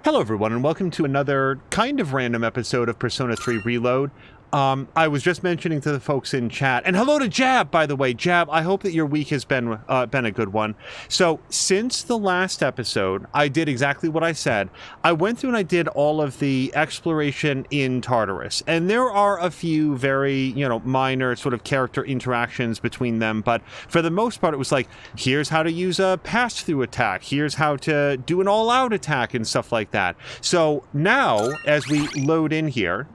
Hello everyone, and welcome to another kind of random episode of Persona 3 Reload. I was just mentioning to the folks in chat, and hello to Jab, by the way. Jab, I hope that your week has been a good one. So, since the last episode, I did exactly what I said. I went through and I did all of the exploration in Tartarus, and there are a few very, minor sort of character interactions between them, but for the most part, it was like, here's how to use a pass-through attack, here's how to do an all-out attack, and stuff like that. So, now, as we load in here,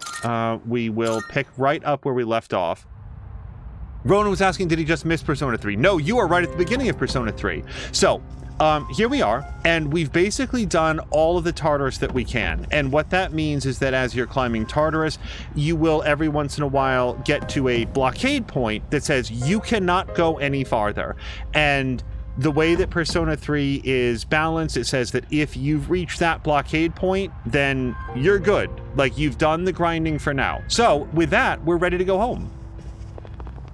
we will pick right up where we left off. Ronan was asking, did he just miss Persona 3? No, you are right at the beginning of Persona 3. So, here we are, and we've basically done all of the Tartarus that we can. And what that means is that as you're climbing Tartarus, you will every once in a while get to a blockade point that says you cannot go any farther. And the way that Persona 3 is balanced, it says that if you've reached that blockade point, then you're good. Like, you've done the grinding for now. So, with that, we're ready to go home.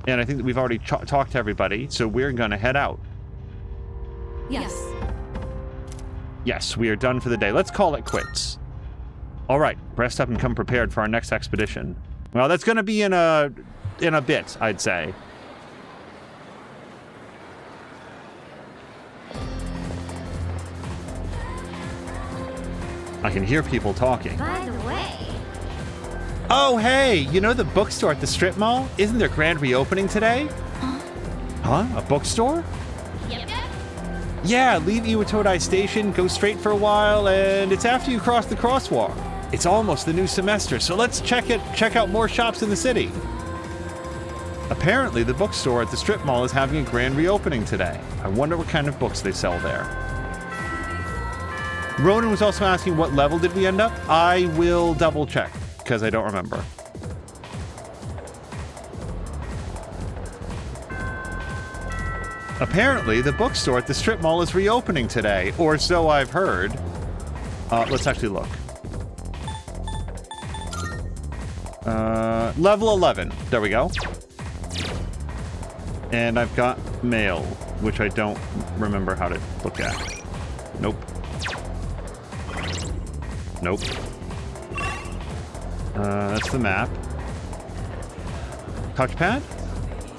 And I think that we've already talked to everybody, so we're gonna head out. Yes. Yes, we are done for the day. Let's call it quits. All right, rest up and come prepared for our next expedition. Well, that's gonna be in a bit, I'd say. I can hear people talking. By the way... Oh, hey! You know the bookstore at the strip mall? Isn't there grand reopening today? Huh? A bookstore? Yep. Yeah, leave Iwatodai Station, go straight for a while, and it's after you cross the crosswalk. It's almost the new semester, so let's check out more shops in the city. Apparently, the bookstore at the strip mall is having a grand reopening today. I wonder what kind of books they sell there. Ronan was also asking what level did we end up? I will double check, because I don't remember. Apparently, the bookstore at the strip mall is reopening today, or so I've heard. Let's actually look. Level 11. There we go. And I've got mail, which I don't remember how to look at. Nope. Nope. That's the map. Touchpad?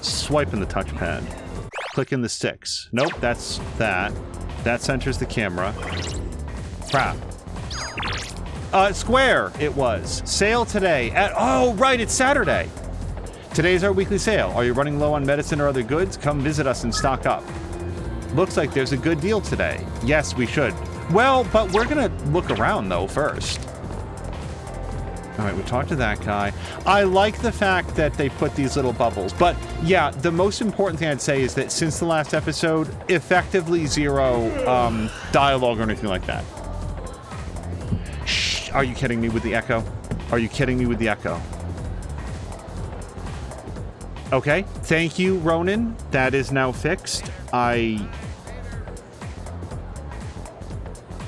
Swiping the touchpad. Clicking the sticks. Nope, that's that. That centers the camera. Crap. Square, it was. Sale today at... Oh, right, it's Saturday. Today's our weekly sale. Are you running low on medicine or other goods? Come visit us and stock up. Looks like there's a good deal today. Yes, we should. Well, but we're gonna look around, though, first. All right, we talked to that guy. I like the fact that they put these little bubbles. But, yeah, the most important thing I'd say is that since the last episode, effectively zero dialogue or anything like that. Shh, are you kidding me with the echo? Are you kidding me with the echo? Okay, thank you, Ronan. That is now fixed. I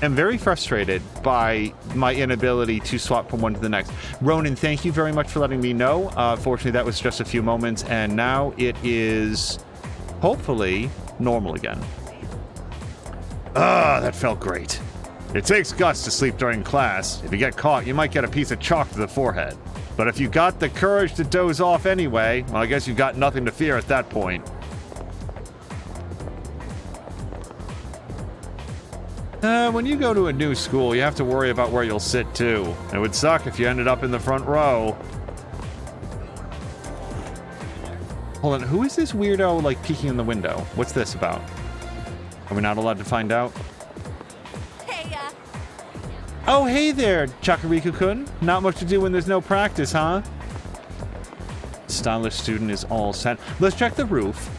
am very frustrated by my inability to swap from one to the next. Ronan, thank you very much for letting me know. Fortunately, that was just a few moments, and now it is hopefully normal again. Ah, that felt great. It takes guts to sleep during class. If you get caught, you might get a piece of chalk to the forehead. But if you got the courage to doze off anyway, well, I guess you've got nothing to fear at that point. When you go to a new school, you have to worry about where you'll sit, too. It would suck if you ended up in the front row. Hold on, who is this weirdo, like, peeking in the window? What's this about? Are we not allowed to find out? Hey, Oh, hey there, Chakariku-kun. Not much to do when there's no practice, huh? Stylish student is all set. Let's check the roof.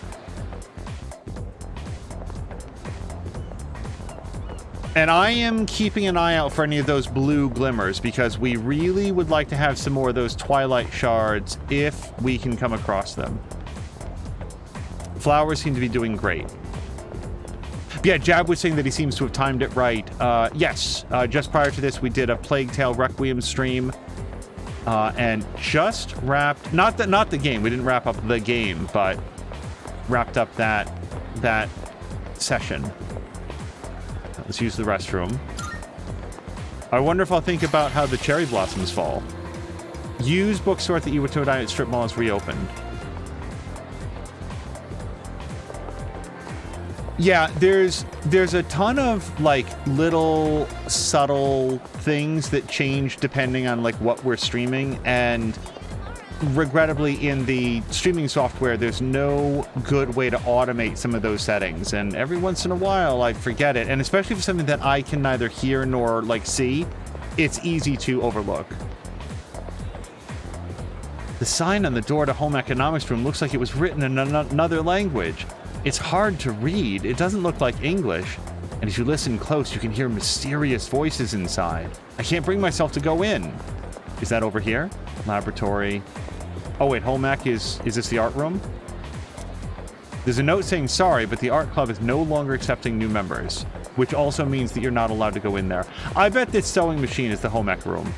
And I am keeping an eye out for any of those blue glimmers because we really would like to have some more of those twilight shards if we can come across them. Flowers seem to be doing great. But yeah, Jab was saying that he seems to have timed it right. Yes, just prior to this, we did a Plague Tale Requiem stream. And just wrapped... Not the game. We didn't wrap up the game, but wrapped up that session. Let's use the restroom. I wonder if I'll think about how the cherry blossoms fall. Used bookstore at the Iwatoa Diet Strip Mall is reopened. Yeah, there's a ton of like little subtle things that change depending on like what we're streaming, and regrettably in the streaming software there's no good way to automate some of those settings, and every once in a while I forget it, and especially for something that I can neither hear nor like see, it's easy to overlook. The sign on the door to home economics room looks like it was written in another language. It's hard to read. It doesn't look like English. And as you listen close, you can hear mysterious voices inside. I can't bring myself to go in. Is that over here? Laboratory. Oh wait, home ec is this the art room? There's a note saying sorry, but the art club is no longer accepting new members, which also means that you're not allowed to go in there. I bet this sewing machine is the home ec room.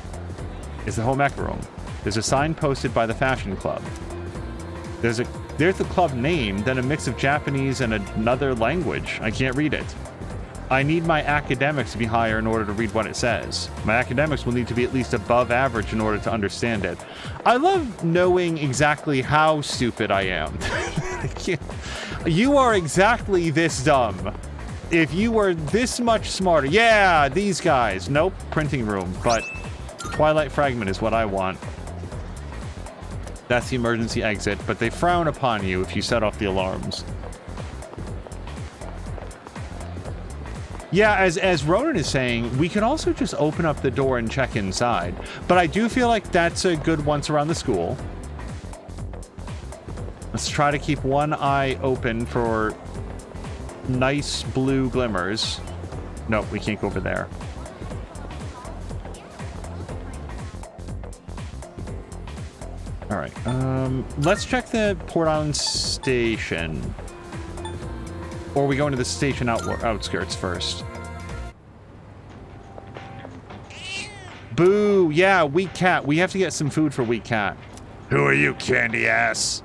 Is the home ec room. There's a sign posted by the fashion club. There's the club name, then a mix of Japanese and another language. I can't read it. I need my academics to be higher in order to read what it says. My academics will need to be at least above average in order to understand it. I love knowing exactly how stupid I am. You are exactly this dumb. If you were this much smarter... Yeah, these guys. Nope, printing room. But Twilight Fragment is what I want. That's the emergency exit, but they frown upon you if you set off the alarms. Yeah, as Ronan is saying, we could also just open up the door and check inside. But I do feel like that's a good once around the school. Let's try to keep one eye open for nice blue glimmers. No, we can't go over there. All right, let's check the Port Island station. Or we go into the station outskirts first. Boo! Yeah, weak cat. We have to get some food for weak cat. Who are you, candy ass?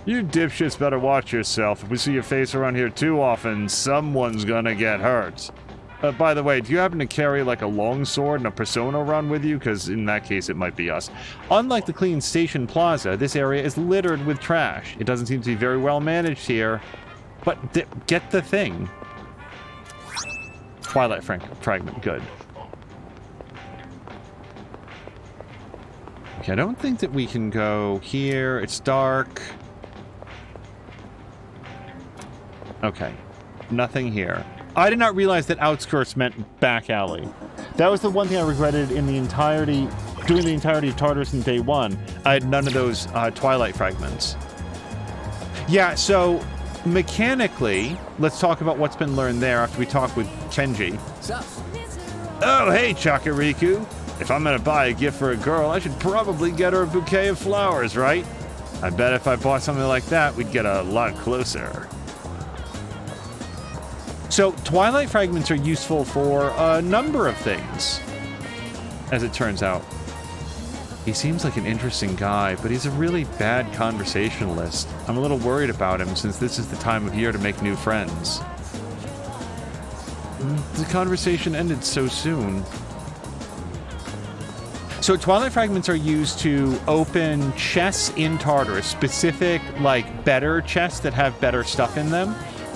You dipshits better watch yourself. If we see your face around here too often, someone's gonna get hurt. By the way, do you happen to carry like a longsword and a persona around with you? Because in that case, it might be us. Unlike the clean station plaza, this area is littered with trash. It doesn't seem to be very well managed here. But get the thing. Twilight Fragment, good. Okay, I don't think that we can go here. It's dark. Okay, nothing here. I did not realize that outskirts meant back alley. That was the one thing I regretted in the entirety, doing the entirety of Tartarus in day one. I had none of those Twilight Fragments. Yeah, so mechanically, let's talk about what's been learned there after we talk with Kenji. Oh, hey, Chakariku. If I'm gonna buy a gift for a girl, I should probably get her a bouquet of flowers, right? I bet if I bought something like that, we'd get a lot closer. So, Twilight Fragments are useful for a number of things, as it turns out. He seems like an interesting guy, but he's a really bad conversationalist. I'm a little worried about him since this is the time of year to make new friends. The conversation ended so soon. So Twilight Fragments are used to open chests in Tartarus, specific, like, better chests that have better stuff in them,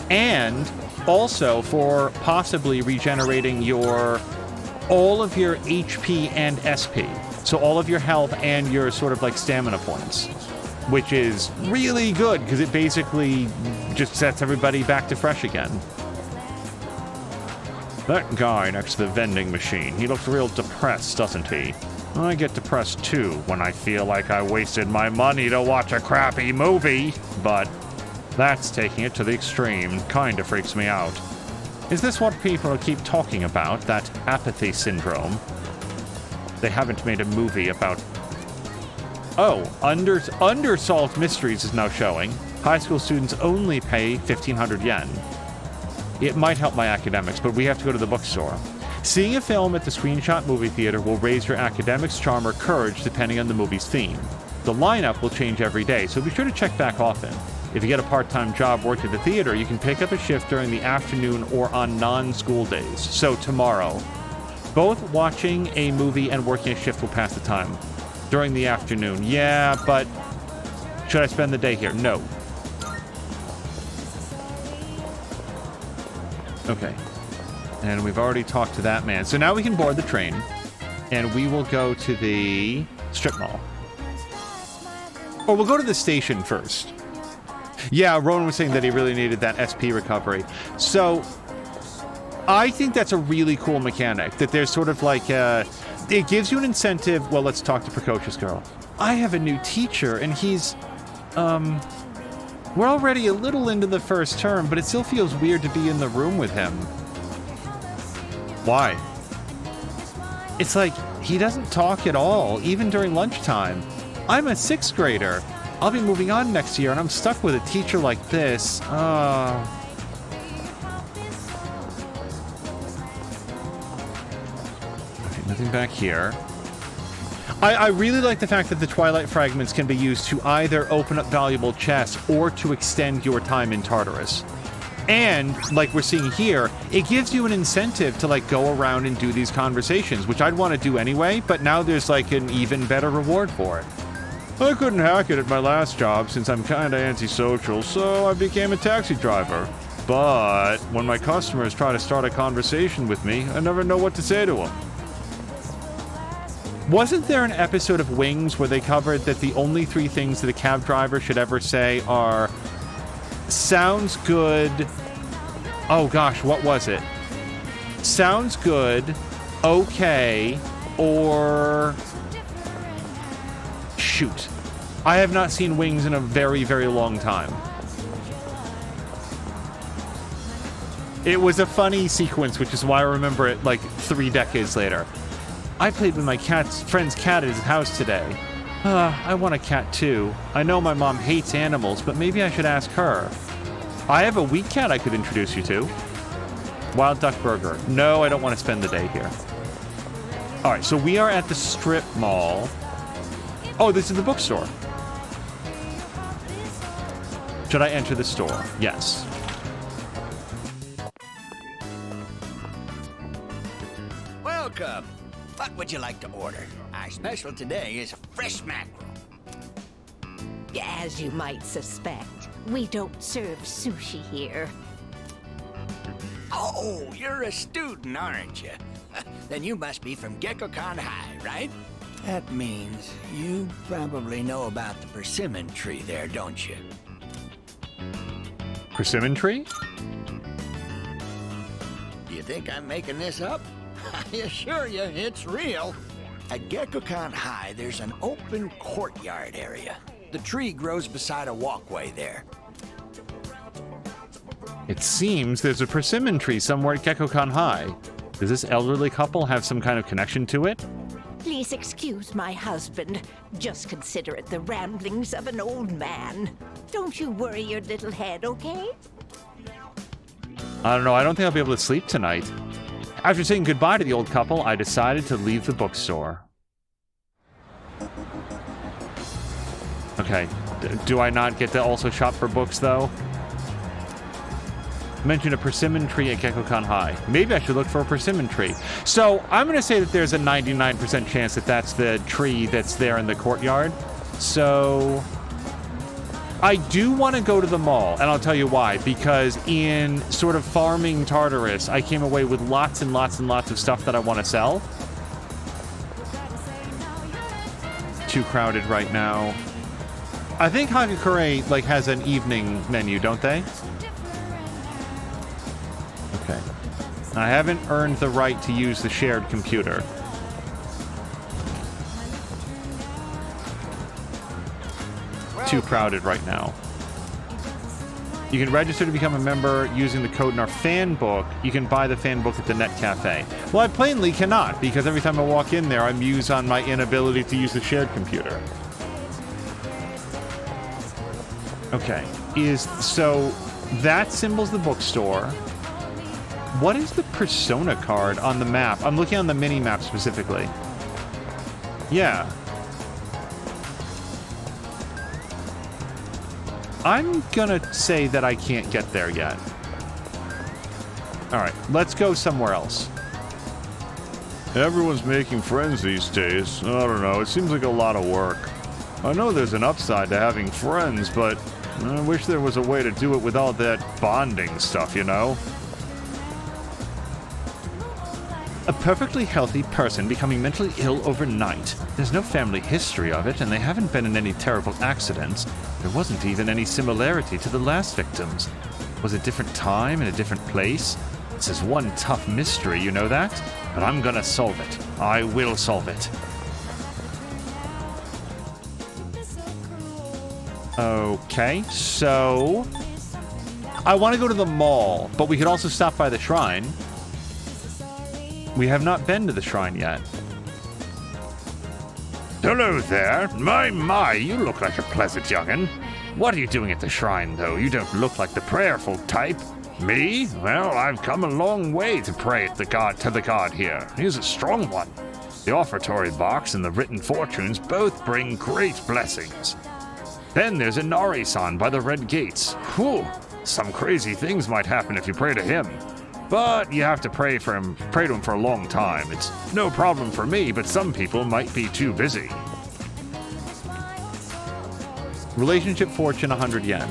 and also for possibly regenerating all of your HP and SP. So all of your health and your sort of like stamina points, which is really good because it basically just sets everybody back to fresh again. That guy next to the vending machine, he looks real depressed, doesn't he? I get depressed too when I feel like I wasted my money to watch a crappy movie, but that's taking it to the extreme. Kinda freaks me out. Is this what people keep talking about, that apathy syndrome? They haven't made a movie about... Oh, Undersolved Mysteries is now showing. High school students only pay 1,500 yen. It might help my academics, but we have to go to the bookstore. Seeing a film at the Screenshot movie theater will raise your academics, charm, or courage depending on the movie's theme. The lineup will change every day, so be sure to check back often. If you get a part-time job working at the theater, you can pick up a shift during the afternoon or on non-school days. So tomorrow, Both watching a movie and working a shift will pass the time. During the afternoon. Yeah, but should I spend the day here? No. Okay. And we've already talked to that man. So now we can board the train. And we will go to the strip mall. Or we'll go to the station first. Yeah, Rowan was saying that he really needed that SP recovery. So I think that's a really cool mechanic. That there's sort of like a... It gives you an incentive. Well, let's talk to Precocious Girl. I have a new teacher, and he's... We're already a little into the first term, but it still feels weird to be in the room with him. Why? It's like, he doesn't talk at all, even during lunchtime. I'm a 6th grader. I'll be moving on next year, and I'm stuck with a teacher like this. Okay, nothing back here. I really like the fact that the Twilight Fragments can be used to either open up valuable chests or to extend your time in Tartarus. And, like we're seeing here, it gives you an incentive to, like, go around and do these conversations, which I'd want to do anyway, but now there's, like, an even better reward for it. I couldn't hack it at my last job since I'm kinda antisocial, so I became a taxi driver. But when my customers try to start a conversation with me, I never know what to say to them. Wasn't there an episode of Wings where they covered that the only 3 things that a cab driver should ever say are, sounds good... Oh gosh, what was it? Sounds good, okay, or... Shoot. I have not seen Wings in a very, very long time. It was a funny sequence, which is why I remember it like 3 decades later. I played with my friend's cat at his house today. I want a cat too. I know my mom hates animals, but maybe I should ask her. I have a wheat cat I could introduce you to. Wild Duck Burger. No, I don't want to spend the day here. Alright, so we are at the strip mall. Oh, this is the bookstore. Should I enter the store? Yes. Welcome. What would you like to order? Our special today is fresh mackerel. As you might suspect, we don't serve sushi here. Oh, you're a student, aren't you? Then you must be from Gekkoukan High, right? That means you probably know about the persimmon tree there, don't you? Persimmon tree? Do you think I'm making this up? I assure you, it's real. At Gekkoukan High, there's an open courtyard area. The tree grows beside a walkway there. It seems there's a persimmon tree somewhere at Gekkoukan High. Does this elderly couple have some kind of connection to it? Please excuse my husband. Just consider it the ramblings of an old man. Don't you worry your little head, okay? I don't know. I don't think I'll be able to sleep tonight. After saying goodbye to the old couple, I decided to leave the bookstore. Okay. Do I not get to also shop for books, though? Mentioned a persimmon tree at Gekkoukan High. Maybe I should look for a persimmon tree. So, I'm going to say that there's a 99% chance that that's the tree that's there in the courtyard. So, I do want to go to the mall, and I'll tell you why. Because in sort of farming Tartarus, I came away with lots and lots and lots of stuff that I want to sell. Too crowded right now. I think Hagakure, like, has an evening menu, don't they? Okay. I haven't earned the right to use the shared computer. Too crowded right now. You can register to become a member using the code in our fan book. You can buy the fan book at the Net Cafe. Well, I plainly cannot, because every time I walk in there, I muse on my inability to use the shared computer. Okay. So, that symbol's the bookstore. What is the persona card on the map? I'm looking on the mini-map specifically. Yeah. I'm gonna say that I can't get there yet. Alright, let's go somewhere else. Everyone's making friends these days. I don't know, it seems like a lot of work. I know there's an upside to having friends, but I wish there was a way to do it without that bonding stuff, you know? A perfectly healthy person becoming mentally ill overnight. There's no family history of it, and they haven't been in any terrible accidents. There wasn't even any similarity to the last victims. Was a different time and a different place? This is one tough mystery, you know that? But I'm gonna solve it. I will solve it. Okay, so... I want to go to the mall, but we could also stop by the shrine. We have not been to the shrine yet. Hello there. My, you look like a pleasant young'un. What are you doing at the shrine, though? You don't look like the prayerful type. Me? Well, I've come a long way to pray at the god here. He's a strong one. The offertory box and the written fortunes both bring great blessings. Then there's Inari-san by the red gates. Whew, some crazy things might happen if you pray to him. But you have to pray to him for a long time. It's no problem for me, but some people might be too busy. Relationship fortune 100 yen.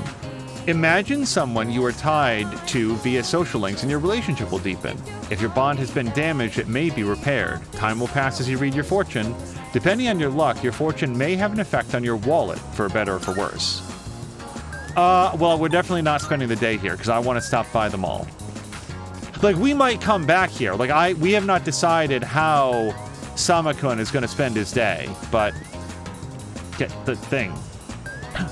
Imagine someone you are tied to via social links and your relationship will deepen. If your bond has been damaged, it may be repaired. Time will pass as you read your fortune. Depending on your luck, your fortune may have an effect on your wallet, for better or for worse. Well, we're definitely not spending the day here, because I want to stop by the mall. Like, we might come back here. Like, we have not decided how Sama-kun is going to spend his day, but... Get the thing.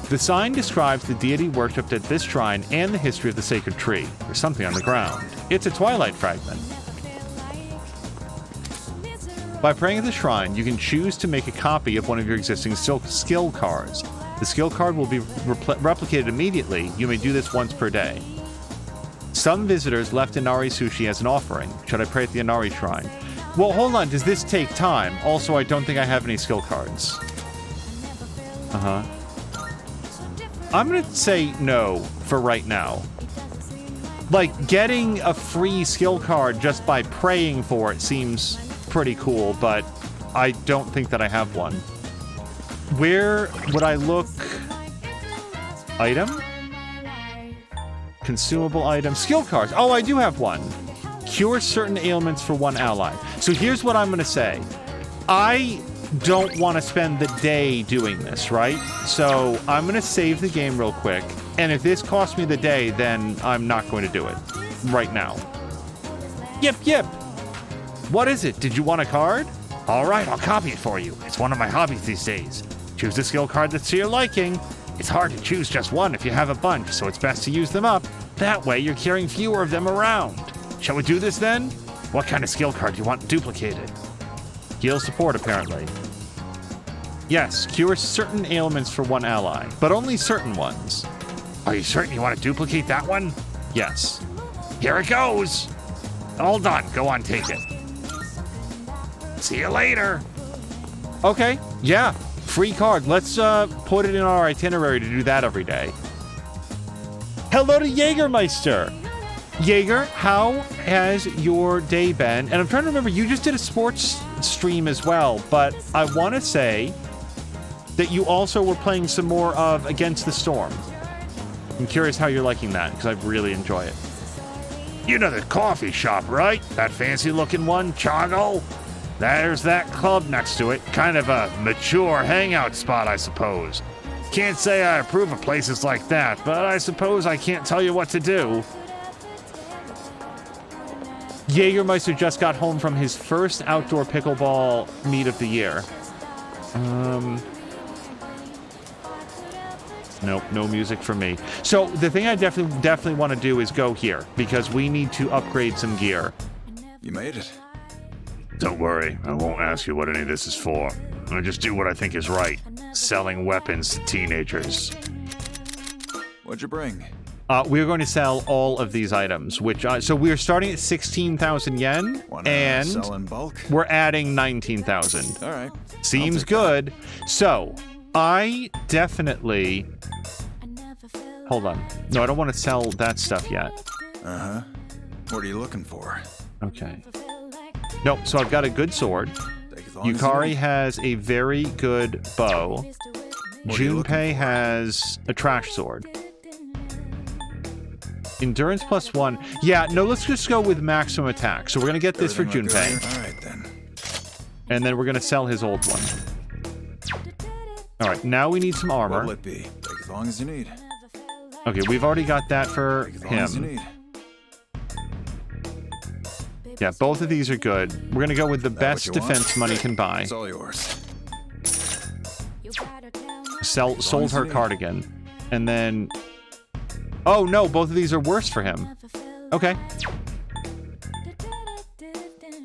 The sign describes the deity worshipped at this shrine and the history of the sacred tree. There's something on the ground. It's a twilight fragment. By praying at the shrine, you can choose to make a copy of one of your existing skill cards. The skill card will be replicated immediately. You may do this once per day. Some visitors left Inari sushi as an offering. Should I pray at the Inari shrine? Well, hold on. Does this take time? Also, I don't think I have any skill cards. I'm going to say no for right now. Like, getting a free skill card just by praying for it seems pretty cool, but I don't think that I have one. Where would I look? Item? Consumable item. Skill cards. Oh, I do have one. Cure certain ailments for one ally. So here's what I'm going to say. I don't want to spend the day doing this, right? So I'm going to save the game real quick. And if this costs me the day, then I'm not going to do it right now. Yep. What is it? Did you want a card? All right, I'll copy it for you. It's one of my hobbies these days. Choose a skill card that's to your liking. It's hard to choose just one if you have a bunch, so it's best to use them up. That way, you're carrying fewer of them around. Shall we do this then? What kind of skill card do you want duplicated? Heal support, apparently. Yes, cure certain ailments for one ally, but only certain ones. Are you certain you want to duplicate that one? Yes. Here it goes! All done. Go on, take it. See you later. Okay, yeah. Free card. Let's put it in our itinerary to do that every day. Hello to Jägermeister. Jaeger, how has your day been? And I'm trying to remember, you just did a sports stream as well, but I want to say that you also were playing some more of Against the Storm. I'm curious how you're liking that, because I really enjoy it. You know the coffee shop, right? That fancy-looking one, Chago? There's that club next to it. Kind of a mature hangout spot, I suppose. Can't say I approve of places like that, but I suppose I can't tell you what to do. Jägermeister just got home from his first outdoor pickleball meet of the year. Nope, no music for me. So the thing I definitely want to do is go here, because we need to upgrade some gear. You made it. Don't worry, I won't ask you what any of this is for. I just do what I think is right. Selling weapons to teenagers. What'd you bring? We're going to sell all of these items, which so we're starting at 16,000 yen, and sell in bulk? We're adding 19,000. All right. Seems good. So I definitely... Hold on. No, I don't want to sell that stuff yet. Uh-huh. What are you looking for? Okay. Nope, so I've got a good sword. Take as long as you Yukari need. has a very good bow. What are you looking Junpei for? has a trash sword. Endurance +1. Yeah, no, let's just go with maximum attack. So we're going to get this for Everything look good Junpei. here? All right, then. And then we're going to sell his old one. All right, now we need some armor. What'll it be? Take as long as you need. Okay, we've already got that for Take as long as you him. need. Yeah, both of these are good. We're going to go with the That what best you want? defense money can buy. It's all yours. Sold as her you need. cardigan. And then... Oh, no, both of these are worse for him. Okay.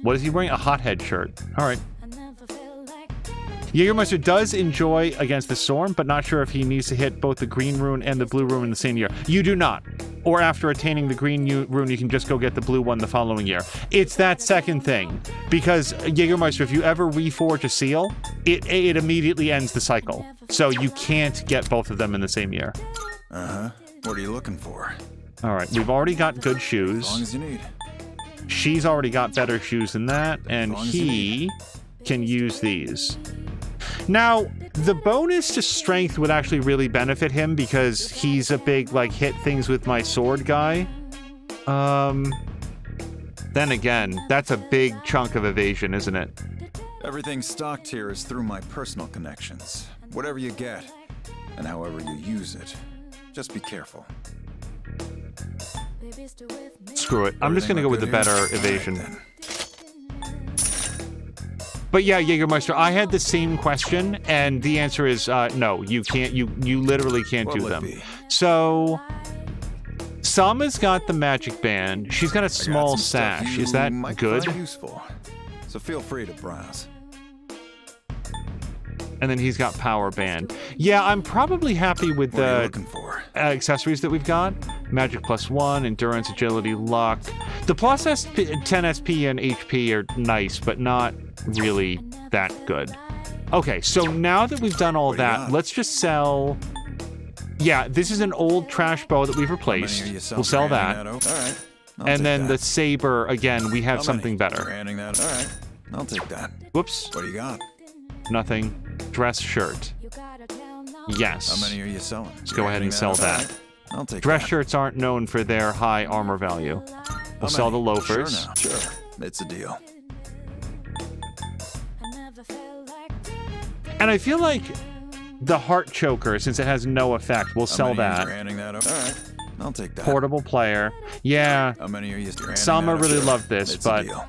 What is he wearing? A hothead shirt. All right. Jägermeister does enjoy Against the Storm, but not sure if he needs to hit both the green rune and the blue rune in the same year. You do not. Or after attaining the green rune, you can just go get the blue one the following year. It's that second thing. Because, Jägermeister, if you ever reforge a seal, it immediately ends the cycle. So you can't get both of them in the same year. Uh-huh. What are you looking for? All right, we've already got good As long shoes. as you need. She's already got better shoes than that, and long as you he can use these. Now, the bonus to strength would actually really benefit him because he's a big, like, hit things with my sword guy. Then again, that's a big chunk of evasion, isn't it? Everything stocked here is through my personal connections. Whatever you get, and however you use it, just be careful. Screw it. I'm just Everything gonna go with look the good better here? All right, evasion. then. But yeah, Jägermeister, I had the same question, and the answer is no. You can't. You literally can't do What'll it them. be? So, Sama's got the magic band. She's got a I got small some stuff sash. you Is that might good? find useful. So feel free to browse. And then he's got power band. Yeah, I'm probably happy with What are you the looking for? accessories that we've got. Magic +1, endurance, agility, luck. The plus 10 SP and HP are nice, but not really that good. Okay, so now that we've done all What do you that, got? let's just sell... Yeah, this is an old trash bow that we've How many replaced. are you We'll sell You're that. handing All right. I'll And take then that. the saber, again, we have How something many? You're better. handing that. All right. I'll take that. Whoops, What do you got? nothing. Dress shirt. Yes. How many are you selling? Let's go ahead and sell that. I'll take Dress that. shirts aren't known for their high armor value. How We'll sell the many? loafers. Sure now. Sure. It's a deal. And I feel like the heart choker, since it has no effect, we'll How sell many that. You're handing that up. All right. I'll take that. Portable player. Yeah, How many are you handing Sama that up? really Sure. loved this, It's but a deal.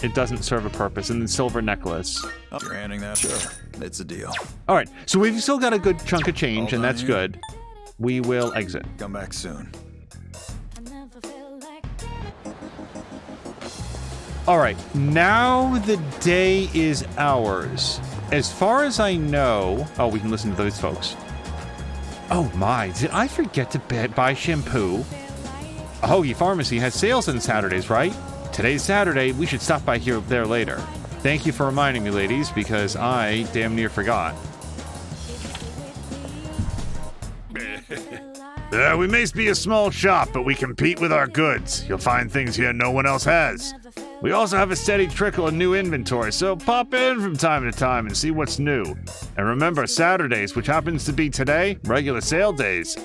it doesn't serve a purpose. And then silver necklace. Oh, you're handing that. Sure. It's a deal. All right, so we've still got a good chunk of change, All and done that's here? good. We will exit. Come back soon. All right, now the day is ours. As far as I know... Oh, we can listen to those folks. Oh my, did I forget to buy shampoo? Hoagie Pharmacy has sales on Saturdays, right? Today's Saturday, we should stop by there later. Thank you for reminding me, ladies, because I damn near forgot. We may be a small shop, but we compete with our goods. You'll find things here no one else has. We also have a steady trickle of new inventory, so pop in from time to time and see what's new. And remember, Saturdays, which happens to be today, regular sale days.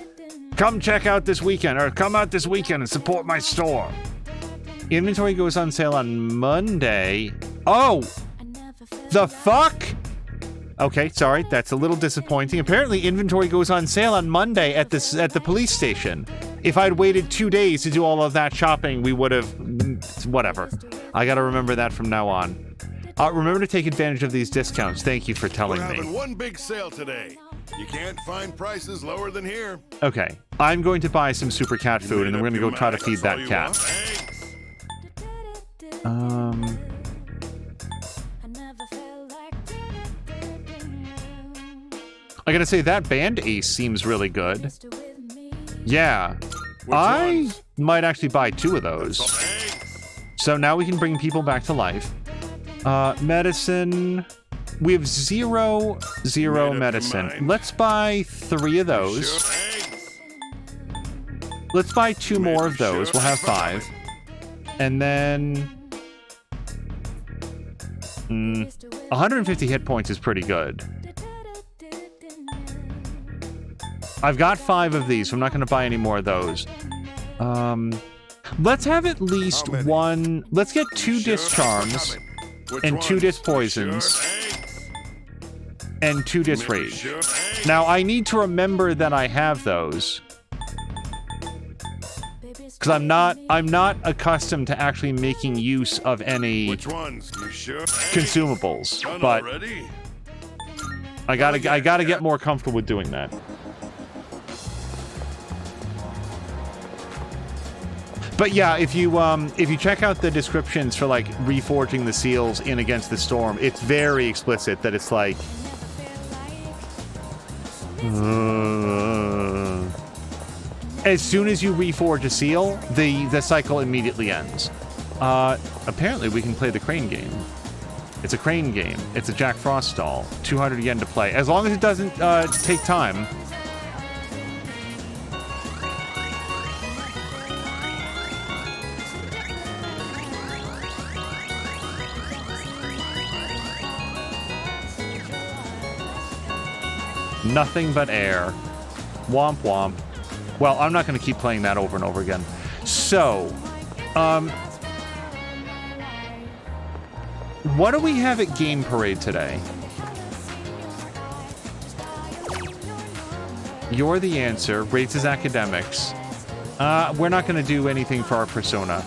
Come out this weekend and support my store. Inventory goes on sale on Monday. Oh! The fuck? Okay, sorry, that's a little disappointing. Apparently, inventory goes on sale on Monday at the police station. If I'd waited 2 days to do all of that shopping, we would have... Whatever. I gotta remember that from now on. Remember to take advantage of these discounts. Thank you for telling We're having me. one big sale today. You can't find prices lower than here. Okay, I'm going to buy some super cat food, and then we're gonna go try to feed that cat. I gotta say, that band ace seems really good. Yeah. I ones? might actually buy 2 of those. So now we can bring people back to life. Medicine. We have zero Made up your medicine. mind. Let's buy 3 of those. Let's buy 2 more of those. We'll have 5. And then 150 hit points is pretty good. I've got 5 of these, so I'm not going to buy any more of those. Let's have at least one... Let's get 2 disc charms, and 2 disc poisons, and 2 disc rage. Now, I need to remember that I have those. Because I'm not accustomed to actually making use of any consumables. But I gotta get more comfortable with doing that. But yeah, if you check out the descriptions for like reforging the seals in Against the Storm, it's very explicit that it's like as soon as you reforge a seal, the cycle immediately ends. Apparently we can play the crane game. It's a crane game. It's a Jack Frost stall. 200 yen to play. As long as it doesn't take time. Nothing but air. Womp womp. Well, I'm not going to keep playing that over and over again. So, what do we have at Game Parade today? You're the answer. Rates as academics. We're not going to do anything for our persona.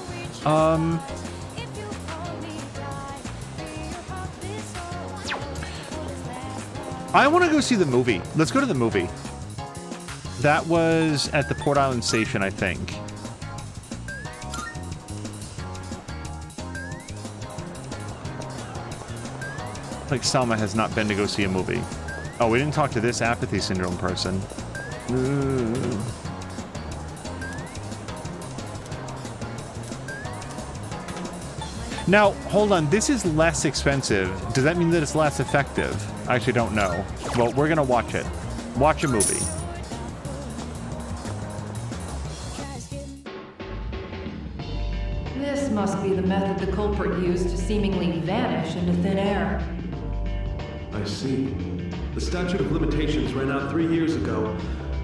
I want to go see the movie. Let's go to the movie. That was at the Port Island Station, I think. Like Selma has not been to go see a movie. Oh, we didn't talk to this apathy syndrome person. Ooh. Now, hold on. This is less expensive. Does that mean that it's less effective? I actually don't know. Well, we're going to watch it. Watch a movie. This must be the method the culprit used to seemingly vanish into thin air. I see. The statute of limitations ran out 3 years ago,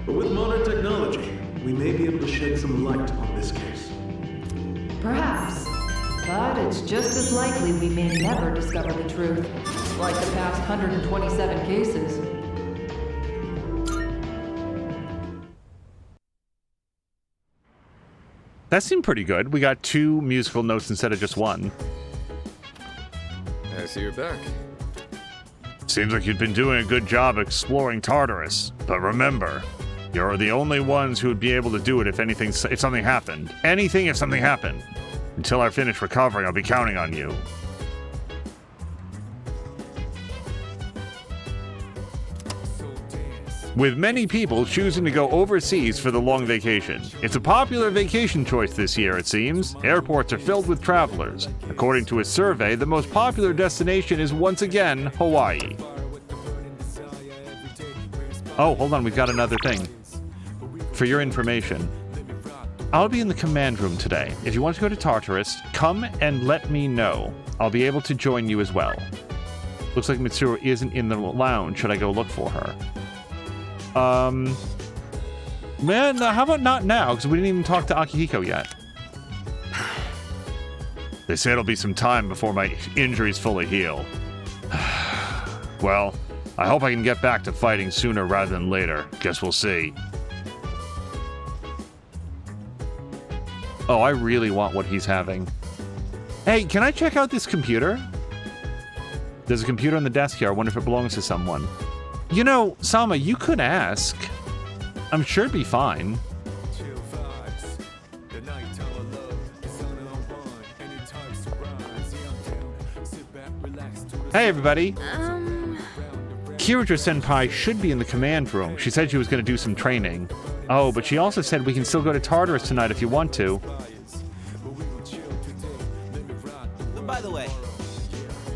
but with modern technology, we may be able to shed some light on this case. Perhaps. But it's just as likely we may never discover the truth, like the past 127 cases. That seemed pretty good. We got 2 musical notes instead of just 1. I see you're back. Seems like you've been doing a good job exploring Tartarus. But remember, you're the only ones who would be able to do it if something happened. Anything if something happened. Until I finish recovering, I'll be counting on you. With many people choosing to go overseas for the long vacation. It's a popular vacation choice this year, it seems. Airports are filled with travelers. According to a survey, the most popular destination is once again Hawaii. Oh, hold on, we've got another thing. For your information, I'll be in the command room today. If you want to go to Tartarus, come and let me know. I'll be able to join you as well. Looks like Mitsuru isn't in the lounge. Should I go look for her? Man, how about not now? Because we didn't even talk to Akihiko yet. They say it'll be some time before my injuries fully heal. Well, I hope I can get back to fighting sooner rather than later. Guess we'll see. Oh, I really want what he's having. Hey, can I check out this computer? There's a computer on the desk here. I wonder if it belongs to someone. You know, Sama, you could ask. I'm sure it'd be fine. Hey, everybody. Kiritra-senpai should be in the command room. She said she was going to do some training. Oh, but she also said we can still go to Tartarus tonight if you want to. By the way.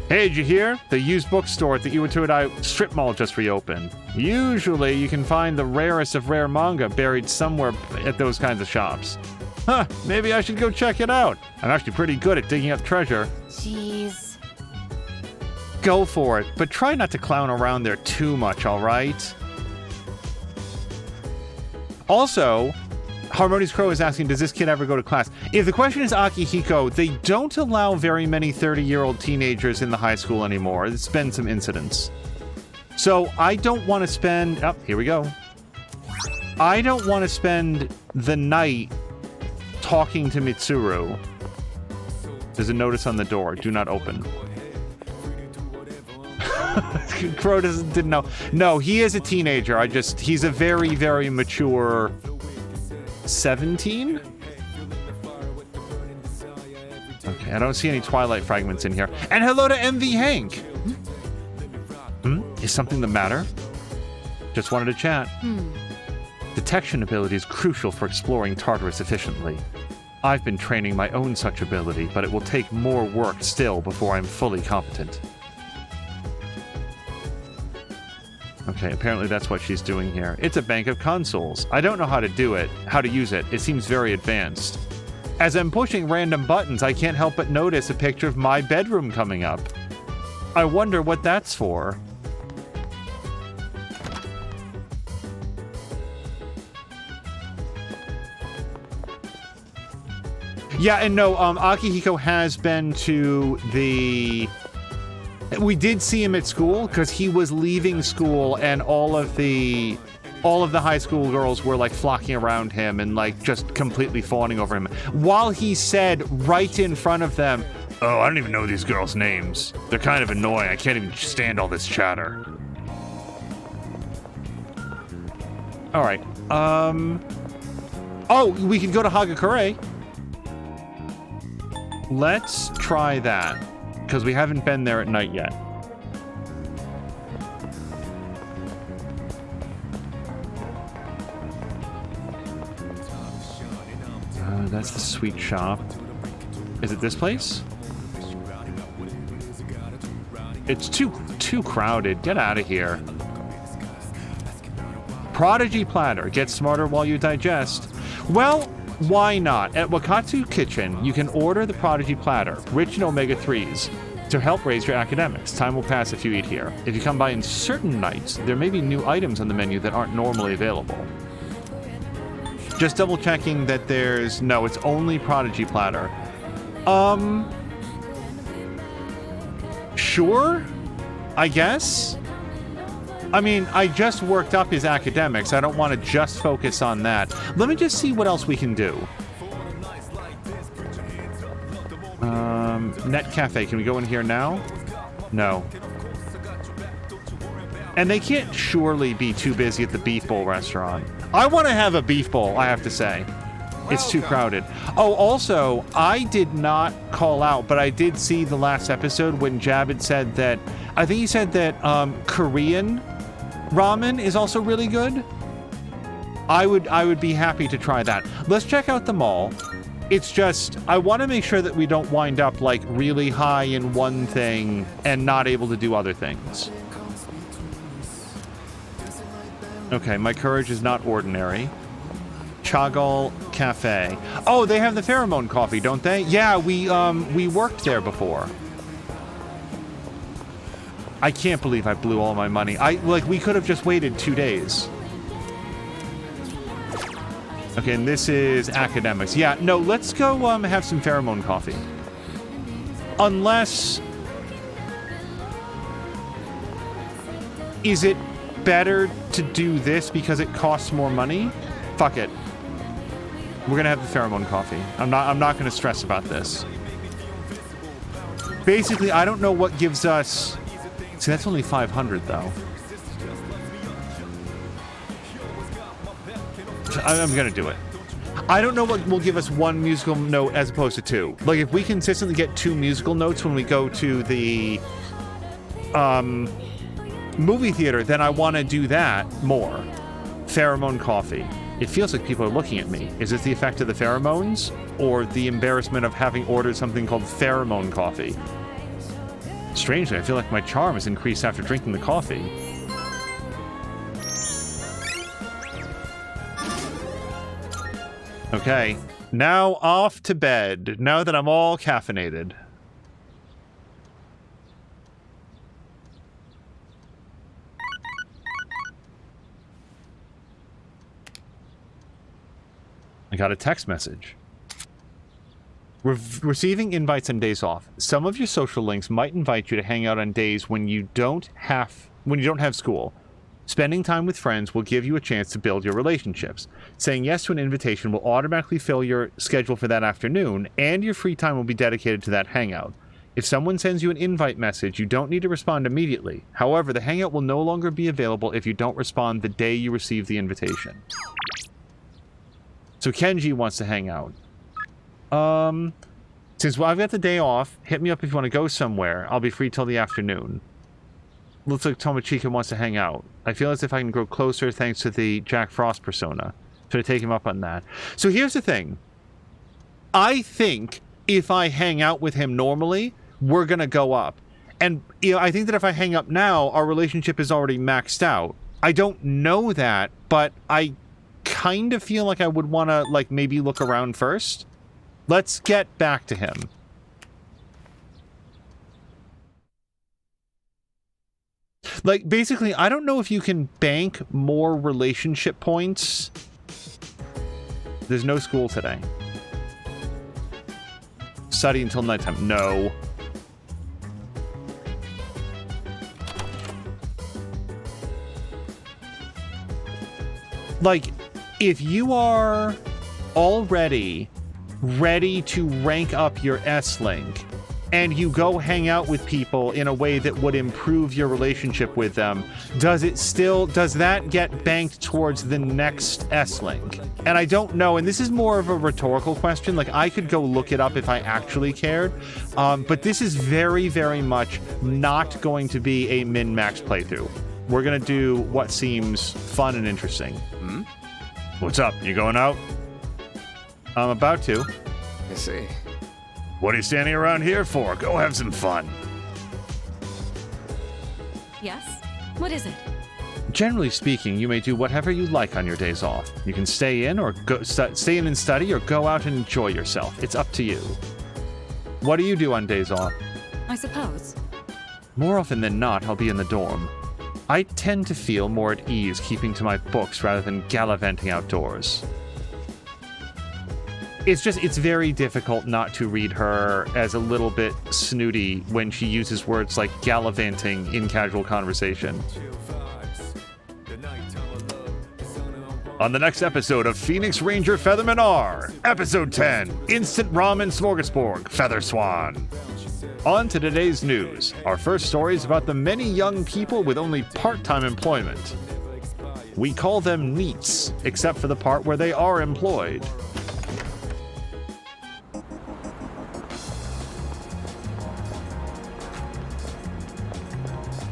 Hey, did you hear? The used bookstore at the Iwatodai strip mall just reopened. Usually, you can find the rarest of rare manga buried somewhere at those kinds of shops. Huh, maybe I should go check it out. I'm actually pretty good at digging up treasure. Jeez. Go for it, but try not to clown around there too much, all right? Also, Harmonious Crow is asking, does this kid ever go to class? If the question is Akihiko, they don't allow very many 30-year-old teenagers in the high school anymore. There's been some incidents. So I don't want to spend... Oh, here we go. I don't want to spend the night talking to Mitsuru. There's a notice on the door. Do not open. Crow didn't know. No, he is a teenager. He's a very, very mature 17? Okay, I don't see any Twilight fragments in here. And hello to MV Hank! Is something the matter? Just wanted to chat. Detection ability is crucial for exploring Tartarus efficiently. I've been training my own such ability, but it will take more work still before I'm fully competent. Okay, apparently that's what she's doing here. It's a bank of consoles. I don't know how to do it, how to use it. It seems very advanced. As I'm pushing random buttons, I can't help but notice a picture of my bedroom coming up. I wonder what that's for. Yeah, and no, Akihiko has been to the... We did see him at school because he was leaving school, and all of the high school girls were like flocking around him and like just completely fawning over him. While he said right in front of them, "Oh, I don't even know these girls' names. They're kind of annoying. I can't even stand all this chatter." All right. Oh, we can go to Hagakure. Let's try that. Because we haven't been there at night yet. That's the sweet shop. Is it this place? It's too crowded. Get out of here. Prodigy platter. Get smarter while you digest. Well, why not? At Wakatsu Kitchen, you can order the Prodigy Platter, rich in omega-3s, to help raise your academics. Time will pass if you eat here. If you come by in certain nights, there may be new items on the menu that aren't normally available. Just double checking that there's... No, it's only Prodigy Platter. Sure? I guess? I mean, I just worked up his academics. I don't want to just focus on that. Let me just see what else we can do. Net Cafe. Can we go in here now? No. And they can't surely be too busy at the Beef Bowl restaurant. I want to have a Beef Bowl, I have to say. It's too crowded. Oh, also, I did not call out, but I did see the last episode when Jab had said that... I think he said that Korean ramen is also really good. I would be happy to try that. Let's check out the mall. It's just, I want to make sure that we don't wind up like really high in one thing and not able to do other things. Okay, my courage is not ordinary. Chagall Cafe. Oh, they have the pheromone coffee, don't they? Yeah, we worked there before. I can't believe I blew all my money. We could have just waited 2 days. Okay, and this is academics. Yeah, no, let's go have some pheromone coffee. Unless... Is it better to do this because it costs more money? Fuck it. We're gonna have the pheromone coffee. I'm not gonna stress about this. Basically, I don't know what gives us... See, that's only 500 though. I'm gonna do it. I don't know what will give us one musical note as opposed to two. Like, if we consistently get 2 musical notes when we go to the movie theater, then I want to do that more. Pheromone coffee. It feels like people are looking at me. Is it the effect of the pheromones or the embarrassment of having ordered something called pheromone coffee? Strangely, I feel like my charm has increased after drinking the coffee. Okay, now off to bed, now that I'm all caffeinated. I got a text message. Receiving invites on days off. Some of your social links might invite you to hang out on days when you don't have school. Spending time with friends will give you a chance to build your relationships. Saying yes to an invitation will automatically fill your schedule for that afternoon, and your free time will be dedicated to that hangout. If someone sends you an invite message, you don't need to respond immediately. However, the hangout will no longer be available if you don't respond the day you receive the invitation. So Kenji wants to hang out. Since I've got the day off, hit me up if you want to go somewhere. I'll be free till the afternoon. Looks like Tomochika wants to hang out. I feel as if I can grow closer thanks to the Jack Frost persona. Should I take him up on that? So here's the thing. I think if I hang out with him normally, we're going to go up. And I think that if I hang up now, our relationship is already maxed out. I don't know that, but I kind of feel like I would want to, like, maybe look around first. Let's get back to him. Like, basically, I don't know if you can bank more relationship points. There's no school today. Study until nighttime. No. Like, if you are already ready to rank up your S-Link, and you go hang out with people in a way that would improve your relationship with them, does that get banked towards the next S-Link? And I don't know, and this is more of a rhetorical question. Like, I could go look it up if I actually cared, but this is very, very much not going to be a min-max playthrough. We're going to do what seems fun and interesting. Hmm? What's up? You going out? I'm about to. I see. What are you standing around here for? Go have some fun. Yes? What is it? Generally speaking, you may do whatever you like on your days off. You can stay in or stay in and study, or go out and enjoy yourself. It's up to you. What do you do on days off? I suppose. More often than not, I'll be in the dorm. I tend to feel more at ease keeping to my books rather than gallivanting outdoors. It's very difficult not to read her as a little bit snooty when she uses words like gallivanting in casual conversation. On the next episode of Phoenix Ranger Featherman R, Episode 10, Instant Ramen Smorgasbord, Feather Swan. On to today's news. Our first story is about the many young people with only part-time employment. We call them NEETs, except for the part where they are employed.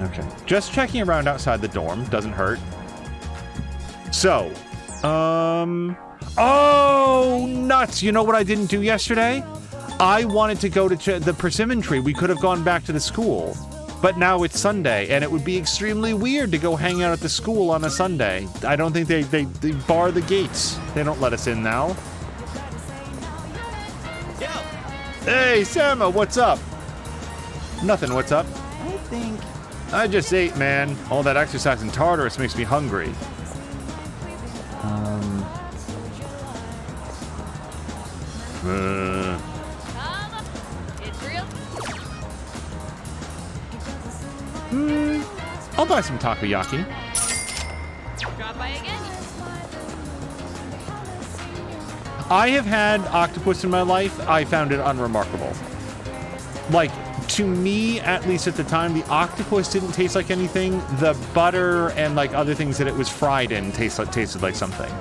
Okay. Just checking around outside the dorm. Doesn't hurt. So, oh, nuts. You know what I didn't do yesterday? I wanted to go to the persimmon tree. We could have gone back to the school. But now it's Sunday, and it would be extremely weird to go hang out at the school on a Sunday. I don't think they bar the gates. They don't let us in now. Yo! Hey, Sama, what's up? Nothing, what's up? I just ate, man. All that exercise in Tartarus makes me hungry. It's real. I'll buy some takoyaki. Drop by again. I have had octopus in my life. I found it unremarkable. Like, to me, at least at the time, the octopus didn't taste like anything. The butter and like other things that it was fried in tasted like something.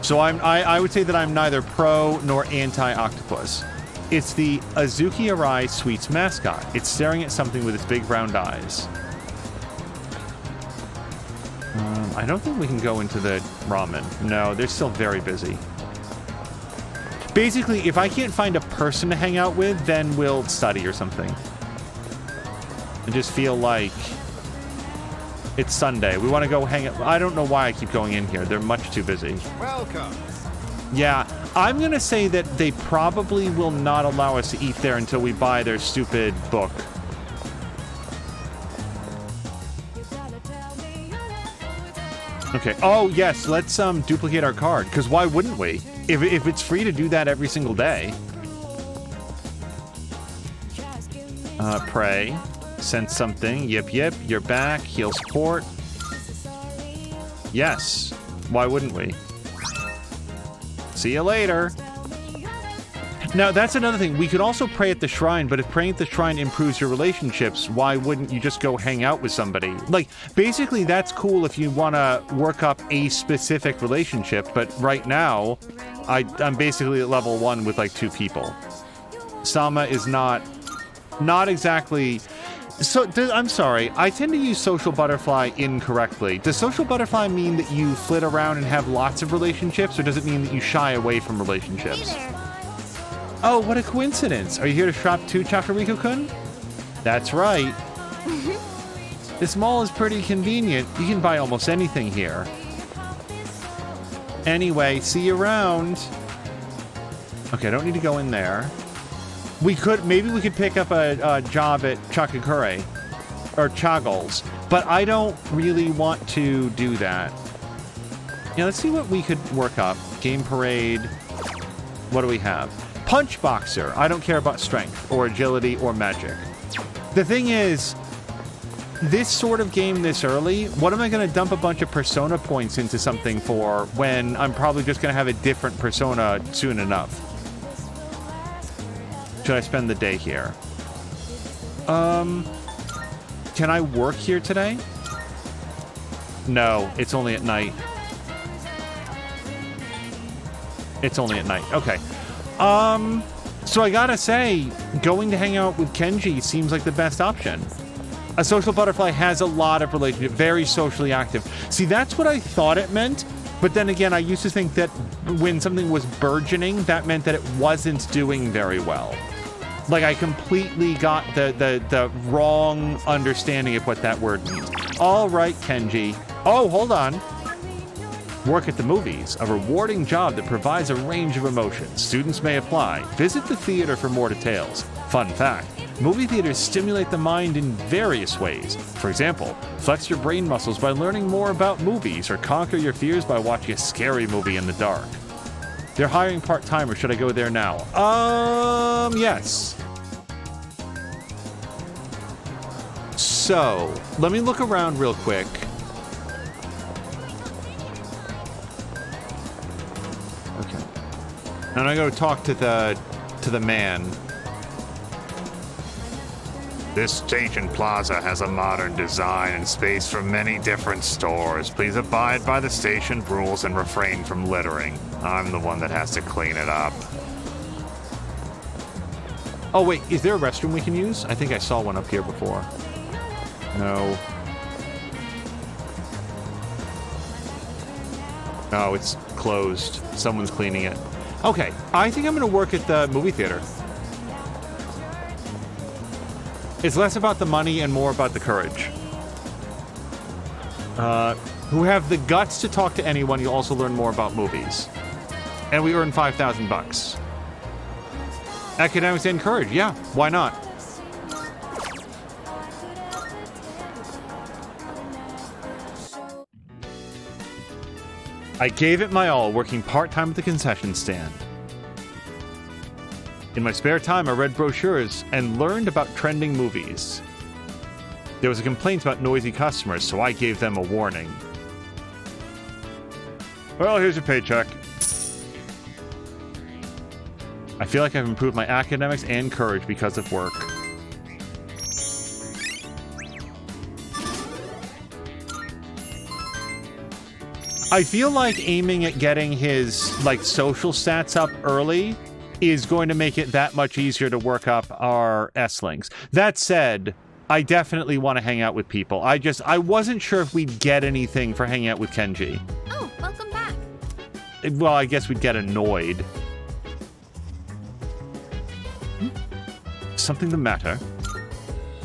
So I would say that I'm neither pro nor anti-octopus. It's the Azuki Arai Sweets mascot. It's staring at something with its big round eyes. I don't think we can go into the ramen. No, they're still very busy. Basically, if I can't find a person to hang out with, then we'll study or something. I just feel like it's Sunday. We want to go hang out. I don't know why I keep going in here. They're much too busy. Welcome. Yeah, I'm going to say that they probably will not allow us to eat there until we buy their stupid book. Okay. Oh, yes. Let's duplicate our card, because why wouldn't we? If it's free to do that every single day. Pray. Send something. Yip, yip. You're back. Heal support. Yes. Why wouldn't we? See you later. Now, that's another thing. We could also pray at the shrine, but if praying at the shrine improves your relationships, why wouldn't you just go hang out with somebody? Like, basically, that's cool if you want to work up a specific relationship, but right now, I'm basically at level 1 with, like, 2 people. Sama is not exactly... So, I'm sorry, I tend to use social butterfly incorrectly. Does social butterfly mean that you flit around and have lots of relationships, or does it mean that you shy away from relationships? Oh, what a coincidence. Are you here to shop too, Chakariko-kun? That's right. This mall is pretty convenient. You can buy almost anything here. Anyway, see you around. Okay, I don't need to go in there. Maybe we could pick up a job at Chakakure. Or Chaggles. But I don't really want to do that. Yeah, let's see what we could work up. Game Parade. What do we have? Punch Boxer. I don't care about strength or agility or magic. The thing is, this sort of game this early, what am I going to dump a bunch of persona points into something for when I'm probably just going to have a different persona soon enough? Should I spend the day here? Can I work here today? No, it's only at night. It's only at night. Okay. So I gotta say, going to hang out with Kenji seems like the best option. A social butterfly has a lot of relationships, very socially active. See, that's what I thought it meant, but then again, I used to think that when something was burgeoning, that meant that it wasn't doing very well. Like, I completely got the wrong understanding of what that word means. All right, Kenji. Oh, hold on. Work at the movies, a rewarding job that provides a range of emotions. Students may apply. Visit the theater for more details. Fun fact, movie theaters stimulate the mind in various ways. For example, flex your brain muscles by learning more about movies, or conquer your fears by watching a scary movie in the dark. They're hiring part-timers. Should I go there now? Yes. So, let me look around real quick. Okay. And I go talk to the man. This station plaza has a modern design and space for many different stores. Please abide by the station rules and refrain from littering. I'm the one that has to clean it up. Oh wait, is there a restroom we can use? I think I saw one up here before. No. Oh, it's closed. Someone's cleaning it. Okay, I think I'm going to work at the movie theater. It's less about the money and more about the courage. Who have the guts to talk to anyone, you'll also learn more about movies. And we earn $5,000. Academics and courage, yeah, why not? I gave it my all, working part-time at the concession stand. In my spare time, I read brochures and learned about trending movies. There was a complaint about noisy customers, so I gave them a warning. Well, here's your paycheck. I feel like I've improved my academics and courage because of work. I feel like aiming at getting his, like, social stats up early is going to make it that much easier to work up our S-links. That said, I definitely want to hang out with people. I wasn't sure if we'd get anything for hanging out with Kenji. Oh, welcome back. Well, I guess we'd get annoyed. Something the matter?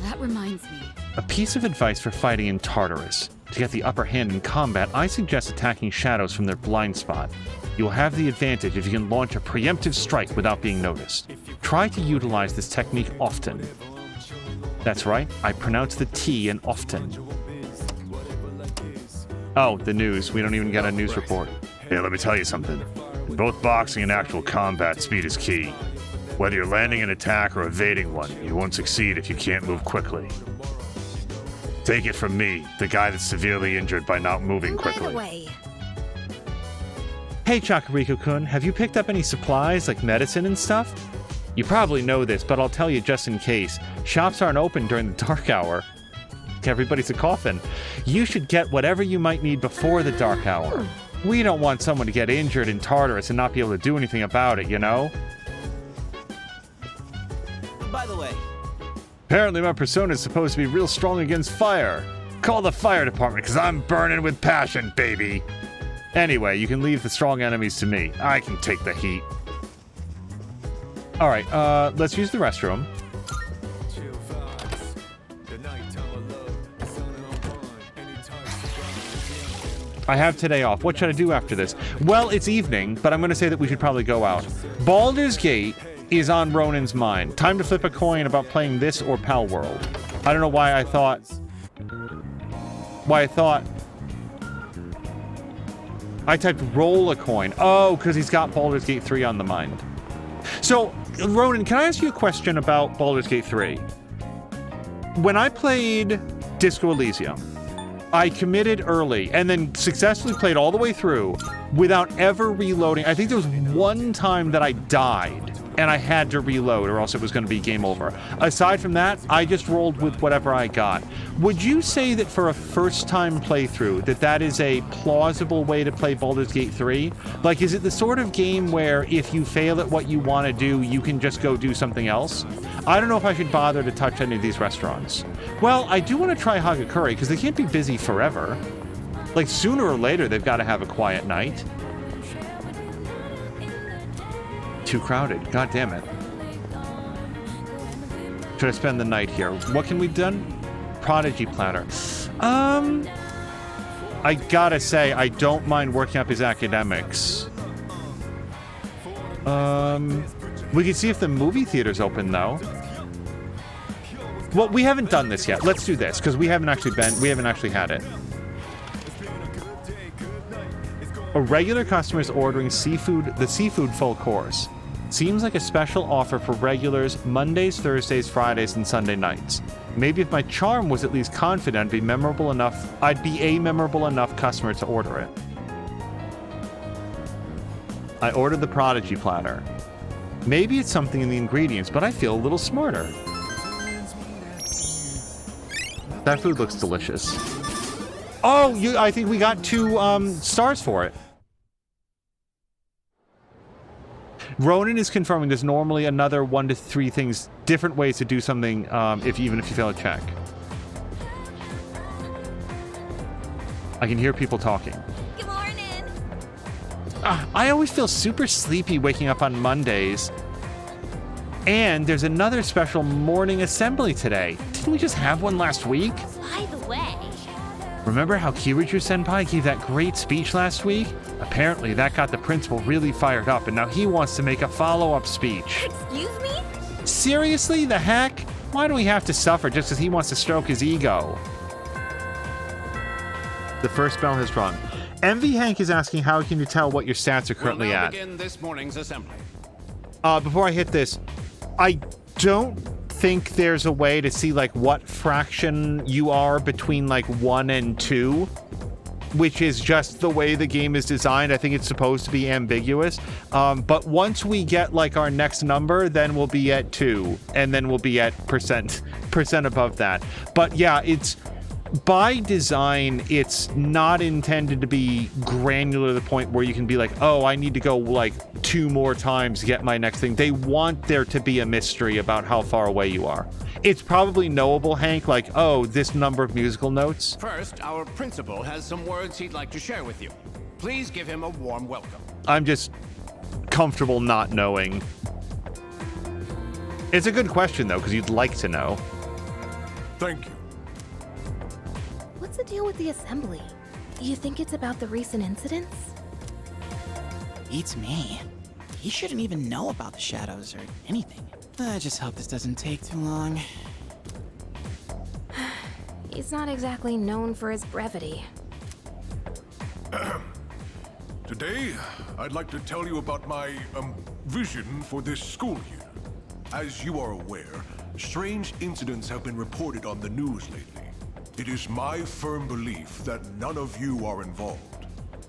That reminds me. A piece of advice for fighting in Tartarus. To get the upper hand in combat, I suggest attacking shadows from their blind spot. You will have the advantage if you can launch a preemptive strike without being noticed. Try to utilize this technique often. That's right, I pronounce the T in often. Oh, the news. We don't even get a news report. Hey, let me tell you something. In both boxing and actual combat, speed is key. Whether you're landing an attack or evading one, you won't succeed if you can't move quickly. Take it from me, the guy that's severely injured by not moving By quickly. the way, Hey, Chakariko-kun, have you picked up any supplies like medicine and stuff? You probably know this, but I'll tell you just in case. Shops aren't open during the dark hour. Everybody's a coffin. You should get whatever you might need before the dark hour. We don't want someone to get injured in Tartarus and not be able to do anything about it, you know? By the way, Apparently my persona is supposed to be real strong against fire. Call the fire department, because I'm burning with passion, baby. Anyway, you can leave the strong enemies to me. I can take the heat. Alright, let's use the restroom. I have today off. What should I do after this? Well, it's evening, but I'm going to say that we should probably go out. Baldur's Gate is on Ronan's mind. Time to flip a coin about playing this or Pal World. I don't know why I thought... I typed roll a coin. Oh, because he's got Baldur's Gate 3 on the mind. So, Ronan, can I ask you a question about Baldur's Gate 3? When I played Disco Elysium, I committed early and then successfully played all the way through without ever reloading. I think there was one time that I died and I had to reload or else it was going to be game over. Aside from that, I just rolled with whatever I got. Would you say that for a first-time playthrough that is a plausible way to play Baldur's Gate 3? Like, is it the sort of game where if you fail at what you want to do, you can just go do something else? I don't know if I should bother to touch any of these restaurants. Well, I do want to try Hagakure because they can't be busy forever. Like, sooner or later, they've got to have a quiet night. Too crowded. God damn it. Should I spend the night here? What can we do? Prodigy platter. I gotta say, I don't mind working up his academics. We can see if the movie theater's open, though. Well, we haven't done this yet. Let's do this, because we haven't actually had it. A regular customer is ordering the seafood full course. Seems like a special offer for regulars Mondays, Thursdays, Fridays, and Sunday nights. Maybe if my charm was at least confident, I'd be a memorable enough customer to order it. I ordered the Prodigy platter. Maybe it's something in the ingredients, but I feel a little smarter. That food looks delicious. Oh, I think we got 2 stars for it. Ronan is confirming there's normally another 1 to 3 things, different ways to do something, even if you fail a check. I can hear people talking. Good morning. I always feel super sleepy waking up on Mondays. And there's another special morning assembly today. Didn't we just have one last week? By the way, Remember how Kiriju-senpai gave that great speech last week? Apparently that got the principal really fired up, and now he wants to make a follow-up speech. excuse me? Seriously? The heck? Why do we have to suffer just because he wants to stroke his ego? The first bell has rung. MV Hank is asking how can you tell what your stats are currently We'll now at. begin this morning's assembly. Before I hit this, I don't think there's a way to see like what fraction you are between like 1 and 2, which is just the way the game is designed. I think it's supposed to be ambiguous. But once we get like our next number, then we'll be at 2, and then we'll be at percent above that. But yeah, it's by design, it's not intended to be granular to the point where you can be like, oh, I need to go like 2 more times to get my next thing. They want there to be a mystery about how far away you are. It's probably knowable, Hank, like, oh, this number of musical notes. First, our principal has some words he'd like to share with you. Please give him a warm welcome. I'm just comfortable not knowing. It's a good question, though, because you'd like to know. Thank you. What's the deal with the assembly? You think it's about the recent incidents? Beats me. He shouldn't even know about the shadows or anything. I just hope this doesn't take too long. He's not exactly known for his brevity. Today, I'd like to tell you about my, vision for this school year. As you are aware, strange incidents have been reported on the news lately. It is my firm belief that none of you are involved.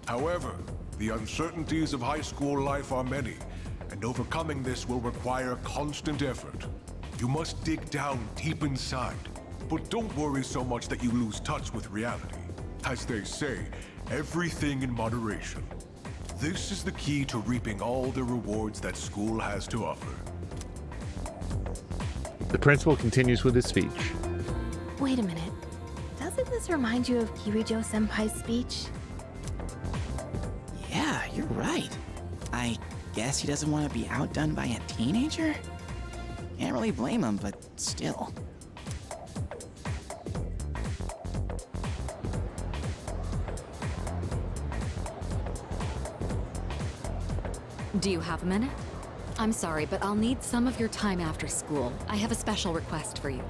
However, the uncertainties of high school life are many, and overcoming this will require constant effort. You must dig down deep inside, but don't worry so much that you lose touch with reality. As they say, everything in moderation. This is the key to reaping all the rewards that school has to offer. The principal continues with his speech. Wait a minute. Doesn't this remind you of Kirijo-senpai's speech? Yeah, you're right. I guess he doesn't want to be outdone by a teenager? Can't really blame him, but still. Do you have a minute? I'm sorry, but I'll need some of your time after school. I have a special request for you.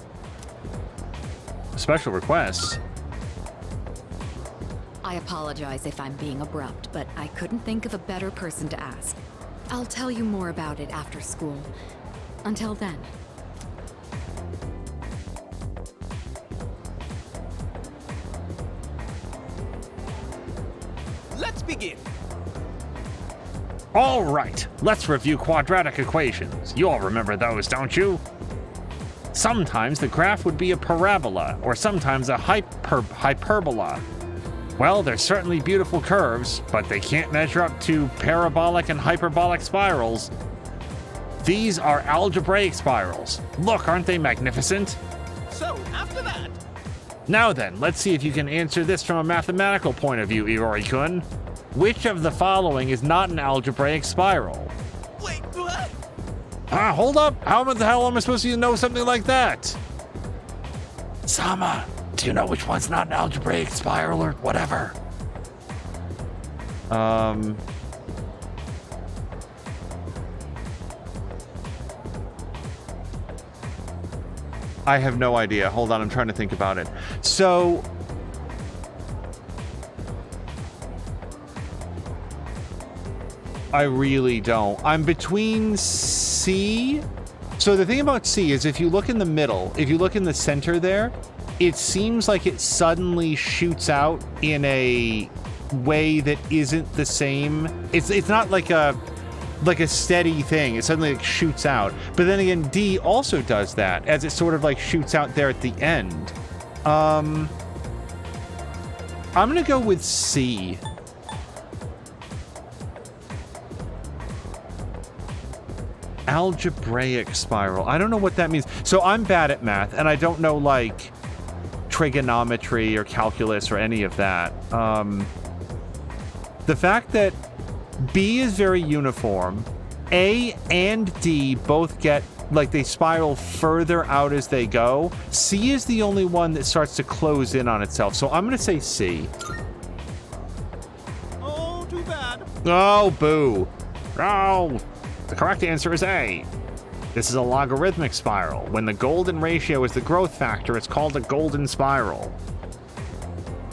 Special requests? I apologize if I'm being abrupt, but I couldn't think of a better person to ask. I'll tell you more about it after school. Until then. Let's begin. All right, let's review quadratic equations. You all remember those, don't you? Sometimes the graph would be a parabola, or sometimes a hyperbola. Well, they're certainly beautiful curves, but they can't measure up to parabolic and hyperbolic spirals. These are algebraic spirals. Look, aren't they magnificent? So, after that... Now then, let's see if you can answer this from a mathematical point of view, Iori-kun. Which of the following is not an algebraic spiral? Wait, what? Hold up! How the hell am I supposed to know something like that? Sama, do you know which one's not an algebraic spiral or whatever? I have no idea. Hold on, I'm trying to think about it. So... I really don't. I'm between C. So the thing about C is if you look in the middle, if you look in the center there, it seems like it suddenly shoots out in a way that isn't the same. It's not like a steady thing. It suddenly like shoots out. But then again, D also does that as it sort of like shoots out there at the end. I'm gonna go with C. Algebraic spiral. I don't know what that means. So I'm bad at math, and I don't know, like, trigonometry or calculus or any of that. The fact that B is very uniform, A and D both get, like, they spiral further out as they go. C is the only one that starts to close in on itself. So I'm going to say C. Oh, too bad. Oh, boo. Oh, the correct answer is A. This is a logarithmic spiral. When the golden ratio is the growth factor, it's called a golden spiral.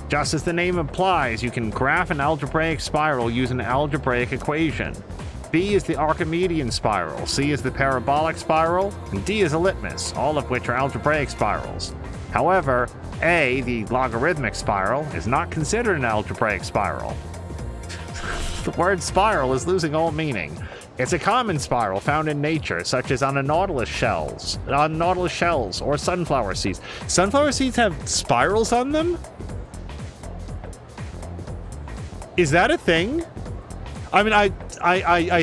Just as the name implies, you can graph an algebraic spiral using an algebraic equation. B is the Archimedean spiral, C is the parabolic spiral, and D is a litmus, all of which are algebraic spirals. However, A, the logarithmic spiral, is not considered an algebraic spiral. The word spiral is losing all meaning. It's a common spiral found in nature, such as on nautilus shells, or sunflower seeds. Sunflower seeds have spirals on them? Is that a thing? I mean, I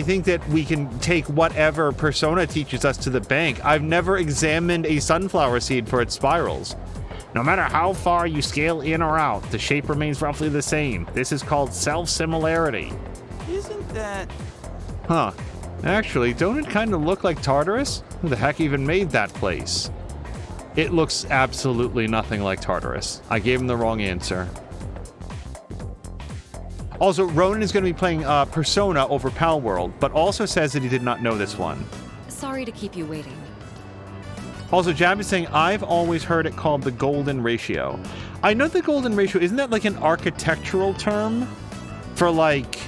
think that we can take whatever Persona teaches us to the bank. I've never examined a sunflower seed for its spirals. No matter how far you scale in or out, the shape remains roughly the same. This is called self-similarity. Isn't that... Huh. Actually, don't it kind of look like Tartarus? Who the heck even made that place? It looks absolutely nothing like Tartarus. I gave him the wrong answer. Also, Ronan is going to be playing Persona over Palworld, but also says that he did not know this one. Sorry to keep you waiting. Also, Jab is saying, I've always heard it called the golden ratio. I know the golden ratio, isn't that like an architectural term? For like,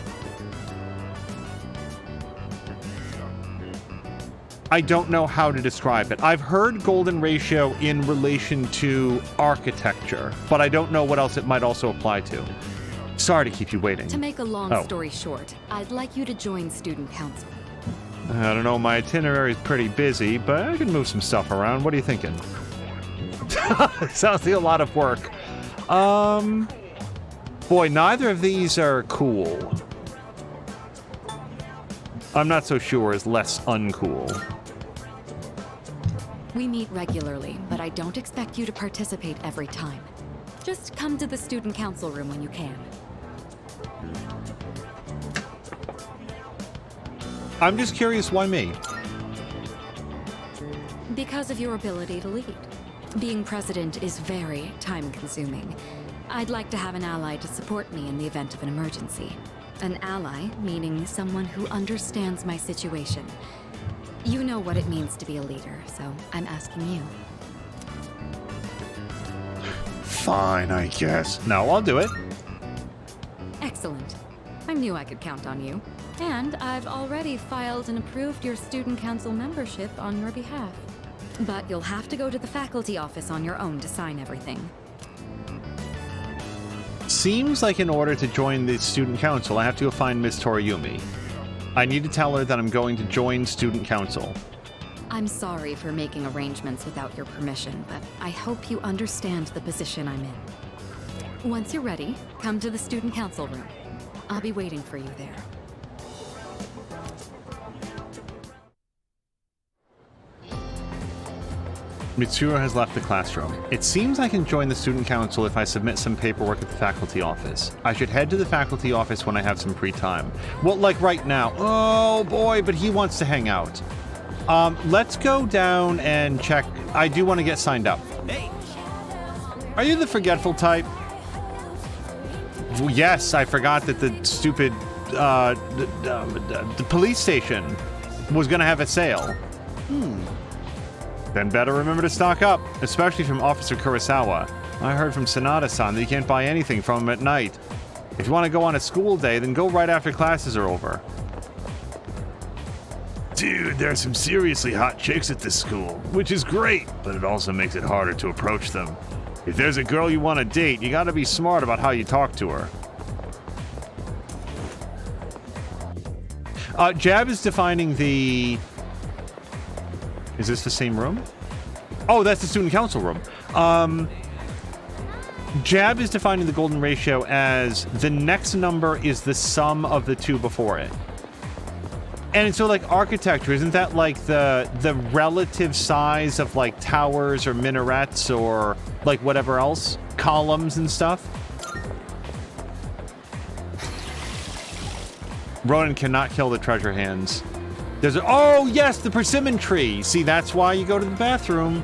I don't know how to describe it. I've heard golden ratio in relation to architecture, but I don't know what else it might also apply to. Sorry to keep you waiting. To make a long story short, I'd like you to join student council. I don't know, my itinerary is pretty busy, but I can move some stuff around. What are you thinking? Sounds like a lot of work. Boy, neither of these are cool. I'm not so sure is less uncool. We meet regularly, but I don't expect you to participate every time. Just come to the student council room when you can. I'm just curious, why me? Because of your ability to lead. Being president is very time-consuming. I'd like to have an ally to support me in the event of an emergency. An ally, meaning someone who understands my situation. You know what it means to be a leader, so I'm asking you. Fine, I guess. No, I'll do it. Excellent. I knew I could count on you. And I've already filed and approved your student council membership on your behalf. But you'll have to go to the faculty office on your own to sign everything. Seems like in order to join the student council, I have to go find Miss Toriyumi. I need to tell her that I'm going to join student council. I'm sorry for making arrangements without your permission, but I hope you understand the position I'm in. Once you're ready, come to the student council room. I'll be waiting for you there. Mitsuru has left the classroom. It seems I can join the student council if I submit some paperwork at the faculty office. I should head to the faculty office when I have some free time. Well, like right now. Oh boy, but he wants to hang out. Let's go down and check. I do want to get signed up. Hey. Are you the forgetful type? Well, yes, I forgot that the stupid the police station was going to have a sale. Then better remember to stock up, especially from Officer Kurosawa. I heard from Sanada-san that you can't buy anything from him at night. If you want to go on a school day, then go right after classes are over. Dude, there are some seriously hot chicks at this school, which is great, but it also makes it harder to approach them. If there's a girl you want to date, you gotta be smart about how you talk to her. Jab is defining the... Is this the same room? Oh, that's the student council room. Jab is defining the golden ratio as the next number is the sum of the two before it. And so, like, architecture, isn't that like the relative size of like towers or minarets or like whatever else? Columns and stuff? Ronan cannot kill the treasure hands. Oh yes, the persimmon tree. See, that's why you go to the bathroom.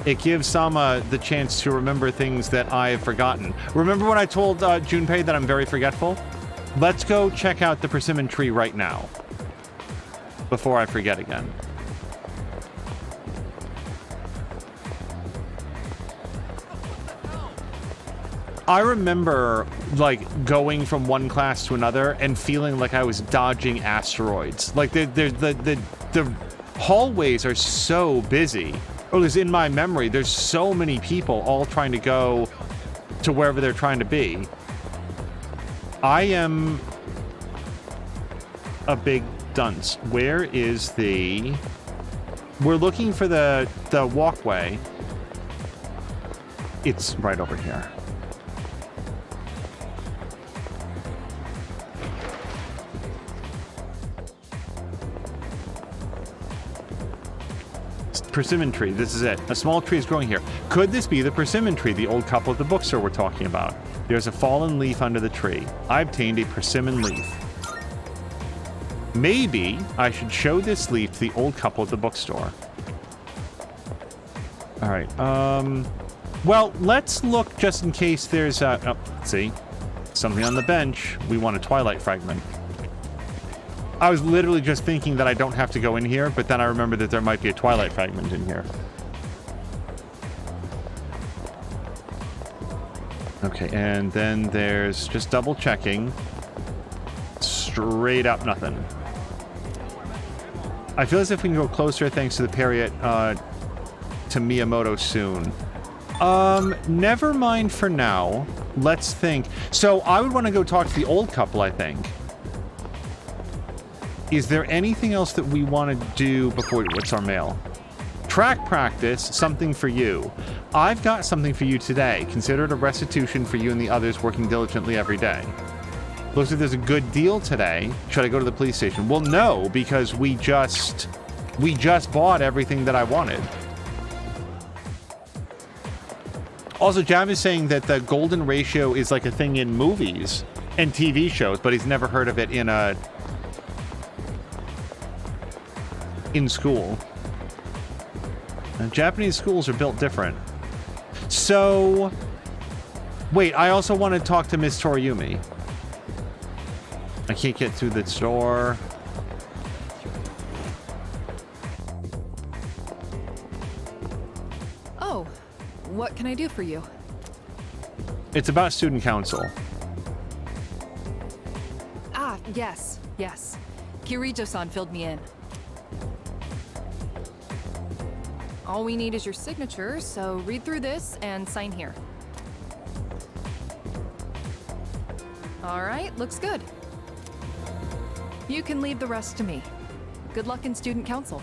It gives Sama the chance to remember things that I have forgotten. Remember when I told Junpei that I'm very forgetful? Let's go check out the persimmon tree right now. Before I forget again. I remember, like, going from one class to another and feeling like I was dodging asteroids. Like, the hallways are so busy. Or at least in my memory, there's so many people all trying to go to wherever they're trying to be. I am a big dunce. Where is the... We're looking for the walkway. It's right over here. Persimmon tree, this is it. A small tree is growing here. Could this be the persimmon tree the old couple at the bookstore were talking about? There's a fallen leaf under the tree. I obtained a persimmon leaf. Maybe I should show this leaf to the old couple at the bookstore. Alright, well, let's look just in case there's a... Oh, see? Something on the bench. We want a Twilight fragment. I was literally just thinking that I don't have to go in here, but then I remember that there might be a Twilight fragment in here. Okay, and then there's just double checking. Straight up nothing. I feel as if we can go closer thanks to the parry to Miyamoto soon. Never mind for now. Let's think. So I would want to go talk to the old couple, I think. Is there anything else that we want to do before... What's our mail? Track practice, something for you. I've got something for you today. Consider it a restitution for you and the others working diligently every day. Looks like there's a good deal today. Should I go to the police station? Well, no, because we just bought everything that I wanted. Also, Jav is saying that the golden ratio is like a thing in movies and TV shows, but he's never heard of it in school. Japanese schools are built different. So, wait, I also want to talk to Miss Toriumi. I can't get through the door. Oh, what can I do for you? It's about student council. Ah, yes. Kirito-san filled me in. All we need is your signature, so read through this and sign here. All right, looks good. You can leave the rest to me. Good luck in student council.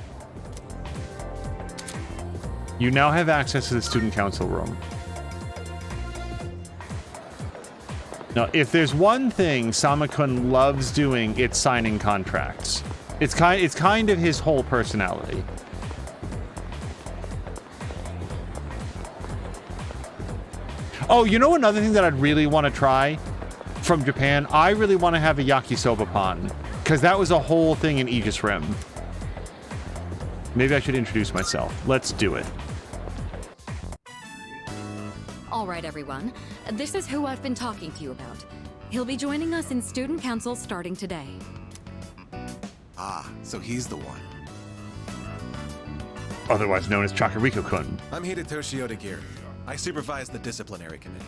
You now have access to the student council room. Now, if there's one thing Sama-kun loves doing, it's signing contracts. It's kind of his whole personality. Oh, you know another thing that I'd really want to try from Japan? I really want to have a yakisoba pan, because that was a whole thing in Aegis Rim. Maybe I should introduce myself. Let's do it. All right, everyone. This is who I've been talking to you about. He'll be joining us in student council starting today. Ah, so he's the one. Otherwise known as Chakariko-kun. I'm Hidetoshi Odagiri. I supervise the disciplinary committee.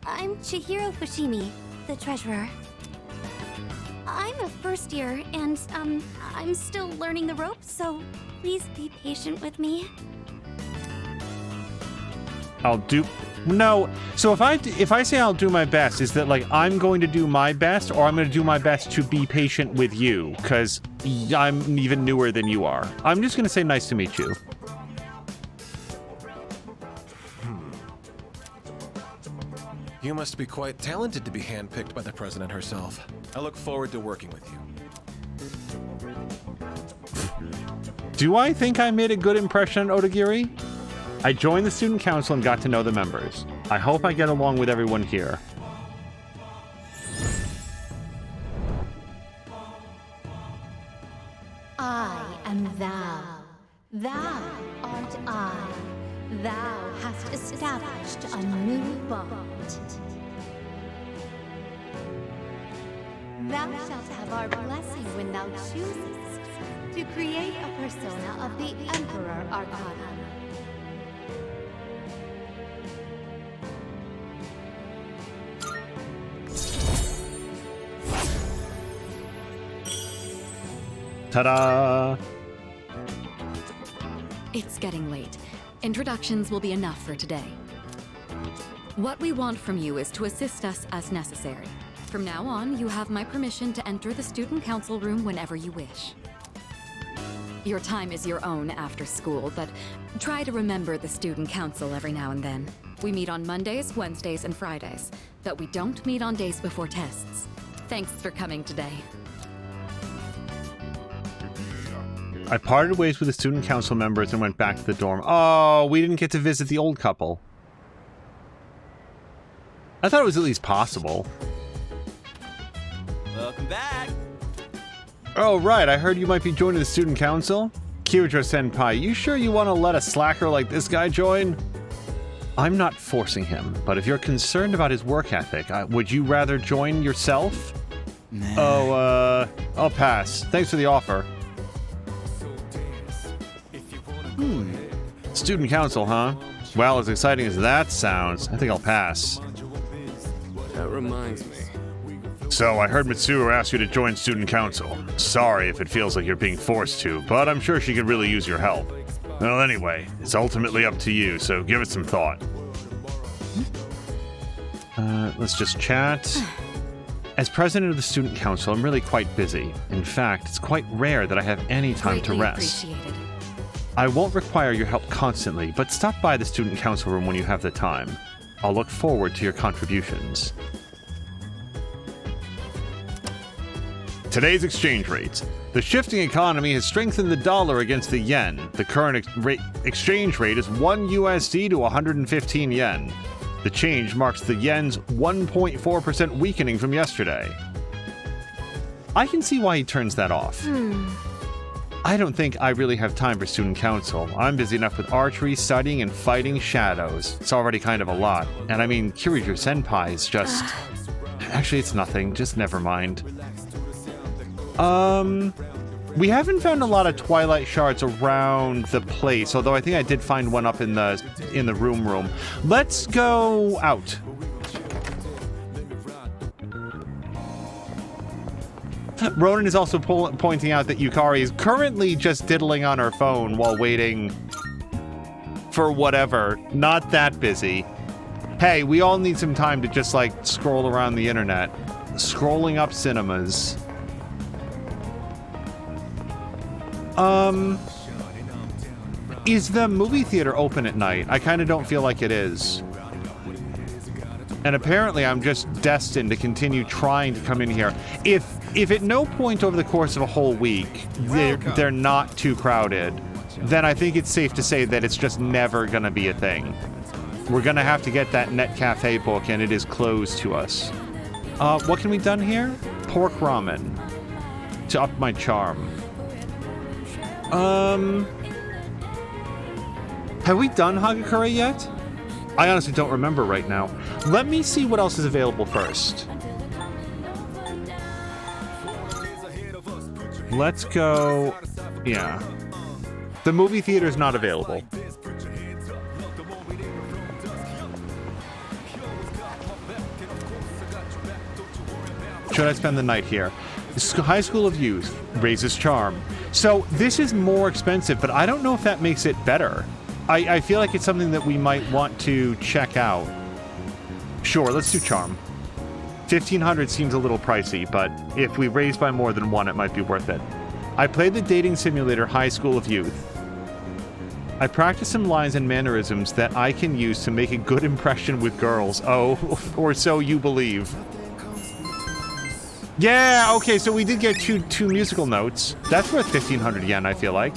I'm Chihiro Fushimi, the treasurer. I'm a first year, and, I'm still learning the ropes, so please be patient with me. No. So if I say I'll do my best, is that like I'm going to do my best, or I'm going to do my best to be patient with you, because I'm even newer than you are? I'm just going to say nice to meet you. You must be quite talented to be handpicked by the president herself. I look forward to working with you. Do I think I made a good impression on Odagiri? I joined the student council and got to know the members. I hope I get along with everyone here. I am thou. Thou art I. Thou hast established a new bond. Thou shalt have our blessing when thou choosest to create a persona of the Emperor Arcana. Ta-da! It's getting late. Introductions will be enough for today. What we want from you is to assist us as necessary. From now on, you have my permission to enter the student council room whenever you wish. Your time is your own after school, but try to remember the student council every now and then. We meet on Mondays, Wednesdays, and Fridays, but we don't meet on days before tests. Thanks for coming today. I parted ways with the student council members and went back to the dorm. Oh, we didn't get to visit the old couple. I thought it was at least possible. Welcome back. Oh, right. I heard you might be joining the student council. Kirijo-senpai, you sure you want to let a slacker like this guy join? I'm not forcing him, but if you're concerned about his work ethic, would you rather join yourself? Nah. Oh, I'll pass. Thanks for the offer. Student council, huh? Well, as exciting as that sounds, I think I'll pass. That reminds me. So I heard Mitsuru ask you to join student council. Sorry if it feels like you're being forced to, but I'm sure she could really use your help. Well, anyway, it's ultimately up to you, so give it some thought. Let's just chat. As president of the student council, I'm really quite busy. In fact, it's quite rare that I have any time to rest. Appreciated. I won't require your help constantly, but stop by the student council room when you have the time. I'll look forward to your contributions. Today's exchange rates. The shifting economy has strengthened the dollar against the yen. The current exchange rate is 1 USD to 115 yen. The change marks the yen's 1.4% weakening from yesterday. I can see why he turns that off. I don't think I really have time for student council. I'm busy enough with archery, studying, and fighting shadows. It's already kind of a lot. And I mean, Kirijo Senpai is just... Actually, it's nothing. Just never mind. We haven't found a lot of Twilight shards around the place, although I think I did find one up in the room. Let's go out. Ronan is also pointing out that Yukari is currently just diddling on her phone while waiting for whatever. Not that busy. Hey, we all need some time to just, like, scroll around the internet. Scrolling up cinemas. Is the movie theater open at night? I kind of don't feel like it is. And apparently I'm just destined to continue trying to come in here. If at no point over the course of a whole week they're not too crowded, then I think it's safe to say that it's just never going to be a thing. We're going to have to get that Net Cafe book, and it is closed to us. What can we done here? Pork ramen. To up my charm. Have we done Hagakure yet? I honestly don't remember right now. Let me see what else is available first. Let's go... Yeah. The movie theater is not available. Should I spend the night here? High School of Youth raises charm. So this is more expensive, but I don't know if that makes it better. I feel like it's something that we might want to check out. Sure, let's do charm. 1,500 seems a little pricey, but if we raise by more than one, it might be worth it. I played the dating simulator High School of Youth. I practiced some lines and mannerisms that I can use to make a good impression with girls. Oh, or so you believe. Yeah, okay, so we did get two musical notes. That's worth 1,500 yen, I feel like.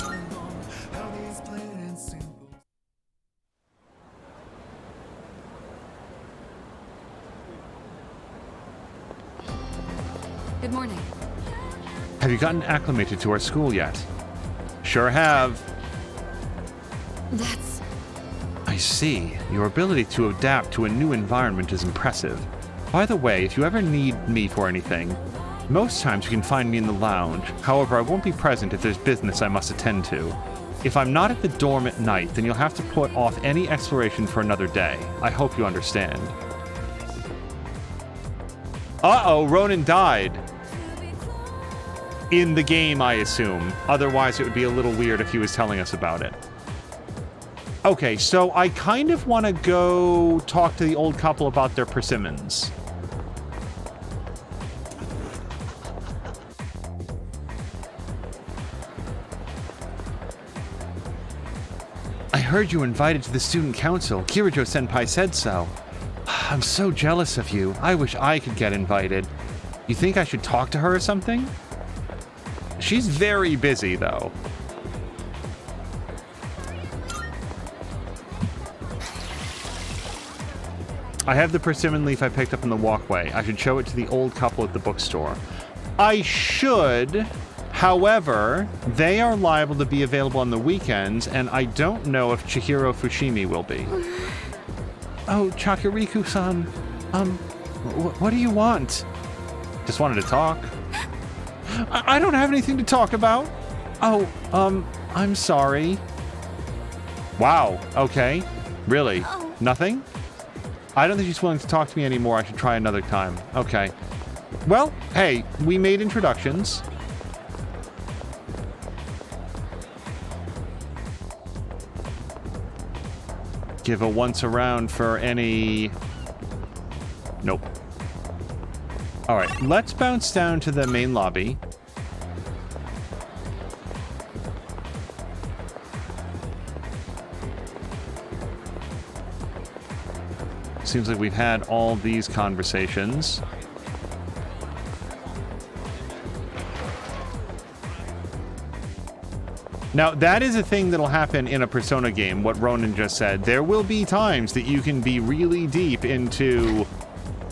Good morning. Have you gotten acclimated to our school yet? Sure have. That's... I see. Your ability to adapt to a new environment is impressive. By the way, if you ever need me for anything, most times you can find me in the lounge. However, I won't be present if there's business I must attend to. If I'm not at the dorm at night, then you'll have to put off any exploration for another day. I hope you understand. Uh-oh, Ronan died. In the game, I assume. Otherwise, it would be a little weird if he was telling us about it. Okay, so I kind of want to go talk to the old couple about their persimmons. I heard you were invited to the student council. Kirijo-senpai said so. I'm so jealous of you. I wish I could get invited. You think I should talk to her or something? She's very busy, though. I have the persimmon leaf I picked up in the walkway. I should show it to the old couple at the bookstore. I should. However, they are liable to be available on the weekends, and I don't know if Chihiro Fushimi will be. Oh, Chakuriku-san. What do you want? Just wanted to talk. I don't have anything to talk about. Oh, I'm sorry. Wow, okay. Really? Nothing? I don't think she's willing to talk to me anymore. I should try another time. Okay. Well, hey, we made introductions. Give a once around for any... Nope. All right, let's bounce down to the main lobby. Seems like we've had all these conversations. Now, that is a thing that'll happen in a Persona game, what Ronan just said. There will be times that you can be really deep into,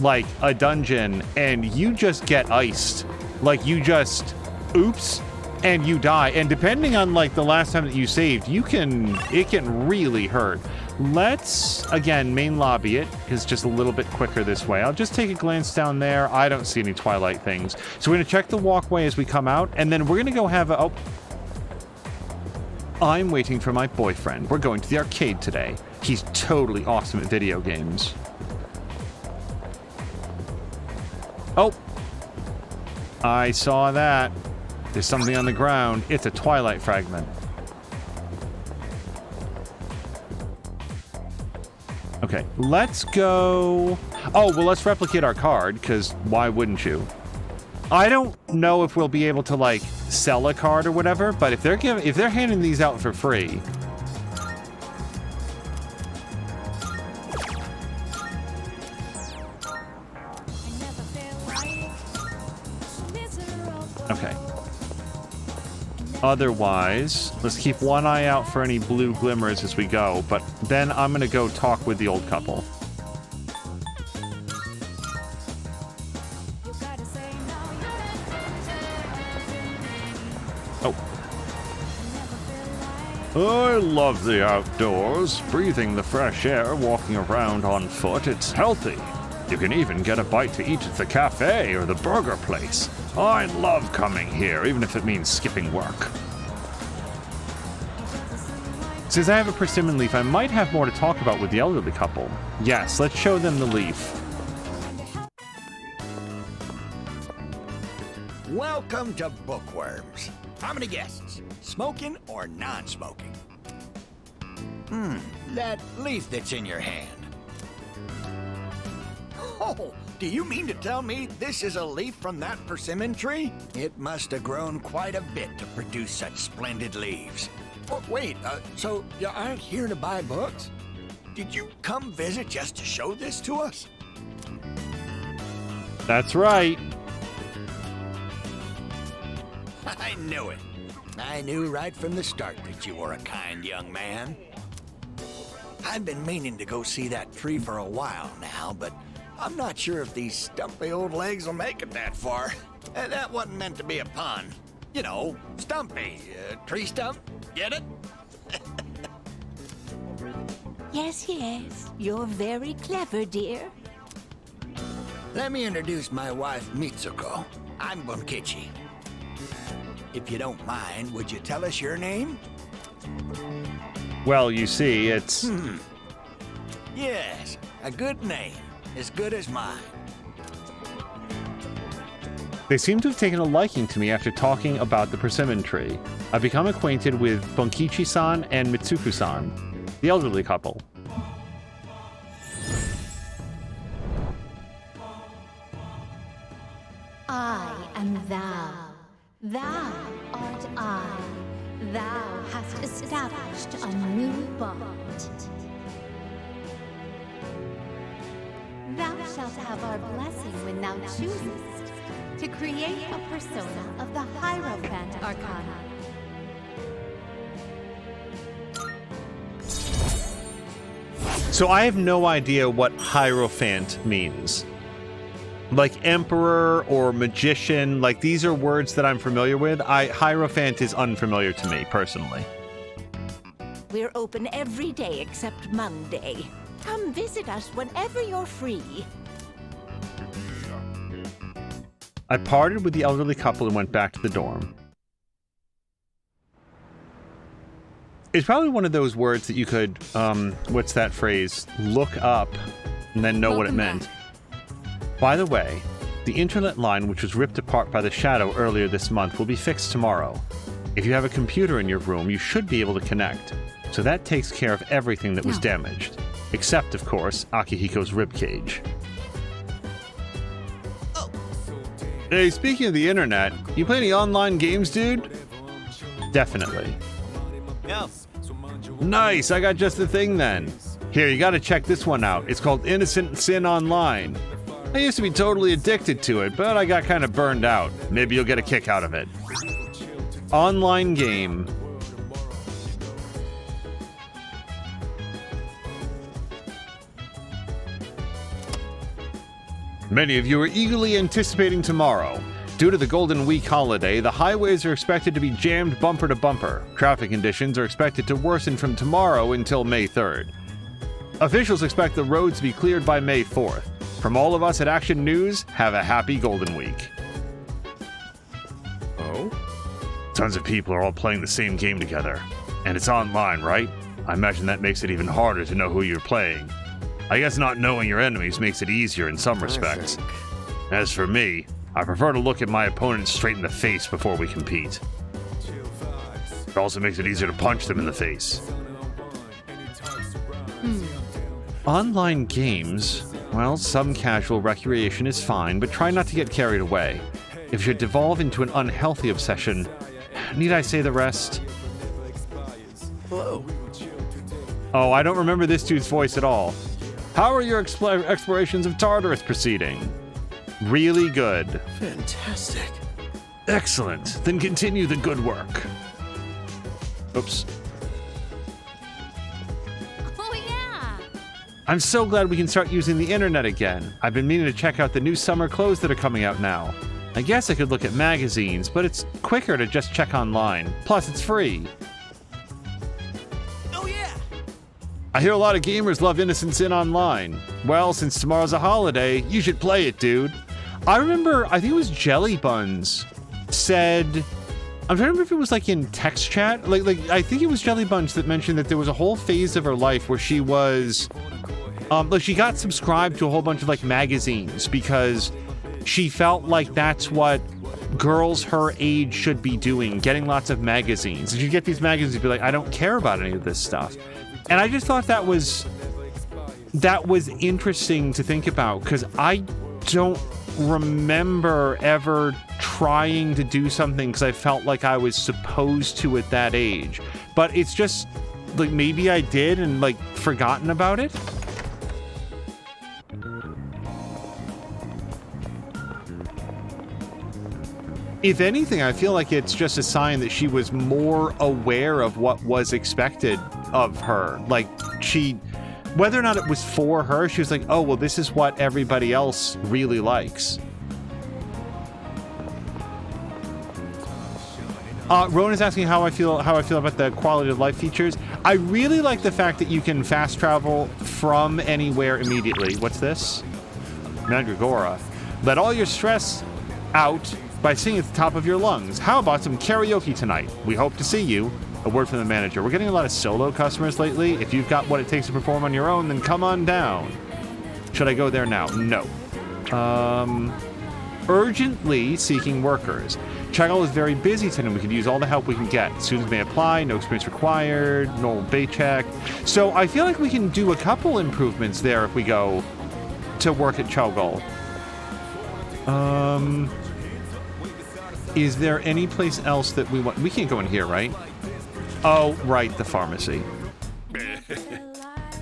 like, a dungeon, and you just get iced. Like, you just, oops, and you die. And depending on, like, the last time that you saved, it can really hurt. Let's, again, main lobby it, because it's just a little bit quicker this way. I'll just take a glance down there. I don't see any Twilight things. So we're going to check the walkway as we come out, and then we're going to go have a... Oh. I'm waiting for my boyfriend. We're going to the arcade today. He's totally awesome at video games. Oh. I saw that. There's something on the ground. It's a Twilight fragment. Okay, let's go... Oh, well, let's replicate our card, because why wouldn't you? I don't know if we'll be able to, like, sell a card or whatever, but if they're handing these out for free... Okay. Otherwise, let's keep one eye out for any blue glimmers as we go, but then I'm going to go talk with the old couple. Oh. I love the outdoors. Breathing the fresh air, walking around on foot, it's healthy. You can even get a bite to eat at the cafe or the burger place. I love coming here, even if it means skipping work. Since I have a persimmon leaf, I might have more to talk about with the elderly couple. Yes, let's show them the leaf. Welcome to Bookworms. How many guests? Smoking or non-smoking? That leaf that's in your hand. Oh, do you mean to tell me this is a leaf from that persimmon tree? It must have grown quite a bit to produce such splendid leaves. Oh, wait, so you aren't here to buy books? Did you come visit just to show this to us? That's right. I knew it. I knew right from the start that you were a kind young man. I've been meaning to go see that tree for a while now, but I'm not sure if these stumpy old legs will make it that far. That wasn't meant to be a pun. You know, stumpy. Tree stump. Get it? Yes, yes. You're very clever, dear. Let me introduce my wife, Mitsuko. I'm Bunkichi. If you don't mind, would you tell us your name? Well, you see, it's... Yes, a good name. As good as mine. They seem to have taken a liking to me after talking about the persimmon tree. I've become acquainted with Bunkichi-san and Mitsuku-san, the elderly couple. I am thou. Thou art I. Thou hast established a new bond. Thou shalt have our blessing when thou choosest to create a persona of the Heirophant arcana. So I have no idea what Heirophant means. Like emperor or magician, like these are words that I'm familiar with. Heirophant is unfamiliar to me, personally. We're open every day except Monday. Come visit us whenever you're free. I parted with the elderly couple and went back to the dorm. It's probably one of those words that you could, what's that phrase? Look up and then know what it meant. By the way, The internet line, which was ripped apart by the shadow earlier this month, will be fixed tomorrow. If you have a computer in your room, you should be able to connect. So that takes care of everything that was damaged. Except, of course, Akihiko's ribcage. Hey, speaking of the internet, you play any online games, dude? Definitely. No. Nice, I got just the thing then. Here, you gotta check this one out. It's called Innocent Sin Online. I used to be totally addicted to it, but I got kind of burned out. Maybe you'll get a kick out of it. Online game. Many of you are eagerly anticipating tomorrow. Due to the Golden Week holiday, the highways are expected to be jammed bumper to bumper. Traffic conditions are expected to worsen from tomorrow until May 3rd. Officials expect the roads to be cleared by May 4th. From all of us at Action News, have a happy Golden Week. Oh? Tons of people are all playing the same game together. And it's online, right? I imagine that makes it even harder to know who you're playing. I guess not knowing your enemies makes it easier in some respects. As for me, I prefer to look at my opponent straight in the face before we compete. It also makes it easier to punch them in the face. Online games? Well, some casual recreation is fine, but try not to get carried away. If it should devolve into an unhealthy obsession, need I say the rest? Hello. Oh, I don't remember this dude's voice at all. How are your explorations of Tartarus proceeding? Really good. Fantastic. Excellent. Then continue the good work. Oops. Oh, yeah! I'm so glad we can start using the internet again. I've been meaning to check out the new summer clothes that are coming out now. I guess I could look at magazines, but it's quicker to just check online. Plus, it's free. Oh, yeah! I hear a lot of gamers love Innocent Sin Online. Well, since tomorrow's a holiday, you should play it, dude. I remember, I think it was Jelly Buns said, I'm trying to remember if it was like in text chat. Like I think it was Jelly Buns that mentioned that there was a whole phase of her life where she was, like she got subscribed to a whole bunch of like magazines because she felt like that's what girls her age should be doing, getting lots of magazines. And she'd get these magazines and be like, I don't care about any of this stuff. And I just thought that was interesting to think about because I don't remember ever trying to do something because I felt like I was supposed to at that age. But it's just like maybe I did and like forgotten about it. If anything, I feel like it's just a sign that she was more aware of what was expected of her. Like she, whether or not it was for her, she was like, oh, well, this is what everybody else really likes. Rowan is asking how I feel about the quality of life features. I really like the fact that you can fast travel from anywhere immediately. What's this? Mandragora. Let all your stress out by singing at the top of your lungs. How about some karaoke tonight? We hope to see you. A word from the manager. We're getting a lot of solo customers lately. If you've got what it takes to perform on your own, then come on down. Should I go there now? No. Urgently seeking workers. Chagall is very busy today. We could use all the help we can get. Students may apply, no experience required, normal paycheck. So I feel like we can do a couple improvements there if we go to work at Chagall. Is there any place else that we want? We can't go in here, right? Oh, right, the pharmacy.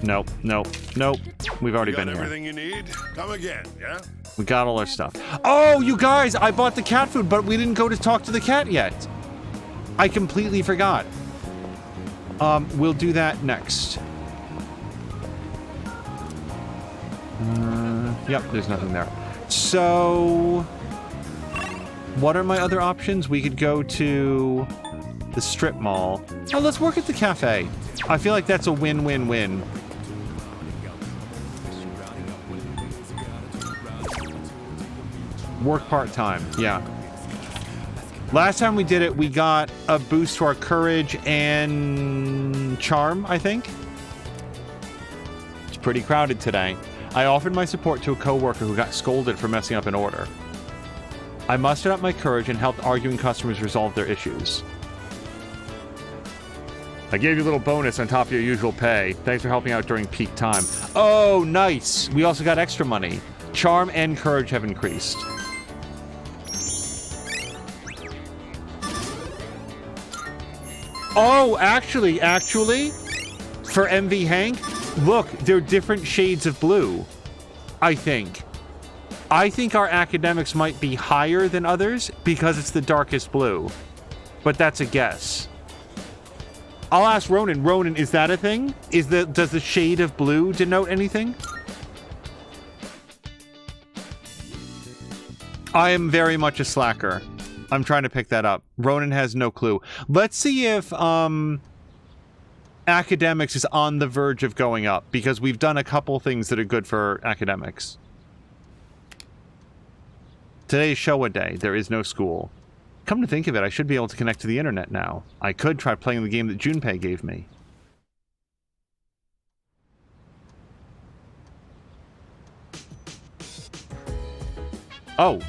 Nope. We've already been here. Everything you need? Come again, yeah? We got all our stuff. Oh, you guys, I bought the cat food, but we didn't go to talk to the cat yet. I completely forgot. We'll do that next. Yep, there's nothing there. So, what are my other options? We could go to the strip mall. Oh, let's work at the cafe. I feel like that's a win-win-win. Work part-time, yeah. Last time we did it, we got a boost to our courage and charm, I think. It's pretty crowded today. I offered my support to a coworker who got scolded for messing up an order. I mustered up my courage and helped arguing customers resolve their issues. I gave you a little bonus on top of your usual pay. Thanks for helping out during peak time. Oh, nice. We also got extra money. Charm and courage have increased. Oh, actually, for MV Hank, look, they're different shades of blue, I think. I think our academics might be higher than others because it's the darkest blue. But that's a guess. I'll ask Ronan. Ronan, is that a thing? Does the shade of blue denote anything? I am very much a slacker. I'm trying to pick that up. Ronan has no clue. Let's see if academics is on the verge of going up, because we've done a couple things that are good for academics. Today's Showa Day. There is no school. Come to think of it, I should be able to connect to the internet now. I could try playing the game that Junpei gave me. Oh,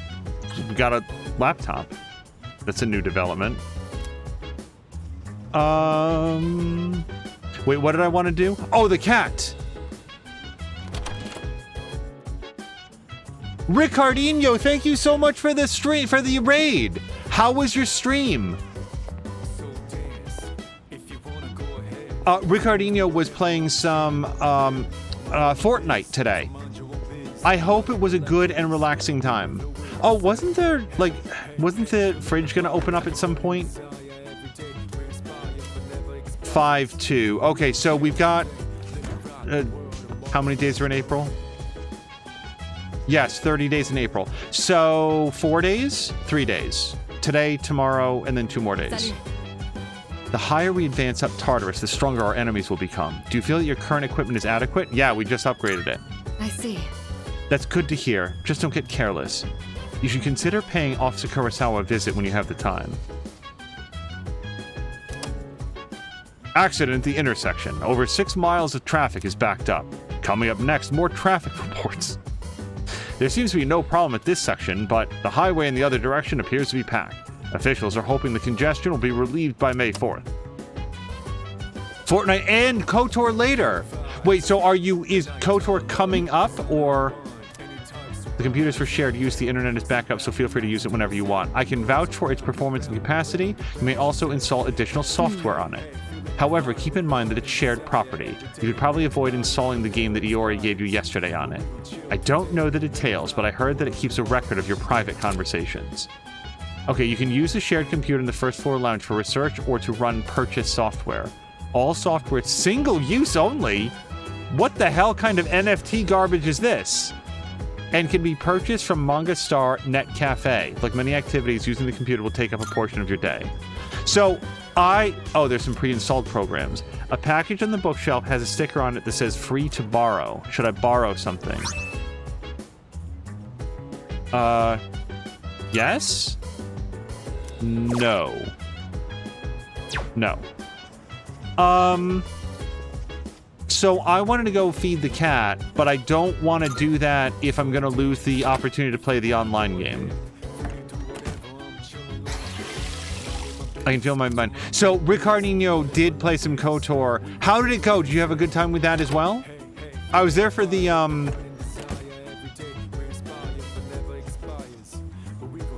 we got a laptop. That's a new development. Wait, what did I want to do? Oh, the cat! Ricardinho, thank you so much for the stream, for the raid! How was your stream? Ricardinho was playing some Fortnite today. I hope it was a good and relaxing time. Oh, wasn't the fridge gonna open up at some point? 5-2. Okay, so we've got... how many days are in April? Yes, 30 days in April. So, 4 days? 3 days. Today, tomorrow, and then 2 more days. The higher we advance up Tartarus, the stronger our enemies will become. Do you feel that your current equipment is adequate? Yeah, we just upgraded it. I see. That's good to hear. Just don't get careless. You should consider paying Officer Kurosawa a visit when you have the time. Accident at the intersection. Over 6 miles of traffic is backed up. Coming up next, more traffic reports. There seems to be no problem at this section, but the highway in the other direction appears to be packed. Officials are hoping the congestion will be relieved by May 4th. Fortnite and KOTOR later! Wait, so is KOTOR coming up, or... The computer's for shared use, the internet is backup, so feel free to use it whenever you want. I can vouch for its performance and capacity. You may also install additional software on it. However, keep in mind that it's shared property. You could probably avoid installing the game that Iori gave you yesterday on it. I don't know the details, but I heard that it keeps a record of your private conversations. Okay, you can use the shared computer in the first floor lounge for research or to run purchase software. All software is single use only? What the hell kind of NFT garbage is this? And can be purchased from Manga Star Net Cafe. Like many activities, using the computer will take up a portion of your day. So, oh, there's some pre-installed programs. A package on the bookshelf has a sticker on it that says free to borrow. Should I borrow something? Yes? No. No. So I wanted to go feed the cat, but I don't want to do that if I'm going to lose the opportunity to play the online game. I can feel my mind. So Ricardinho did play some KOTOR. How did it go? Did you have a good time with that as well? I was there for the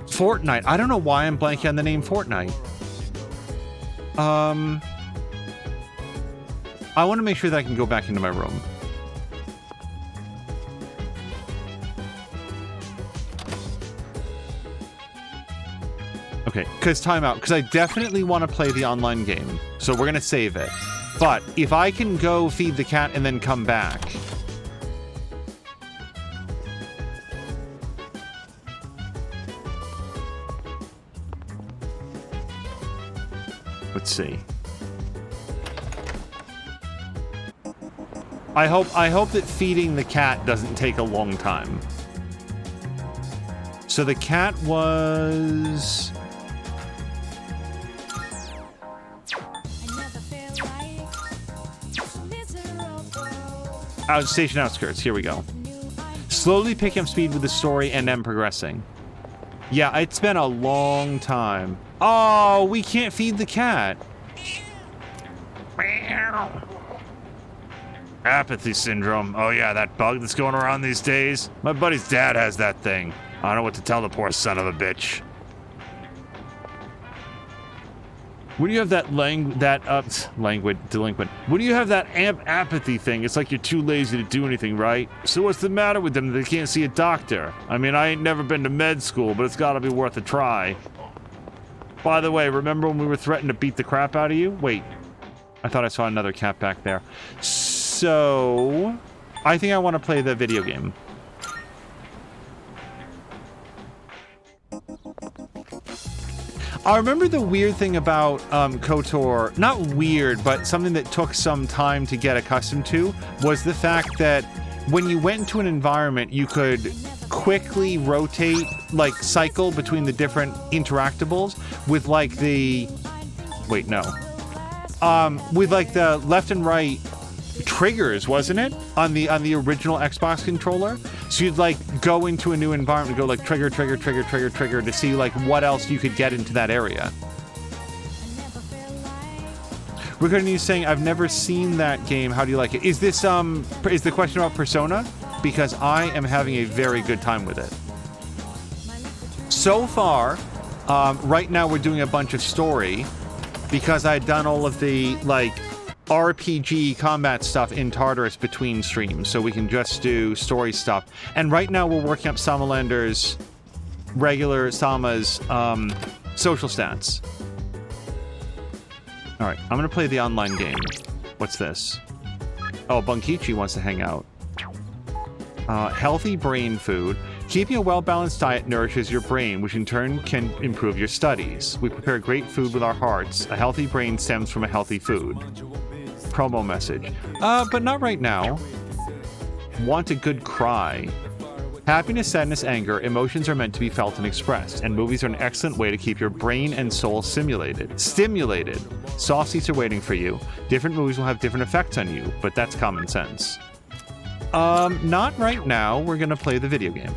Fortnite. I don't know why I'm blanking on the name Fortnite. I want to make sure that I can go back into my room. Okay, because timeout. Because I definitely want to play the online game. So we're going to save it. But if I can go feed the cat and then come back... Let's see. I hope that feeding the cat doesn't take a long time. So the cat was... Station outskirts, here we go. Slowly picking up speed with the story and progressing. Yeah, it's been a long time. Oh, we can't feed the cat. Apathy syndrome. Oh yeah, that bug that's going around these days. My buddy's dad has that thing. I don't know what to tell the poor son of a bitch. When you have that languid delinquent, when you have that apathy thing, it's like you're too lazy to do anything, right? So what's the matter with them? They can't see a doctor. I mean, I ain't never been to med school, but it's gotta be worth a try. By the way, remember when we were threatened to beat the crap out of you? Wait, I thought I saw another cat back there. So, I think I want to play the video game. I remember the weird thing about KOTOR, not weird, but something that took some time to get accustomed to, was the fact that when you went into an environment, you could quickly rotate, like cycle between the different interactables with like the... Wait, no. With like the left and right triggers, wasn't it? On the original Xbox controller? So you'd like go into a new environment and go like trigger, trigger, trigger, trigger, trigger to see like what else you could get into that area. Recording you saying, I've never seen that game. How do you like it? Is this, is the question about Persona? Because I am having a very good time with it. So far, right now we're doing a bunch of story because I'd done all of the, like, RPG combat stuff in Tartarus between streams, so we can just do story stuff. And right now we're working up Samalander's regular Sama's social stats. Alright, I'm gonna play the online game. What's this? Oh, Bunkichi wants to hang out. Healthy brain food. Keeping a well-balanced diet nourishes your brain, which in turn can improve your studies. We prepare great food with our hearts. A healthy brain stems from a healthy food. Promo message. But not right now. Want a good cry. Happiness, sadness, anger, emotions are meant to be felt and expressed, and movies are an excellent way to keep your brain and soul stimulated. Soft seats are waiting for you. Different movies will have different effects on you, but that's common sense. Not right now. We're gonna play the video game.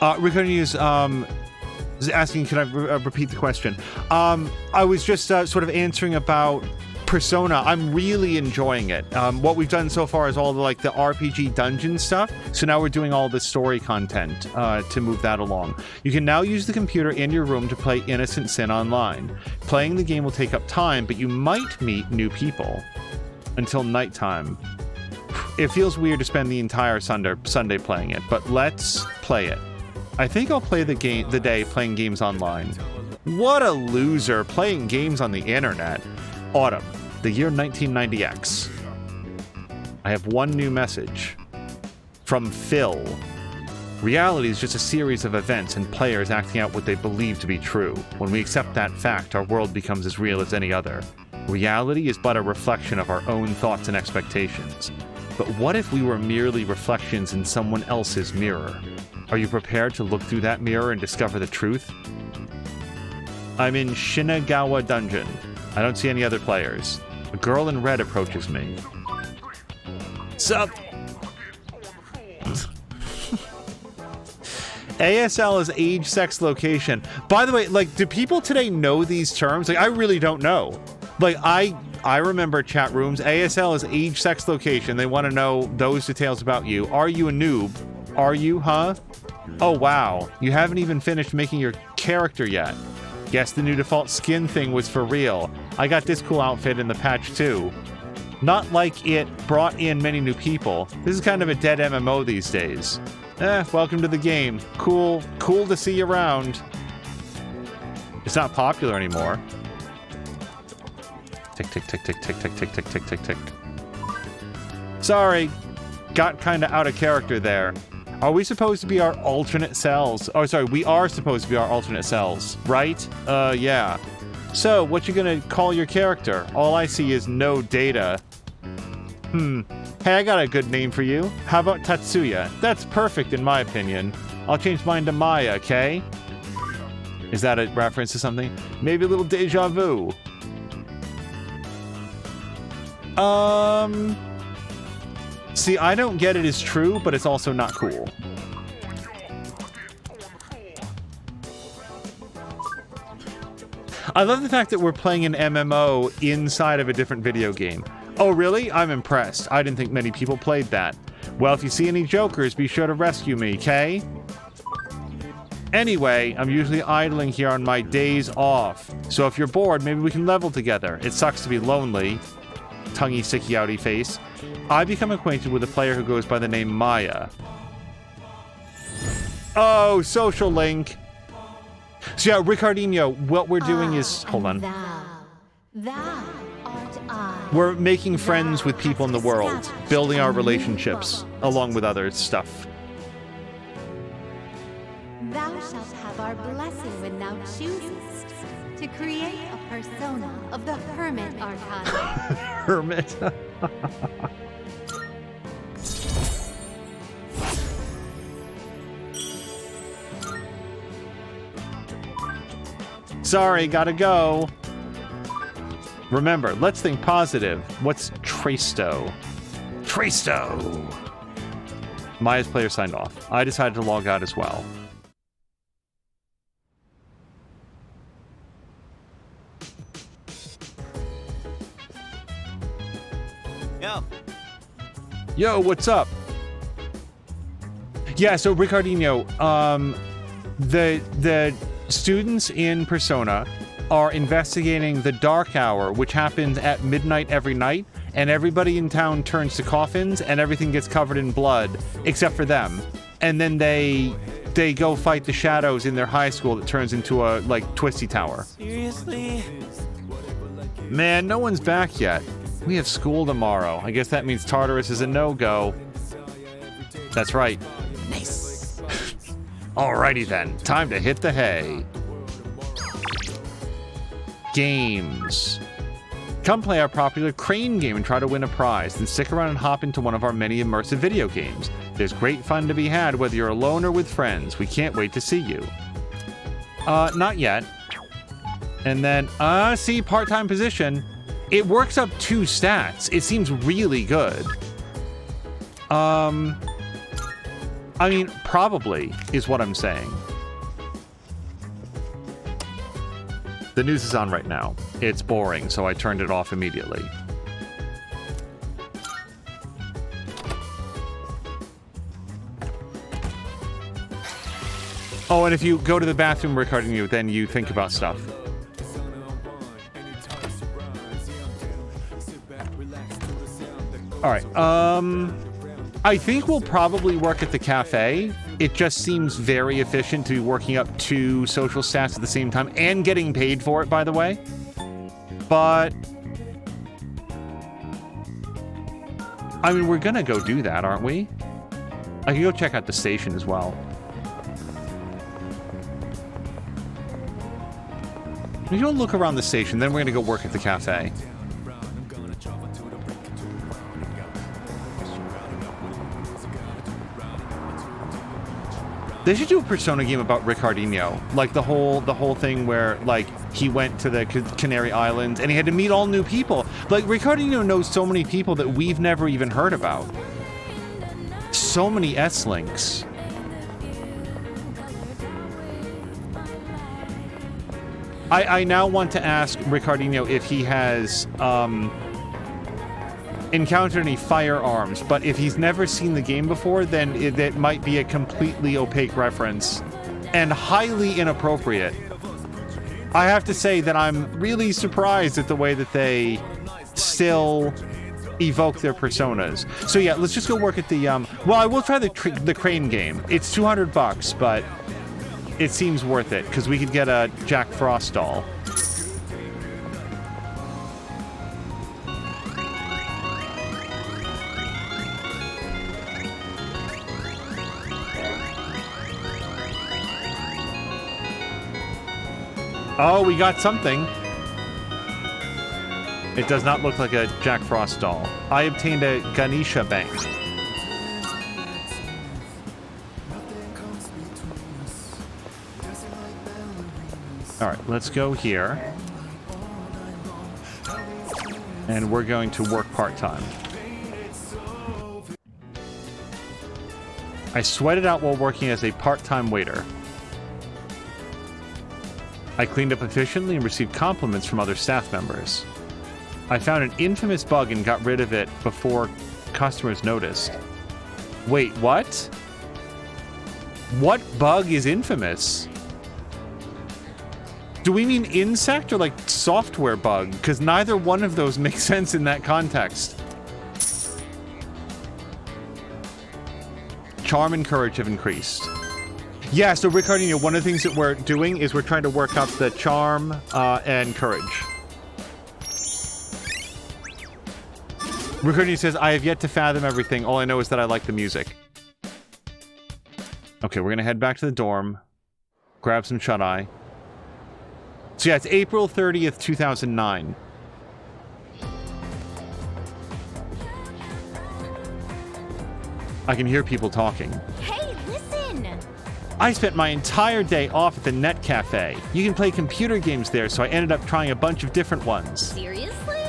We're gonna use, asking, can I repeat the question? I was just sort of answering about Persona. I'm really enjoying it. What we've done so far is all the RPG dungeon stuff. So now we're doing all the story content to move that along. You can now use the computer in your room to play Innocent Sin online. Playing the game will take up time, but you might meet new people until nighttime. It feels weird to spend the entire Sunday playing it, but let's play it. I think I'll play the day playing games online. What a loser, playing games on the internet. Autumn, the year 1990X. I have one new message. From Phil. Reality is just a series of events and players acting out what they believe to be true. When we accept that fact, our world becomes as real as any other. Reality is but a reflection of our own thoughts and expectations. But what if we were merely reflections in someone else's mirror? Are you prepared to look through that mirror and discover the truth? I'm in Shinagawa Dungeon. I don't see any other players. A girl in red approaches me. Sup? ASL is age, sex, location. By the way, like, do people today know these terms? Like, I really don't know. Like, I remember chat rooms. ASL is age, sex, location. They want to know those details about you. Are you a noob? Are you, huh? Oh, wow. You haven't even finished making your character yet. Guess the new default skin thing was for real. I got this cool outfit in the patch too. Not like it brought in many new people. This is kind of a dead MMO these days. Welcome to the game. Cool to see you around. It's not popular anymore. Tick, tick, tick, tick, tick, tick, tick, tick, tick, tick, tick. Sorry. Got kind of out of character there. Are we supposed to be our alternate selves? Oh, sorry, we are supposed to be our alternate selves, right? Yeah. So, what you gonna call your character? All I see is no data. Hey, I got a good name for you. How about Tatsuya? That's perfect in my opinion. I'll change mine to Maya, okay? Is that a reference to something? Maybe a little deja vu. See, I don't get it as true, but it's also not cool. I love the fact that we're playing an MMO inside of a different video game. Oh, really? I'm impressed. I didn't think many people played that. Well, if you see any jokers, be sure to rescue me, okay? Anyway, I'm usually idling here on my days off. So if you're bored, maybe we can level together. It sucks to be lonely. Tonguey, sicky, outy face. I become acquainted with a player who goes by the name Maya. Oh, social link. So yeah, Ricardinho, what we're doing is... Hold on. Thou art I. We're making friends with people in the world, building our relationships, along with other stuff. Thou shalt have our blessing when thou choosest to create a persona of the Hermit arcana. Hermit. Sorry, gotta go. Remember, let's think positive. What's Trasto? Trasto! Maya's player signed off. I decided to log out as well. Yo. Yo, what's up? Yeah, so Ricardinho, the students in Persona are investigating the Dark Hour, which happens at midnight every night, and everybody in town turns to coffins, and everything gets covered in blood, except for them. And then they go fight the shadows in their high school that turns into a, like, twisty tower. Seriously? Man, no one's back yet. We have school tomorrow. I guess that means Tartarus is a no-go. That's right. Nice. Alrighty then, time to hit the hay. Games. Come play our popular Crane game and try to win a prize, then stick around and hop into one of our many immersive video games. There's great fun to be had whether you're alone or with friends. We can't wait to see you. Not yet. And then, see, part-time position. It works up 2 stats. It seems really good. I mean, probably is what I'm saying. The news is on right now. It's boring, so I turned it off immediately. Oh, and if you go to the bathroom recording you, then you think about stuff. Alright, I think we'll probably work at the cafe. It just seems very efficient to be working up 2 social stats at the same time and getting paid for it, by the way. But I mean, we're gonna go do that, aren't we? I can go check out the station as well. We're gonna look around the station, then we're gonna go work at the cafe. They should do a Persona game about Ricardinho, like the whole thing where like he went to the Canary Islands and he had to meet all new people. Like Ricardinho knows so many people that we've never even heard about. So many S-links. I now want to ask Ricardinho if he has encountered any firearms, but if he's never seen the game before, then it might be a completely opaque reference and highly inappropriate. I have to say that I'm really surprised at the way that they still evoke their personas. So yeah, let's just go work at the well, I will try the Crane game. It's $200, but it seems worth it because we could get a Jack Frost doll. Oh, we got something. It does not look like a Jack Frost doll. I obtained a Ganesha bank. All right, let's go here. And we're going to work part-time. I sweated out while working as a part-time waiter. I cleaned up efficiently and received compliments from other staff members. I found an infamous bug and got rid of it before customers noticed. Wait, what? What bug is infamous? Do we mean insect or like software bug? Because neither one of those makes sense in that context. Charm and courage have increased. Yeah, so Ricardino, one of the things that we're doing is we're trying to work up the charm and courage. Ricardino says, I have yet to fathom everything. All I know is that I like the music. Okay, we're going to head back to the dorm. Grab some shut-eye. So yeah, it's April 30th, 2009. I can hear people talking. Hey, listen! I spent my entire day off at the Net Cafe. You can play computer games there, so I ended up trying a bunch of different ones. Seriously?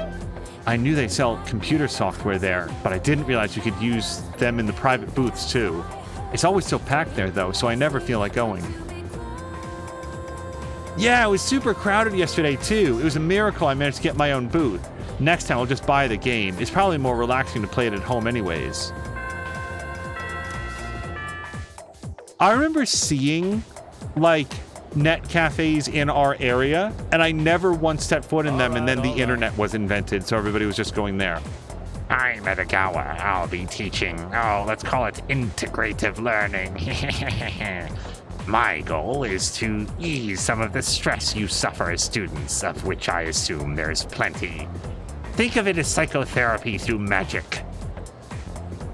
I knew they sell computer software there, but I didn't realize you could use them in the private booths too. It's always so packed there though, so I never feel like going. Yeah, it was super crowded yesterday too. It was a miracle I managed to get my own booth. Next time I'll just buy the game. It's probably more relaxing to play it at home anyways. I remember seeing, like, net cafes in our area, and I never once stepped foot in them, and then the internet was invented, so everybody was just going there. I'm Edagawa. I'll be teaching, let's call it integrative learning. My goal is to ease some of the stress you suffer as students, of which I assume there's plenty. Think of it as psychotherapy through magic.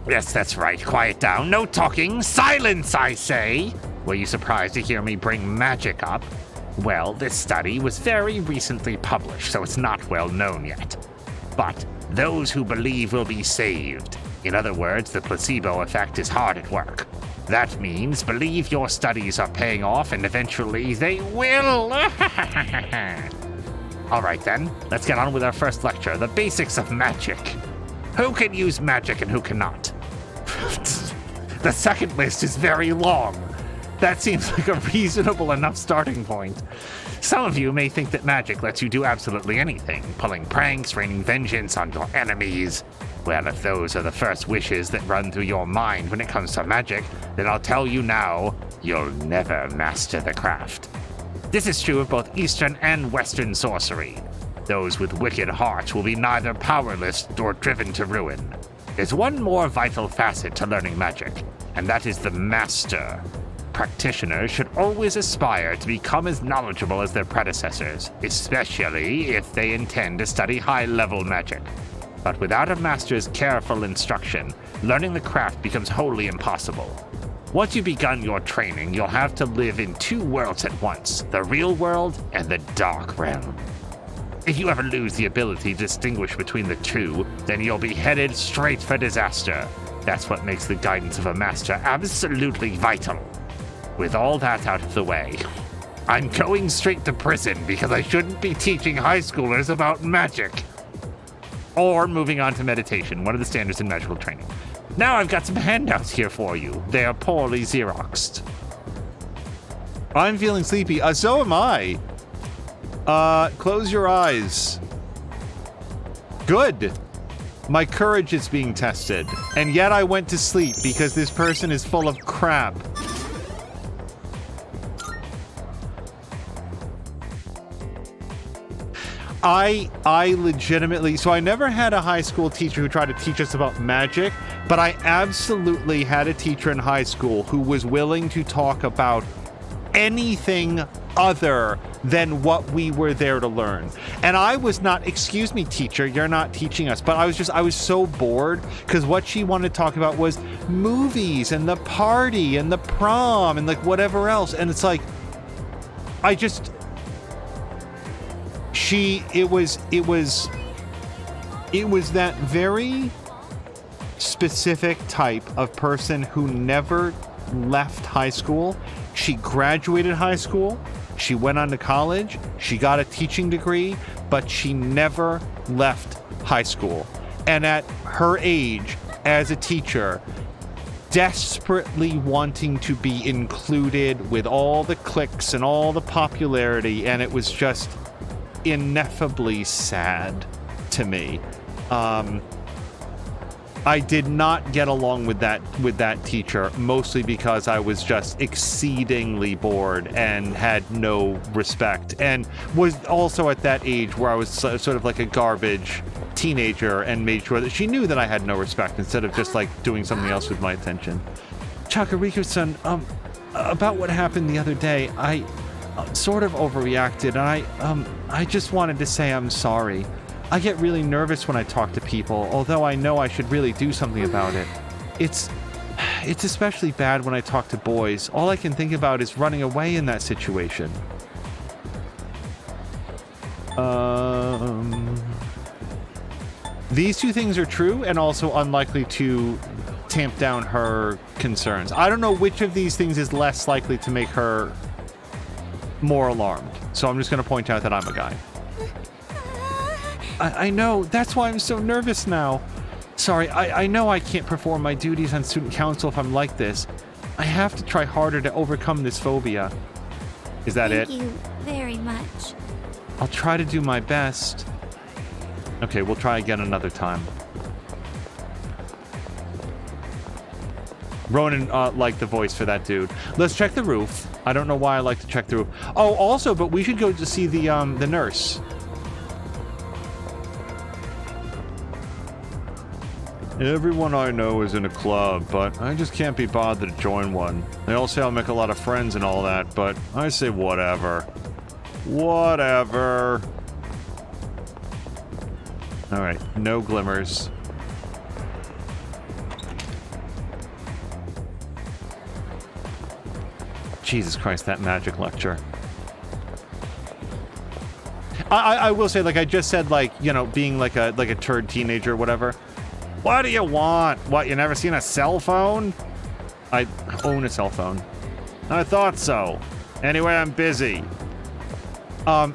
Yes, that's right. Quiet down. No talking. Silence, I say. Were you surprised to hear me bring magic up? Well, this study was very recently published, so it's not well known yet. But those who believe will be saved. In other words, the placebo effect is hard at work. That means believe your studies are paying off and eventually they will. All right then, let's get on with our first lecture, the basics of magic. Who can use magic and who cannot? The second list is very long. That seems like a reasonable enough starting point. Some of you may think that magic lets you do absolutely anything, pulling pranks, raining vengeance on your enemies. Well, if those are the first wishes that run through your mind when it comes to magic, then I'll tell you now, you'll never master the craft. This is true of both Eastern and Western sorcery. Those with wicked hearts will be neither powerless nor driven to ruin. There's one more vital facet to learning magic, and that is the master. Practitioners should always aspire to become as knowledgeable as their predecessors, especially if they intend to study high-level magic. But without a master's careful instruction, learning the craft becomes wholly impossible. Once you've begun your training, you'll have to live in two worlds at once, the real world and the dark realm. If you ever lose the ability to distinguish between the two, then you'll be headed straight for disaster. That's what makes the guidance of a master absolutely vital. With all that out of the way, I'm going straight to prison because I shouldn't be teaching high schoolers about magic. Or moving on to meditation, one of the standards in magical training. Now I've got some handouts here for you. They are poorly Xeroxed. I'm feeling sleepy. So am I. Close your eyes. Good. My courage is being tested. And yet I went to sleep because this person is full of crap. I legitimately, so I never had a high school teacher who tried to teach us about magic, but I absolutely had a teacher in high school who was willing to talk about anything other than what we were there to learn. And I was not, excuse me, teacher, you're not teaching us, but I was so bored because what she wanted to talk about was movies and the party and the prom and like whatever else. And it's like, it was that very specific type of person who never left high school. She graduated high school, she went on to college, she got a teaching degree, but she never left high school. And at her age, as a teacher, desperately wanting to be included with all the clicks and all the popularity, and it was just ineffably sad to me. I did not get along with that teacher, mostly because I was just exceedingly bored and had no respect, and was also at that age where I was sort of like a garbage teenager and made sure that she knew that I had no respect instead of just like doing something else with my attention. Chakariko-san, about what happened the other day, I sort of overreacted, and I just wanted to say I'm sorry. I get really nervous when I talk to people, although I know I should really do something about it. It's especially bad when I talk to boys. All I can think about is running away in that situation. These two things are true and also unlikely to tamp down her concerns. I don't know which of these things is less likely to make her more alarmed. So I'm just going to point out that I'm a guy. I know, that's why I'm so nervous now. Sorry, I know I can't perform my duties on student council if I'm like this. I have to try harder to overcome this phobia. Is that it? Thank you very much. I'll try to do my best. Okay, we'll try again another time. Ronan liked the voice for that dude. Let's check the roof. I don't know why I like to check the roof. Oh, also, but we should go to see the nurse. Everyone I know is in a club, but I just can't be bothered to join one. They all say I'll make a lot of friends and all that, but I say whatever. Whatever. Alright, no glimmers. Jesus Christ, that magic lecture. I will say, like I just said, like, you know, being like a turd teenager or whatever. What do you want? What, you never seen a cell phone? I own a cell phone. I thought so. Anyway, I'm busy.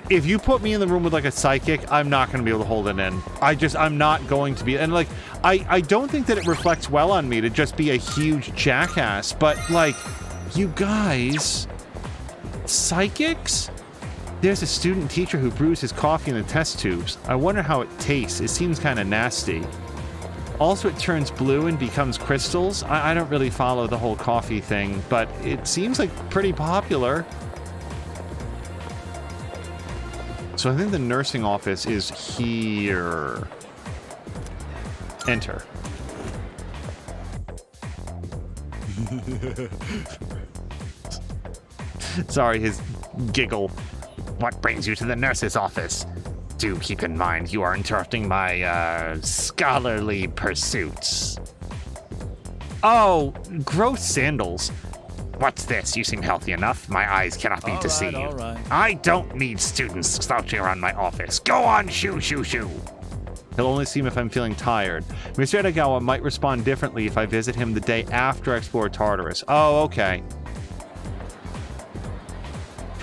If you put me in the room with like a psychic, I'm not going to be able to hold it in. I'm not going to be. And like, I don't think that it reflects well on me to just be a huge jackass, but like, you guys, psychics? There's a student teacher who brews his coffee in the test tubes. I wonder how it tastes. It seems kind of nasty. Also, it turns blue and becomes crystals. I don't really follow the whole coffee thing, but it seems like pretty popular. So I think the nursing office is here. Enter. Sorry, his giggle. What brings you to the nurse's office? Do keep in mind you are interrupting my, scholarly pursuits. Oh, gross sandals. What's this? You seem healthy enough. My eyes cannot be deceived. All right. I don't need students slouching around my office. Go on, shoo, shoo, shoo. He'll only see him if I'm feeling tired. Mr. Edagawa might respond differently if I visit him the day after I explore Tartarus. Oh, okay.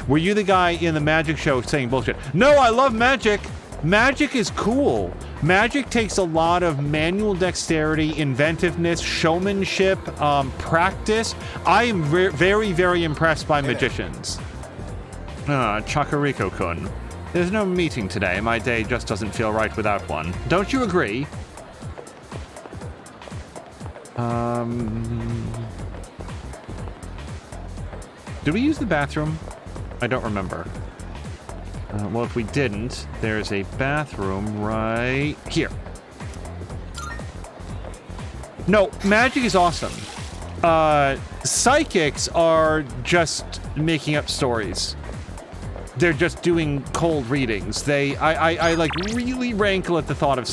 Were you the guy in the magic show saying bullshit? No, I love magic. Magic is cool. Magic takes a lot of manual dexterity, inventiveness, showmanship, practice. I am very, very impressed by magicians. Chakariko-kun. There's no meeting today. My day just doesn't feel right without one. Don't you agree? Did we use the bathroom? I don't remember. Well, if we didn't, there's a bathroom right here. No, magic is awesome. Psychics are just making up stories. They're just doing cold readings. I like really rankle at the thought of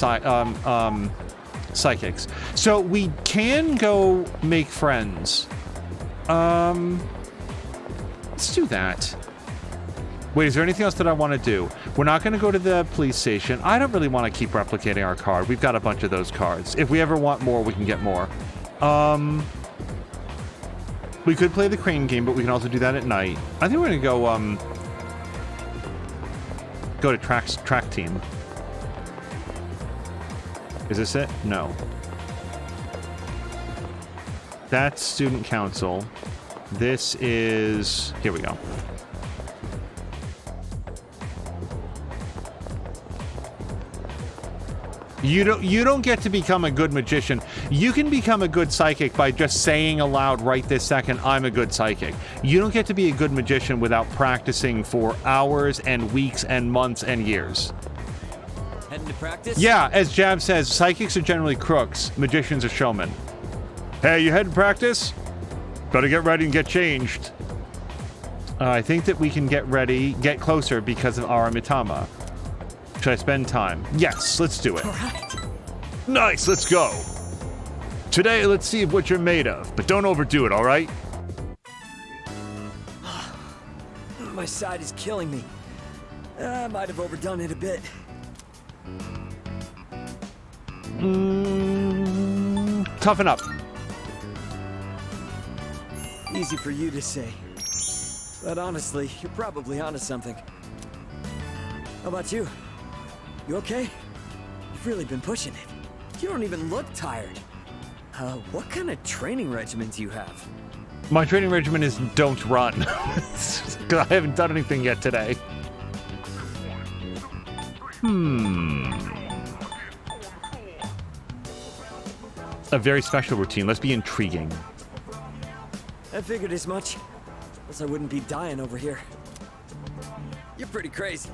psychics. So we can go make friends. Let's do that. Wait, is there anything else that I want to do? We're not going to go to the police station. I don't really want to keep replicating our card. We've got a bunch of those cards. If we ever want more, we can get more. We could play the crane game, but we can also do that at night. I think we're going to go to track team. Is this it? No. That's student council. This is... Here we go. You don't get to become a good magician. You can become a good psychic by just saying aloud right this second, I'm a good psychic. You don't get to be a good magician without practicing for hours and weeks and months and years. Heading to practice? Yeah, as Jab says, psychics are generally crooks. Magicians are showmen. Hey, you heading to practice? Better get ready and get changed. I think that we can get closer because of Aramitama. Should I spend time? Yes, let's do it. All right. Nice, let's go. Today, let's see what you're made of, but don't overdo it, all right? My side is killing me. I might have overdone it a bit. Toughen up. Easy for you to say. But honestly, you're probably onto something. How about you? You okay? You've really been pushing it. You don't even look tired. What kind of training regimen do you have? My training regimen is don't run. Because I haven't done anything yet today. A very special routine. Let's be intriguing. I figured as much. Else I wouldn't be dying over here. You're pretty crazy.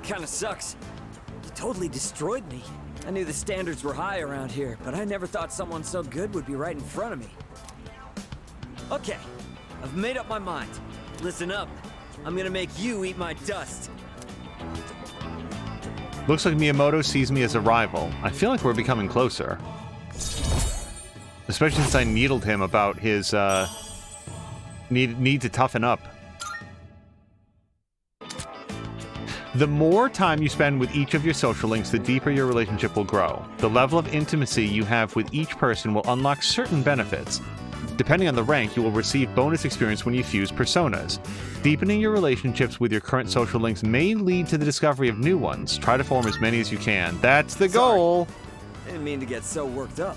Kinda sucks. You totally destroyed me. I knew the standards were high around here, but I never thought someone so good would be right in front of me. Okay, I've made up my mind. Listen up. I'm gonna make you eat my dust. Looks like Miyamoto sees me as a rival. I feel like we're becoming closer. Especially since I needled him about his need to toughen up. The more time you spend with each of your social links, the deeper your relationship will grow. The level of intimacy you have with each person will unlock certain benefits. Depending on the rank, you will receive bonus experience when you fuse personas. Deepening your relationships with your current social links may lead to the discovery of new ones. Try to form as many as you can. That's the goal! I didn't mean to get so worked up.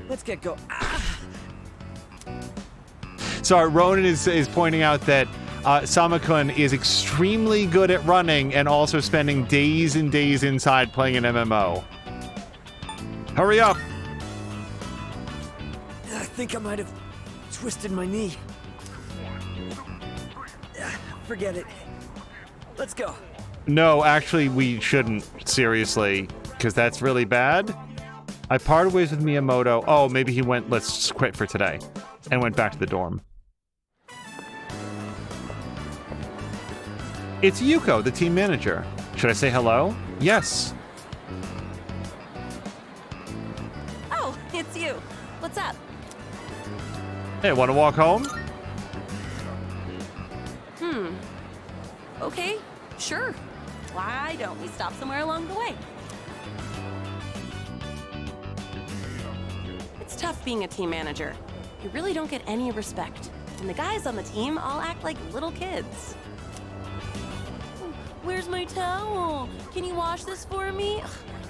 Let's get go. Sorry, Ronan is pointing out that Samakun is extremely good at running and also spending days and days inside playing an MMO. Hurry up! I think I might have twisted my knee. Forget it. Let's go. No, actually, we shouldn't. Seriously. Because that's really bad. I parted ways with Miyamoto. Oh, maybe he went, let's quit for today. And went back to the dorm. It's Yuko, the team manager. Should I say hello? Yes. Oh, it's you. What's up? Hey, want to walk home? Okay, sure. Why don't we stop somewhere along the way? It's tough being a team manager. You really don't get any respect. And the guys on the team all act like little kids. Where's my towel? Can you wash this for me?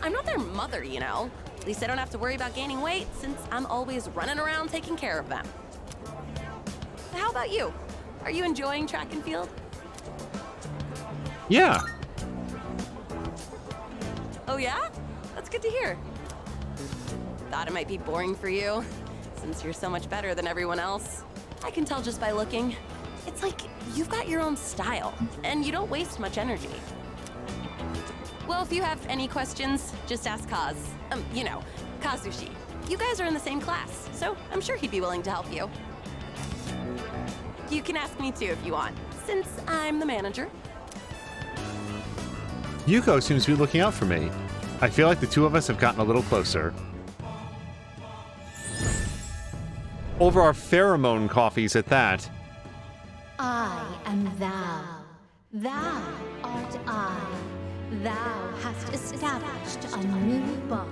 I'm not their mother, you know. At least I don't have to worry about gaining weight since I'm always running around taking care of them. How about you? Are you enjoying track and field? Yeah. Oh yeah? That's good to hear. Thought it might be boring for you, since you're so much better than everyone else. I can tell just by looking. It's like you've got your own style, and you don't waste much energy. Well, if you have any questions, just ask Kaz. You know, Kazushi. You guys are in the same class, so I'm sure he'd be willing to help you. You can ask me too if you want, since I'm the manager. Yuko seems to be looking out for me. I feel like the two of us have gotten a little closer. Over our pheromone coffees at that. I am thou. Thou art I. Thou hast established a new bond.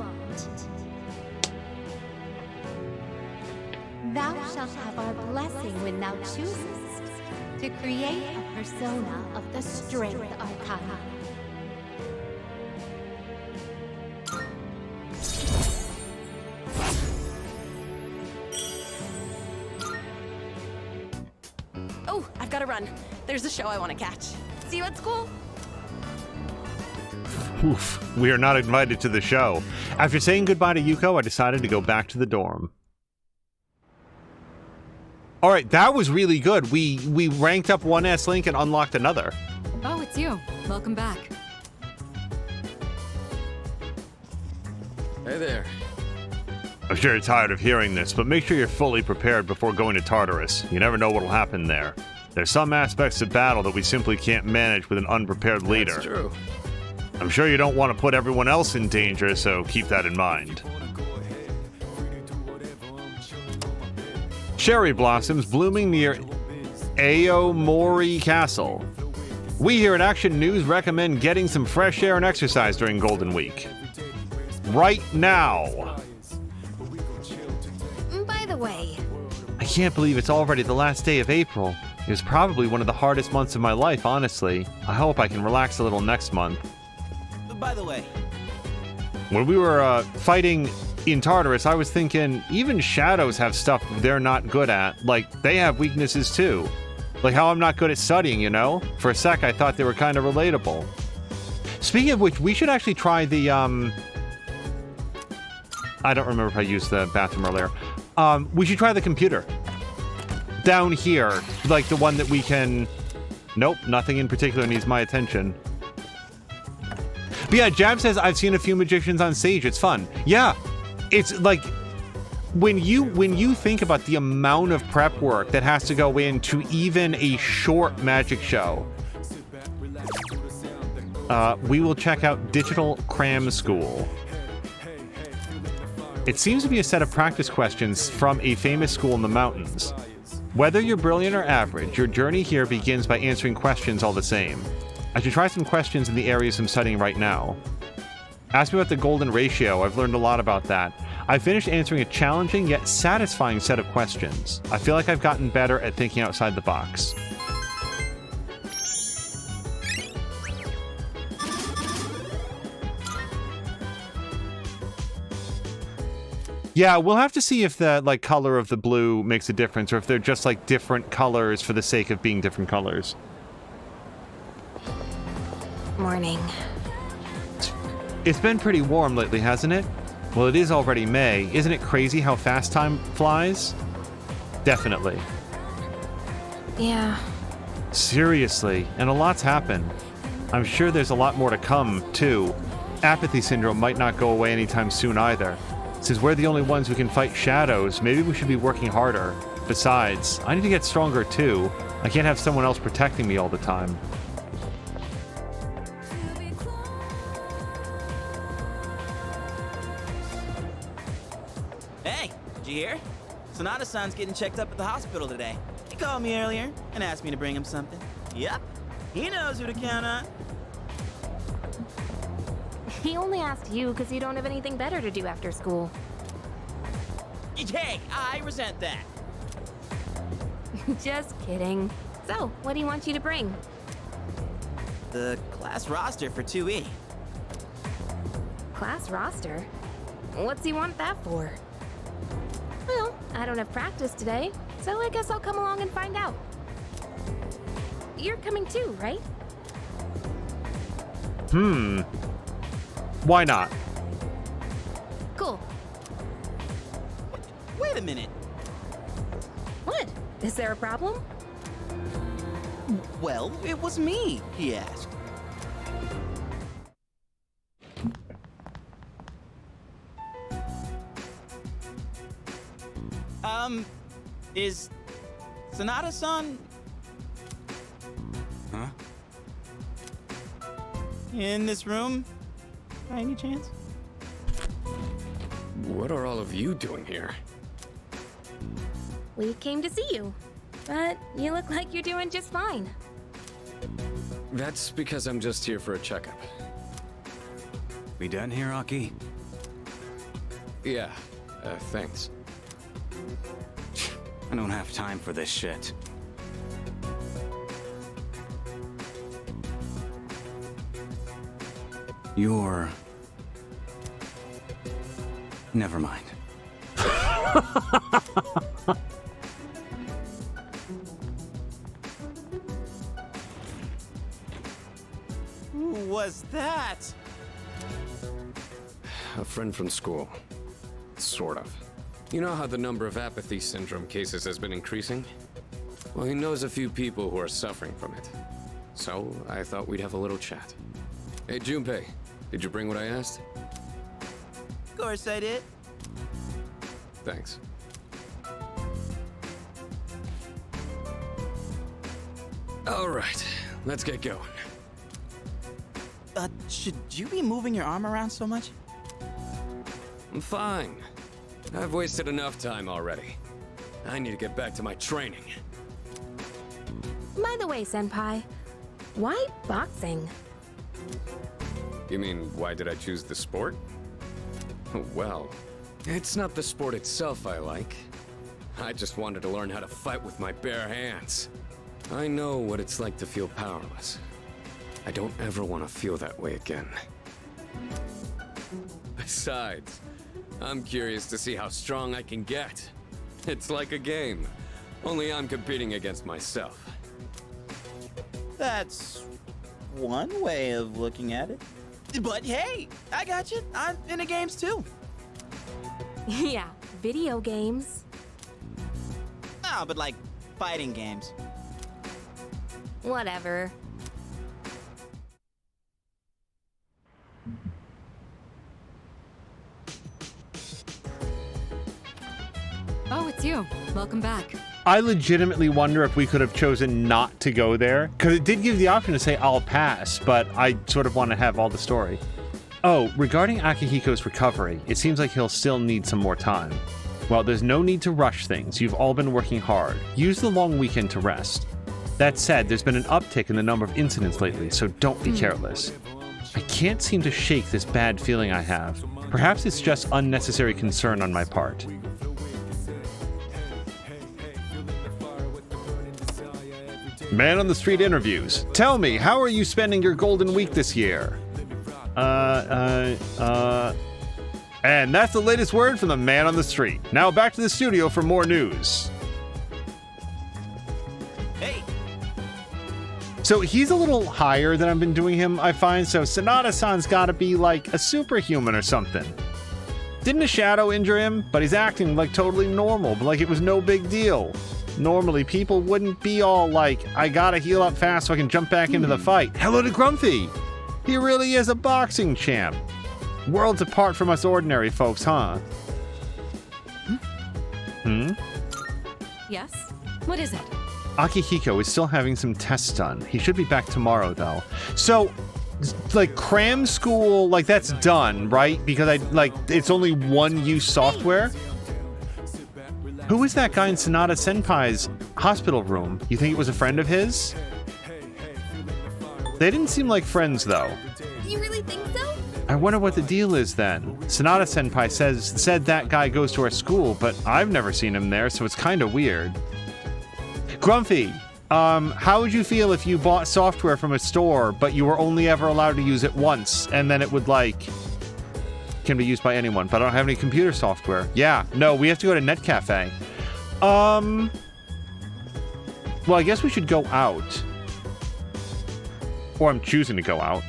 Thou shalt have our blessing when thou choosest to create a persona of the strength arcana. gotta run. There's a show I want to catch. See you at school. Oof, we are not invited to the show. After saying goodbye to Yuko, I decided to go back to the dorm. Alright, that was really good. We ranked up one S-Link and unlocked another. Oh, it's you. Welcome back. Hey there. I'm sure you're tired of hearing this, but make sure you're fully prepared before going to Tartarus. You never know what'll happen there. There's some aspects of battle that we simply can't manage with an unprepared leader. That's true. I'm sure you don't want to put everyone else in danger, so keep that in mind. Cherry blossoms blooming near Aomori Castle. We here at Action News recommend getting some fresh air and exercise during Golden Week. Right now! By the way, I can't believe it's already the last day of April. It was probably one of the hardest months of my life, honestly. I hope I can relax a little next month. By the way, When we were fighting in Tartarus, I was thinking, even shadows have stuff they're not good at. Like, they have weaknesses too. Like how I'm not good at studying, you know? For a sec, I thought they were kind of relatable. Speaking of which, we should actually try the, I don't remember if I used the bathroom earlier. We should try the computer. Down here. Like the one that we can... Nope, nothing in particular needs my attention. But yeah, Jab says, I've seen a few magicians on stage. It's fun. Yeah, it's like when you think about the amount of prep work that has to go into even a short magic show. We will check out Digital Cram School. It seems to be a set of practice questions from a famous school in the mountains. Whether you're brilliant or average, your journey here begins by answering questions all the same. I should try some questions in the areas I'm studying right now. Ask me about the golden ratio. I've learned a lot about that. I finished answering a challenging yet satisfying set of questions. I feel like I've gotten better at thinking outside the box. Yeah, we'll have to see if the color of the blue makes a difference, or if they're just like different colors for the sake of being different colors. morning. It's been pretty warm lately, hasn't it? Well, it is already May. Isn't it crazy how fast time flies? Definitely. Yeah. Seriously, and a lot's happened. I'm sure there's a lot more to come, too. Apathy syndrome might not go away anytime soon either. Since we're the only ones who can fight shadows, maybe we should be working harder. Besides, I need to get stronger too. I can't have someone else protecting me all the time. Hey, did you hear? Sonata-san's getting checked up at the hospital today. He called me earlier and asked me to bring him something. Yep, he knows who to count on. He only asked you because you don't have anything better to do after school. Hey, I resent that. Just kidding. So, what do you want you to bring? The class roster for 2E. Class roster? What's he want that for? Well, I don't have practice today, so I guess I'll come along and find out. You're coming too, right? Why not? Cool. Wait a minute. What? Is there a problem? Well, it was me, he asked. Is Sonata-san... Huh? in this room, by any chance? What are all of you doing here? We came to see you, but you look like you're doing just fine. That's because I'm just here for a checkup. We done here, Aki? Yeah, thanks. I don't have time for this shit. You're... Never mind. Who was that? A friend from school. Sort of. You know how the number of apathy syndrome cases has been increasing? Well, he knows a few people who are suffering from it. So, I thought we'd have a little chat. Hey, Junpei, did you bring what I asked? Of course I did. Thanks. All right, let's get going. Should you be moving your arm around so much? I'm fine. I've wasted enough time already. I need to get back to my training. By the way, Senpai, why boxing? You mean, why did I choose the sport? Well, it's not the sport itself I like. I just wanted to learn how to fight with my bare hands. I know what it's like to feel powerless. I don't ever want to feel that way again. Besides, I'm curious to see how strong I can get. It's like a game, only I'm competing against myself. That's one way of looking at it. But hey, I got you. I'm into games too. Yeah, video games. No, but like fighting games. Whatever. Oh, it's you. Welcome back. I legitimately wonder if we could have chosen not to go there, because it did give the option to say I'll pass, but I sort of want to have all the story. Oh, regarding Akihiko's recovery, it seems like he'll still need some more time. Well, there's no need to rush things. You've all been working hard. Use the long weekend to rest. That said, there's been an uptick in the number of incidents lately, so don't be careless. I can't seem to shake this bad feeling I have. Perhaps it's just unnecessary concern on my part. Man on the Street interviews. Tell me, how are you spending your golden week this year? And that's the latest word from the man on the street. Now back to the studio for more news. Hey. So he's a little higher than I've been doing him, I find, so Sanada-san's gotta be like a superhuman or something. Didn't a shadow injure him? But he's acting like totally normal, like it was no big deal. Normally, people wouldn't be all like, I gotta heal up fast so I can jump back into the fight. Hello to Grumpy! He really is a boxing champ. Worlds apart from us ordinary folks, huh? Yes? What is it? Akihiko is still having some tests done. He should be back tomorrow, though. So, like, cram school, like, that's done, right? Because it's only one-use software? Who was that guy in Sanada Senpai's hospital room? You think it was a friend of his? They didn't seem like friends, though. You really think so? I wonder what the deal is then. Sanada Senpai said that guy goes to our school, but I've never seen him there, so it's kind of weird. Grumpy, how would you feel if you bought software from a store, but you were only ever allowed to use it once, and then it would, like, can be used by anyone, but I don't have any computer software. Yeah, no, we have to go to Netcafe. Well, I guess we should go out. Or I'm choosing to go out.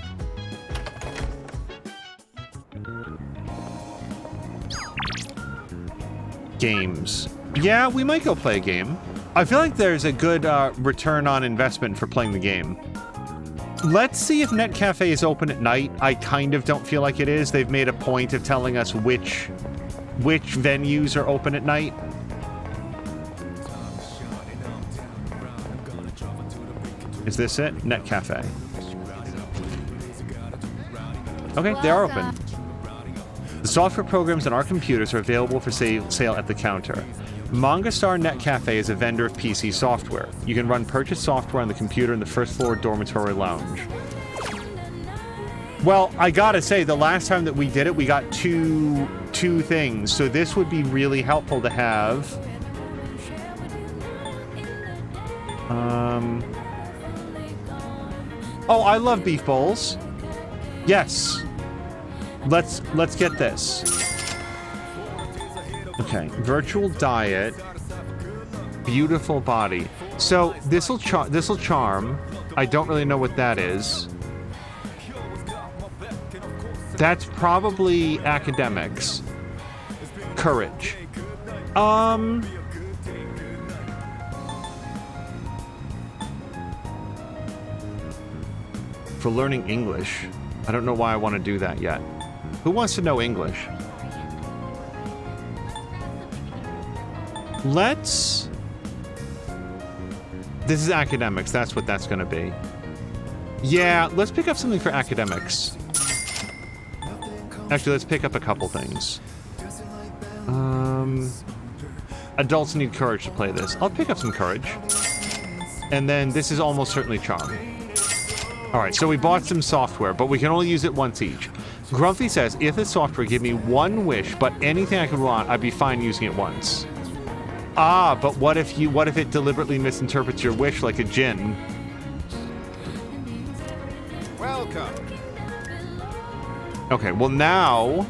Games. Yeah, we might go play a game. I feel like there's a good return on investment for playing the game. Let's see if Netcafe is open at night. I kind of don't feel like it is. They've made a point of telling us which venues are open at night. Is this it? Netcafe. Okay, they are open. The software programs on our computers are available for sale at the counter. MangaStar Netcafe is a vendor of PC software. You can run purchased software on the computer in the first floor dormitory lounge. Well, I gotta say, the last time that we did it, we got two things. So this would be really helpful to have. Oh, I love beef bowls. Yes. Let's get this. Okay, virtual diet, beautiful body. So this'll charm. I don't really know what that is. That's probably academics. Courage. For learning English. I don't know why I want to do that yet. Who wants to know English? Let's... This is academics. That's what that's going to be. Yeah, let's pick up something for academics. Actually, let's pick up a couple things. Adults need courage to play this. I'll pick up some courage. And then this is almost certainly charm. Alright, so we bought some software, but we can only use it once each. Grumpy says, if the software gave me one wish, but anything I could want, I'd be fine using it once. Ah, but what if it deliberately misinterprets your wish like a djinn? Welcome. Okay, well now...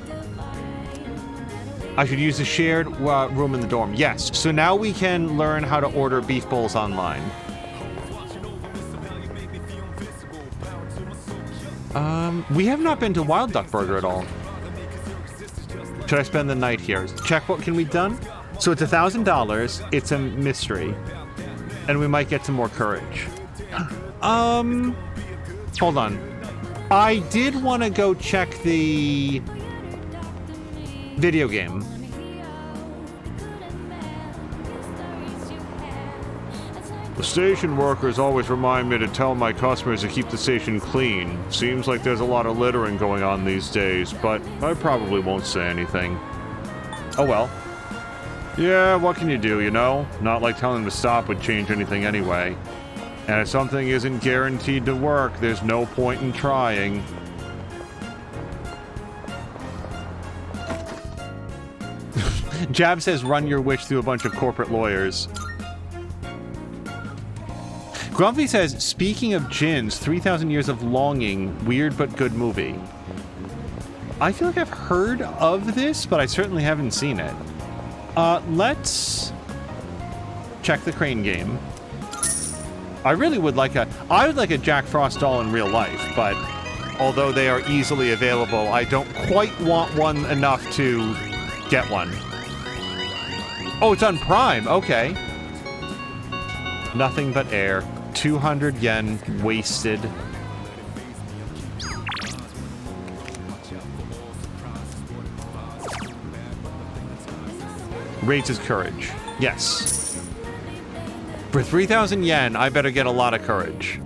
I should use the shared room in the dorm. Yes, so now we can learn how to order beef bowls online. We have not been to Wild Duck Burger at all. Should I spend the night here? Check what can be done? So it's $1,000. It's a mystery. And we might get some more courage. Hold on. I did want to go check the video game. The station workers always remind me to tell my customers to keep the station clean. Seems like there's a lot of littering going on these days, but I probably won't say anything. Oh well. Yeah, what can you do, you know? Not like telling them to stop would change anything anyway. And if something isn't guaranteed to work, there's no point in trying. Jab says run your wish through a bunch of corporate lawyers. Grumpy says, speaking of djinns, 3,000 Years of Longing, weird but good movie. I feel like I've heard of this, but I certainly haven't seen it. Let's check the crane game. I really would like I would like a Jack Frost doll in real life, but although they are easily available, I don't quite want one enough to get one. Oh, it's on Prime. Okay. Nothing but air. 200 yen wasted. Raises courage. Yes. For 3,000 yen, I better get a lot of courage.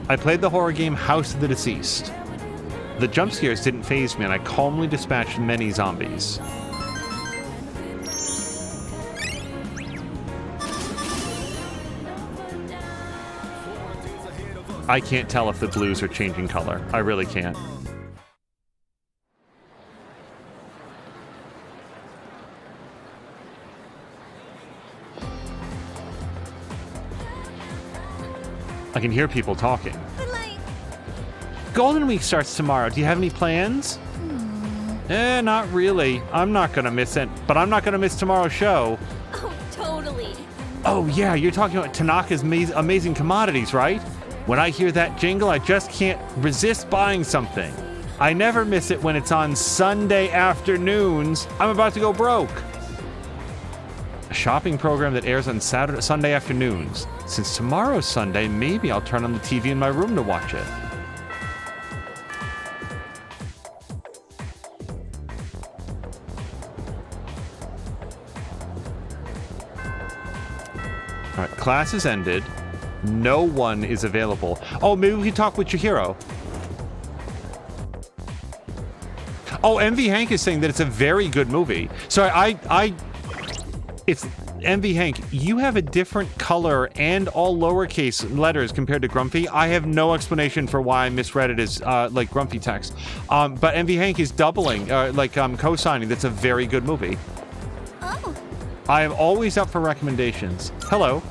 I played the horror game House of the Deceased. The jump scares didn't faze me, and I calmly dispatched many zombies. I can't tell if the blues are changing color. I really can't. I can hear people talking. Golden Week starts tomorrow. Do you have any plans? Not really. I'm not gonna miss it, but I'm not gonna miss tomorrow's show. Oh, totally. Oh yeah, you're talking about Tanaka's amazing commodities, right? When I hear that jingle, I just can't resist buying something. I never miss it when it's on Sunday afternoons. I'm about to go broke. A shopping program that airs on Sunday afternoons. Since tomorrow's Sunday, maybe I'll turn on the TV in my room to watch it. All right, class has ended. No one is available. Oh, maybe we can talk with Chihiro. Oh, MV Hank is saying that it's a very good movie. So it's MV Hank. You have a different color and all lowercase letters compared to Grumpy. I have no explanation for why I misread it as like Grumpy text. But MV Hank is doubling, co-signing. That's a very good movie. Oh. I am always up for recommendations. Hello.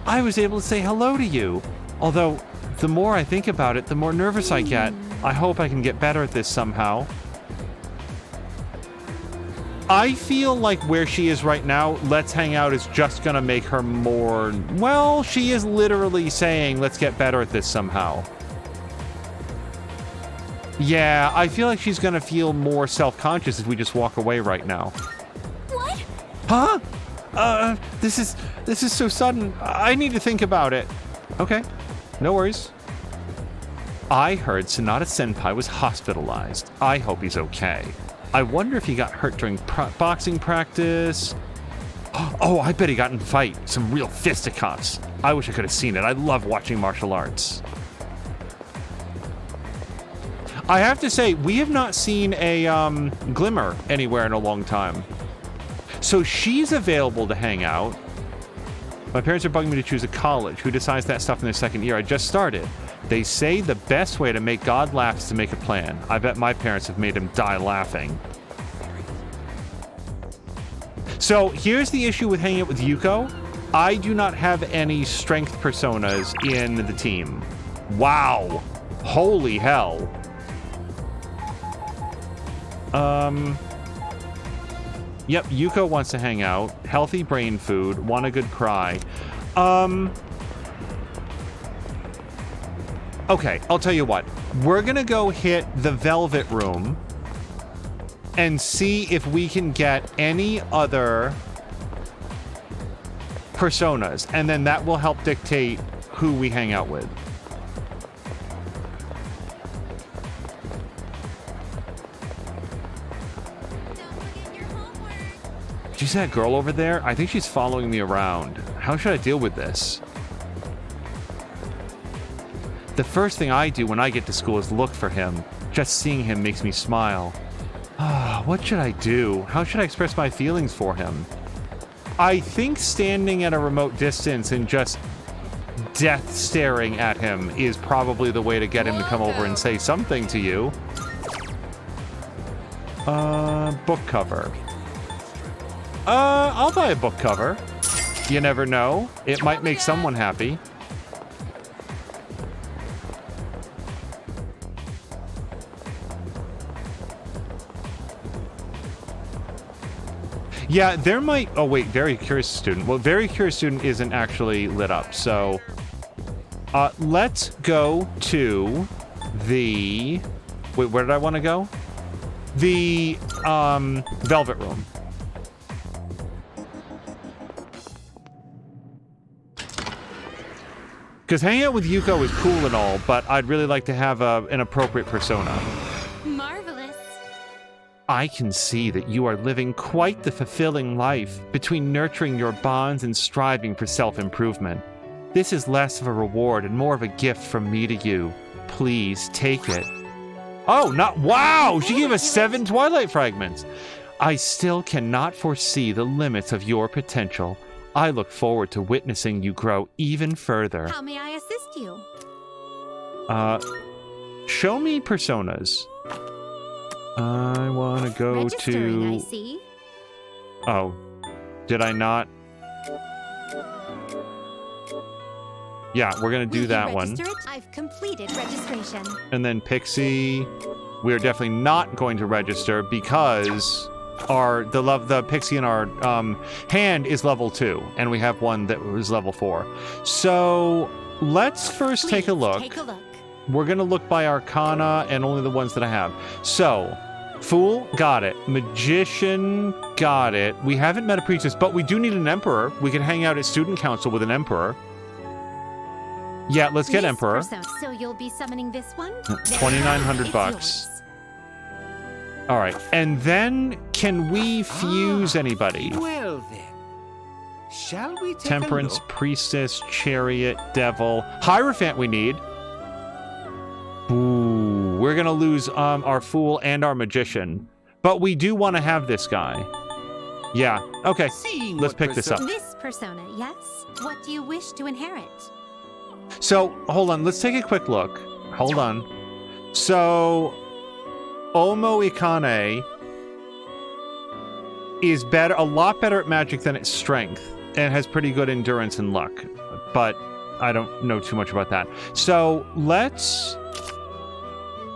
I was able to say hello to you. Although, the more I think about it, the more nervous I get. I hope I can get better at this somehow. I feel like where she is right now, let's hang out is just gonna make her more... Well, she is literally saying, let's get better at this somehow. Yeah, I feel like she's gonna feel more self-conscious if we just walk away right now. What? Huh? This is so sudden. I need to think about it. Okay, no worries. I heard Sonata Senpai was hospitalized. I hope he's okay. I wonder if he got hurt during boxing practice. Oh, I bet he got in a fight. Some real fisticuffs. I wish I could have seen it. I love watching martial arts. I have to say, we have not seen a Glimmer anywhere in a long time. So she's available to hang out. My parents are bugging me to choose a college. Who decides that stuff in their second year? I just started. They say the best way to make God laugh is to make a plan. I bet my parents have made him die laughing. So here's the issue with hanging out with Yuko. I do not have any strength personas in the team. Wow. Holy hell. Yep, Yuko wants to hang out. Healthy brain food. Want a good cry. Okay, I'll tell you what. We're gonna go hit the Velvet Room and see if we can get any other personas, and then that will help dictate who we hang out with. Did you see that girl over there? I think she's following me around. How should I deal with this? The first thing I do when I get to school is look for him. Just seeing him makes me smile. What should I do? How should I express my feelings for him? I think standing at a remote distance and just death staring at him is probably the way to get him to come over and say something to you. Book cover. I'll buy a book cover. You never know. It might make someone happy. Yeah, there might... Oh, wait, Very Curious Student. Well, Very Curious Student isn't actually lit up, so... let's go to the... Wait, where did I want to go? The, Velvet Room. Because hanging out with Yuko is cool and all, but I'd really like to have an appropriate persona. Marvelous. I can see that you are living quite the fulfilling life between nurturing your bonds and striving for self-improvement. This is less of a reward and more of a gift from me to you. Please take it. Oh, not... Wow! She gave us 7 Twilight Fragments. I still cannot foresee the limits of your potential. I look forward to witnessing you grow even further. How may I assist you? Show me personas. I want to go Registering, I to... see. Oh. Did I not? Yeah, we're going to do that one. Register it? I've completed registration. And then Pixie. We are definitely not going to register because... the Pixie in our hand is level 2, and we have one that was level 4. So let's first take a look. We're gonna look by Arcana and only the ones that I have. So, Fool, got it. Magician, got it. We haven't met a priestess, but we do need an Emperor. We can hang out at Student Council with an Emperor. Yeah, let's get Emperor. So you'll be summoning this one? 2,900 bucks. All right, and then can we fuse anybody? Well then, shall we take Temperance, a look? Priestess, Chariot, Devil, Hierophant we need. Ooh, we're gonna lose our Fool and our Magician, but we do want to have this guy. Yeah, okay, let's pick this up. This persona, yes? What do you wish to inherit? So, hold on, let's take a quick look. Hold on. So... Omo Ikane is better, a lot better at magic than its strength, and has pretty good endurance and luck, but I don't know too much about that. So let's...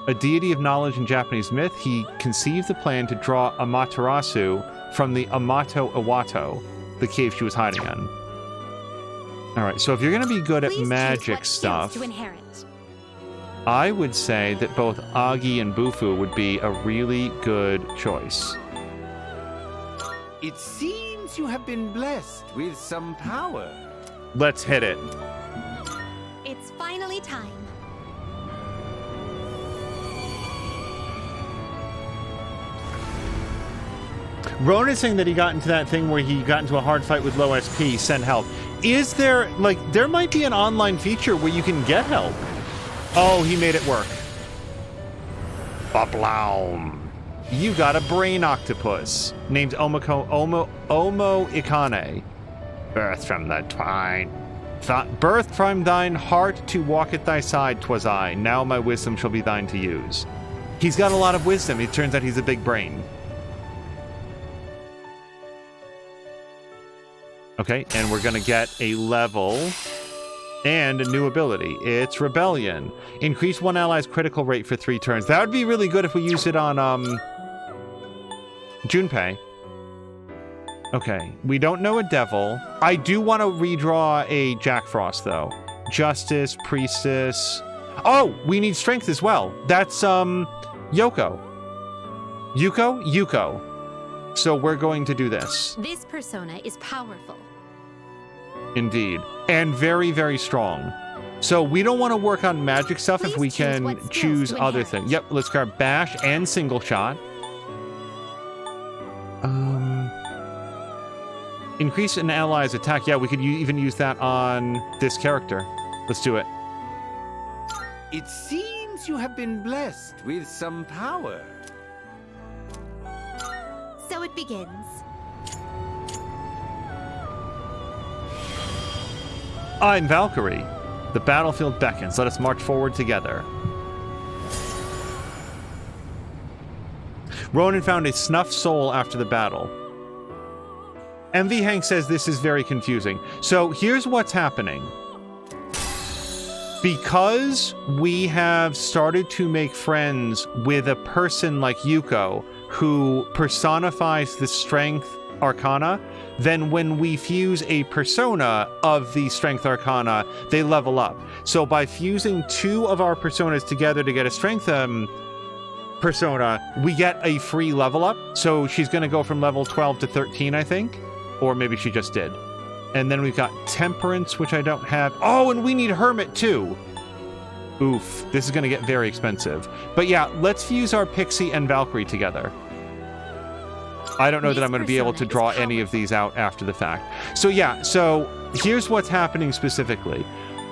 A deity of knowledge in Japanese myth, he conceived the plan to draw Amaterasu from the Amato Iwato, the cave she was hiding in. Alright, so if you're going to be good at magic stuff... To inherit. I would say that both Agi and Bufu would be a really good choice. It seems you have been blessed with some power. Let's hit it. It's finally time. Ronan is saying that he got into that thing where he got into a hard fight with low SP, send help. Is there, like, there might be an online feature where you can get help. Oh, he made it work. Babloom. You got a brain octopus named Omo Ikane. Birth from the twine. Birth from thine heart to walk at thy side, 'twas I. Now my wisdom shall be thine to use. He's got a lot of wisdom. It turns out he's a big brain. Okay, and we're gonna get a level and a new ability. It's Rebellion. Increase one ally's critical rate for 3 turns. That would be really good if we use it on Junpei. Okay, we don't know a devil. I do want to redraw a Jack Frost though. Justice, Priestess. Oh, we need strength as well. That's Yoko. Yuko. So we're going to do this. This persona is powerful. Indeed. And very, very strong. So we don't want to work on magic stuff if we can choose other things. Yep, let's grab Bash and Single Shot. Increase an ally's attack. Yeah, we could even use that on this character. Let's do it. It seems you have been blessed with some power. So it begins. I'm Valkyrie. The battlefield beckons. Let us march forward together. Ronan found a snuffed soul after the battle. MV Hank says this is very confusing. So here's what's happening. Because we have started to make friends with a person like Yuko, who personifies the strength arcana, then when we fuse a persona of the strength arcana, they level up. So by fusing 2 of our personas together to get a strength persona, we get a free level up. So she's going to go from level 12 to 13, I think. Or maybe she just did. And then we've got Temperance, which I don't have. Oh, and we need Hermit too. Oof, this is going to get very expensive. But yeah, let's fuse our Pixie and Valkyrie together. I don't know that I'm going to be able to draw any of these out after the fact. So yeah, so here's what's happening specifically.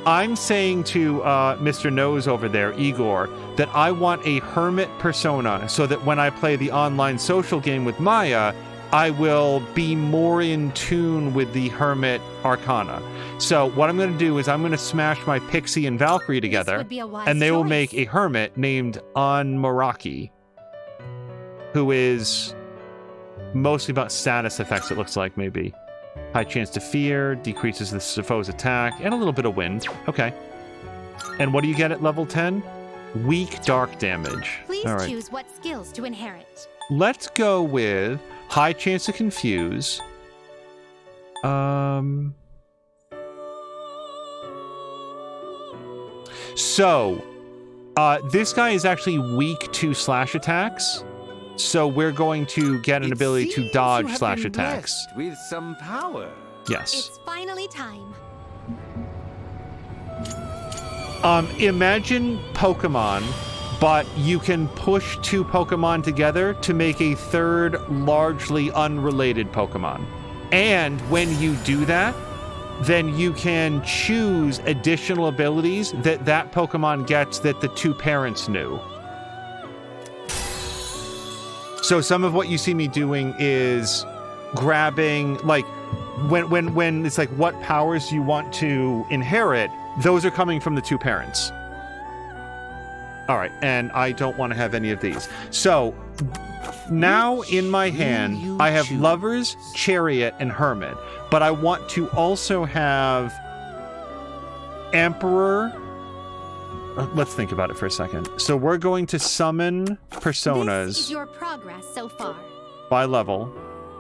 I'm saying to Mr. Nose over there, Igor, that I want a Hermit persona so that when I play the online social game with Maya, I will be more in tune with the Hermit Arcana. So what I'm going to do is I'm going to smash my Pixie and Valkyrie together, and they will make a Hermit named Anmaraki, who is mostly about status effects, it looks like, maybe. High chance to fear, decreases the foe's attack, and a little bit of wind. Okay. And what do you get at level 10? Weak dark damage. Please choose what skills to inherit. Let's go with high chance to confuse. So, this guy is actually weak to slash attacks. So we're going to get an ability to dodge slash attacks. With some power. Yes. It's finally time. Imagine Pokemon, but you can push 2 Pokemon together to make a third largely unrelated Pokemon. And when you do that, then you can choose additional abilities that that Pokemon gets that the 2 parents knew. So some of what you see me doing is grabbing, like, when it's like, what powers you want to inherit, those are coming from the 2 parents. All right, and I don't want to have any of these. So now in my hand, I have Lovers, Chariot, and Hermit, but I want to also have Emperor. Let's think about it for a second. So we're going to summon personas. This is your progress so far. By level.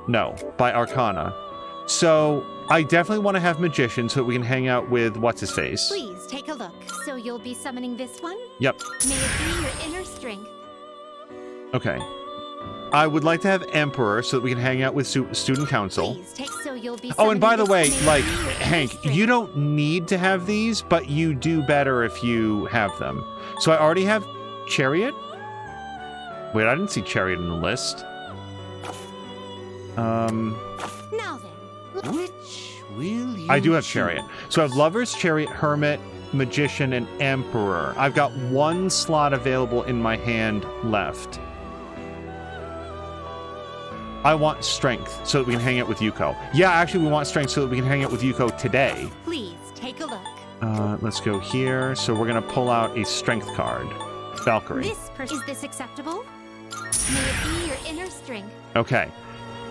No, by Arcana. So I definitely want to have magician so that we can hang out with what's-his-face. Please take a look. So you'll be summoning this one? Yep. May it be your inner strength. Okay. I would like to have Emperor so that we can hang out with student council. Please take so you'll be Oh, and by the way, summoning this like, one. May it be your Hank, inner strength. you don't need to have these, but you do better if you have them. So I already have Chariot. Wait, I didn't see Chariot in the list. Now then, Which will you I do have choose? Chariot. So I have Lovers, Chariot, Hermit, Magician, and Emperor. I've got one slot available in my hand left. I want Strength so that we can hang out with Yuko. Yeah, actually, we want Strength so that we can hang out with Yuko today. please take a look. Let's go here. So we're going to pull out a Strength card. Valkyrie. This person. Is this acceptable? May it be your inner strength. Okay.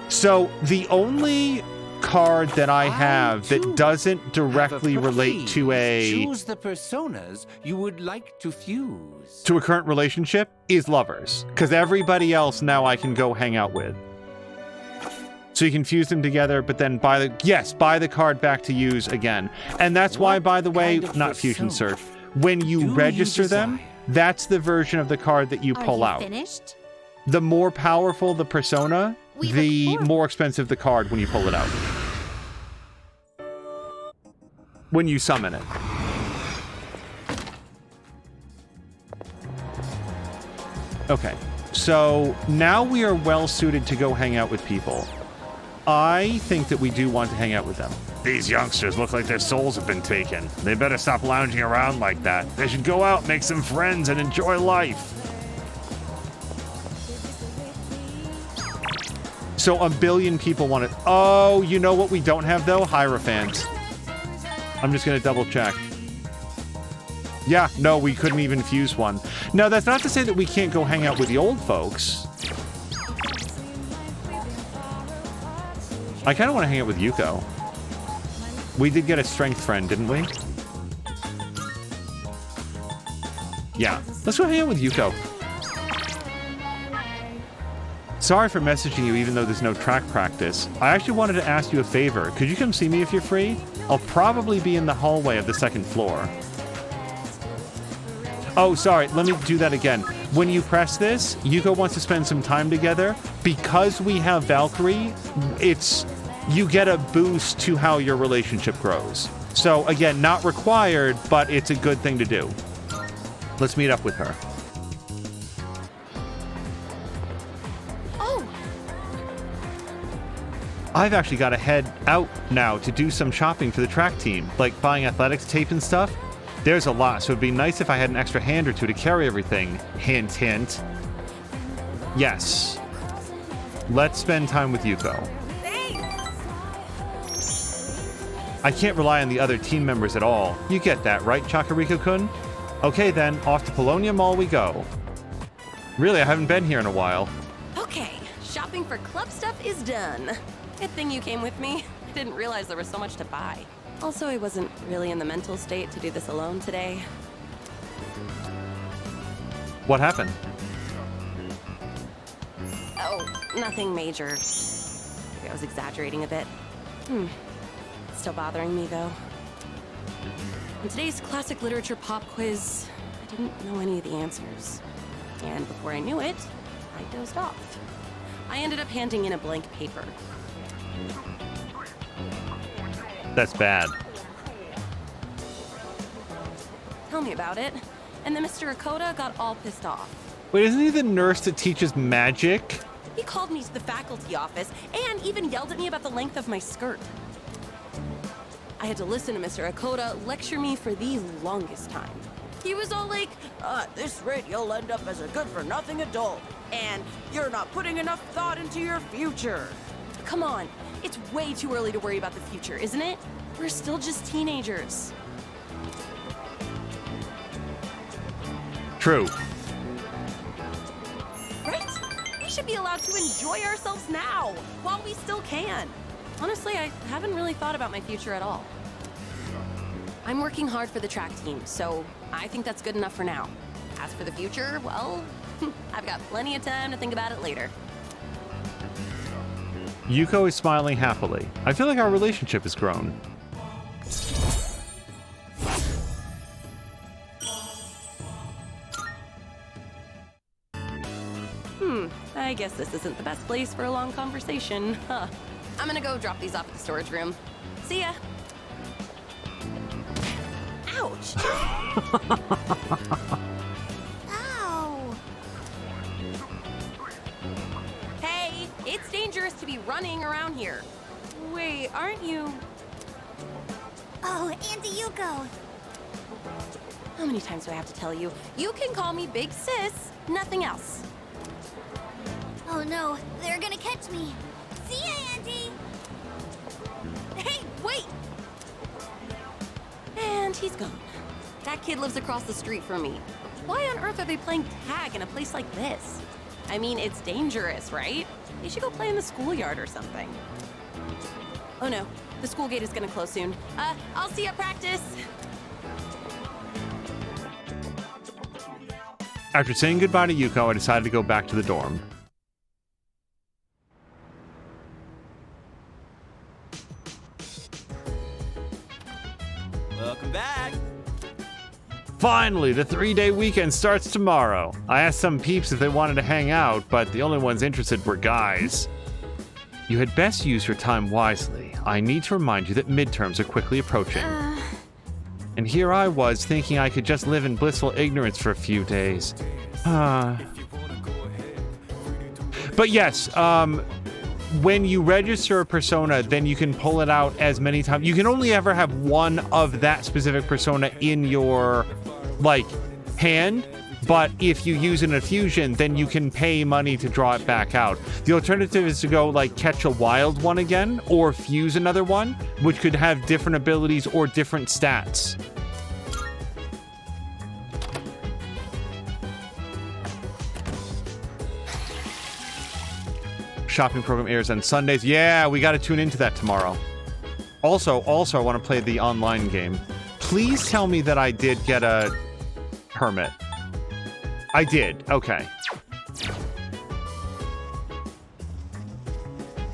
So the only card that I have that doesn't directly relate to Choose the personas you would like to fuse. a current relationship is Lovers, because everybody else now I can go hang out with. So you can fuse them together, but then buy the card back to use again. And that's why, by the way, not Fusion Search, when you register them, that's the version of the card that you pull Are you out. finished? The more powerful the persona, the more expensive the card when you pull it out. When you summon it. Okay, so now we are well suited to go hang out with people. I think that we do want to hang out with them. These youngsters look like their souls have been taken. They better stop lounging around like that. They should go out, make some friends, and enjoy life. So a billion people want it. Oh, you know what we don't have though? Heirophant. I'm just gonna double check. Yeah, no, we couldn't even fuse one. No, that's not to say that we can't go hang out with the old folks. I kind of want to hang out with Yuko. We did get a strength friend, didn't we? Yeah, let's go hang out with Yuko. Sorry for messaging you even though there's no track practice. I actually wanted to ask you a favor. Could you come see me if you're free? I'll probably be in the hallway of the second floor. Oh, sorry, let me do that again. When you press this, Yuko wants to spend some time together. Because we have Valkyrie, you get a boost to how your relationship grows. So again, not required, but it's a good thing to do. Let's meet up with her. Oh, I've actually got to head out now to do some shopping for the track team, like buying athletics tape and stuff. There's a lot, so it'd be nice if I had an extra hand or two to carry everything. Hint, hint. Yes. Let's spend time with Yuko. I can't rely on the other team members at all. You get that, right, Chakariko-kun? Okay then, off to Polonia Mall we go. Really, I haven't been here in a while. Okay, shopping for club stuff is done. Good thing you came with me. I didn't realize there was so much to buy. Also, I wasn't really in the mental state to do this alone today. What happened? Oh, nothing major. Maybe I was exaggerating a bit. It's still bothering me, though. In today's classic literature pop quiz, I didn't know any of the answers. And before I knew it, I dozed off. I ended up handing in a blank paper. That's bad. Tell me about it. And then Mr. Akoda got all pissed off. Wait, isn't he the nurse that teaches magic? He called me to the faculty office and even yelled at me about the length of my skirt. I had to listen to Mr. Akoda lecture me for the longest time. He was all like, at this rate, you'll end up as a good-for-nothing adult. And you're not putting enough thought into your future. Come on, it's way too early to worry about the future, isn't it? We're still just teenagers. True. Right? We should be allowed to enjoy ourselves now, while we still can. Honestly, I haven't really thought about my future at all. I'm working hard for the track team, so I think that's good enough for now. As for the future, well, I've got plenty of time to think about it later. Yuko is smiling happily. I feel like our relationship has grown. I guess this isn't the best place for a long conversation, huh? I'm gonna go drop these off at the storage room. See ya! Ouch! Ow! Hey, it's dangerous to be running around here. Wait, aren't you... Oh, Auntie Yuko. How many times do I have to tell you? You can call me Big Sis, nothing else. Oh no, they're gonna catch me. See ya, Auntie! Hey, wait! And he's gone. That kid lives across the street from me. Why on earth are they playing tag in a place like this? I mean, it's dangerous, right? They should go play in the schoolyard or something. Oh no, the school gate is gonna close soon. I'll see you at practice. After saying goodbye to Yuko, I decided to go back to the dorm. Welcome back. Finally, the 3-day weekend starts tomorrow. I asked some peeps if they wanted to hang out, but the only ones interested were guys. You had best use your time wisely. I need to remind you that midterms are quickly approaching. And here I was, thinking I could just live in blissful ignorance for a few days. But yes, when you register a persona, then you can pull it out as many times. You can only ever have one of that specific persona in your, like, hand. But if you use an infusion, then you can pay money to draw it back out. The alternative is to go, like, catch a wild one again, or fuse another one, which could have different abilities or different stats. Shopping program airs on Sundays. Yeah, we got to tune into that tomorrow. Also, I want to play the online game. Please tell me that I did get a Hermit. I did. Okay.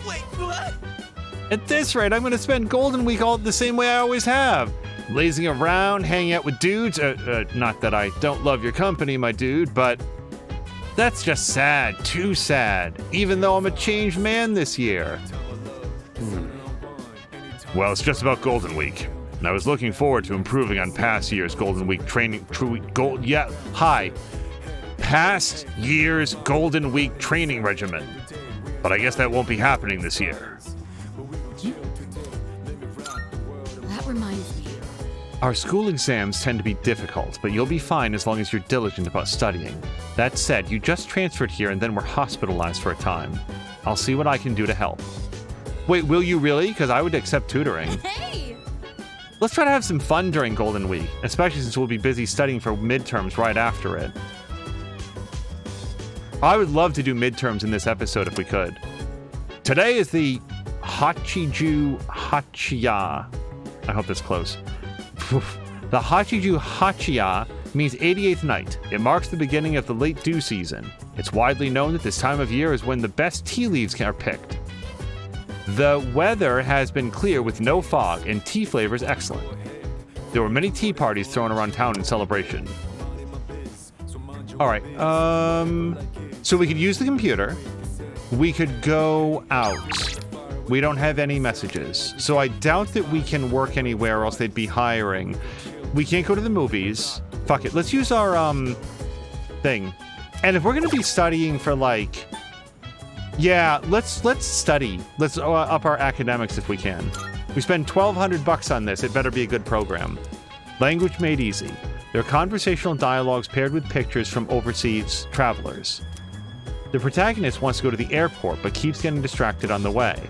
Wait, what? At this rate, I'm going to spend Golden Week all the same way I always have. Lazing around, hanging out with dudes. Not that I don't love your company, my dude, but that's just sad. Too sad. Even though I'm a changed man this year. Well, it's just about Golden Week. And I was looking forward to improving on past year's Golden Week training. Past year's Golden Week training regimen. But I guess that won't be happening this year. That reminds me. Our school exams tend to be difficult, but you'll be fine as long as you're diligent about studying. That said, you just transferred here and then were hospitalized for a time. I'll see what I can do to help. Wait, will you really? Because I would accept tutoring. Hey! Let's try to have some fun during Golden Week, especially since we'll be busy studying for midterms right after it. I would love to do midterms in this episode if we could. Today is the Hachiju Hachiya. I hope that's close. The Hachiju Hachiya means 88th night. It marks the beginning of the late dew season. It's widely known that this time of year is when the best tea leaves are picked. The weather has been clear with no fog, and tea flavor is excellent. There were many tea parties thrown around town in celebration. Alright, so we could use the computer. We could go out. We don't have any messages. So I doubt that we can work anywhere, or else they'd be hiring. We can't go to the movies. Fuck it. Let's use our, thing. And if we're going to be studying for, like... Yeah, let's study. Let's up our academics if we can. We spend $1,200 on this. It better be a good program. Language made easy. There are conversational dialogues paired with pictures from overseas travelers. The protagonist wants to go to the airport, but keeps getting distracted on the way.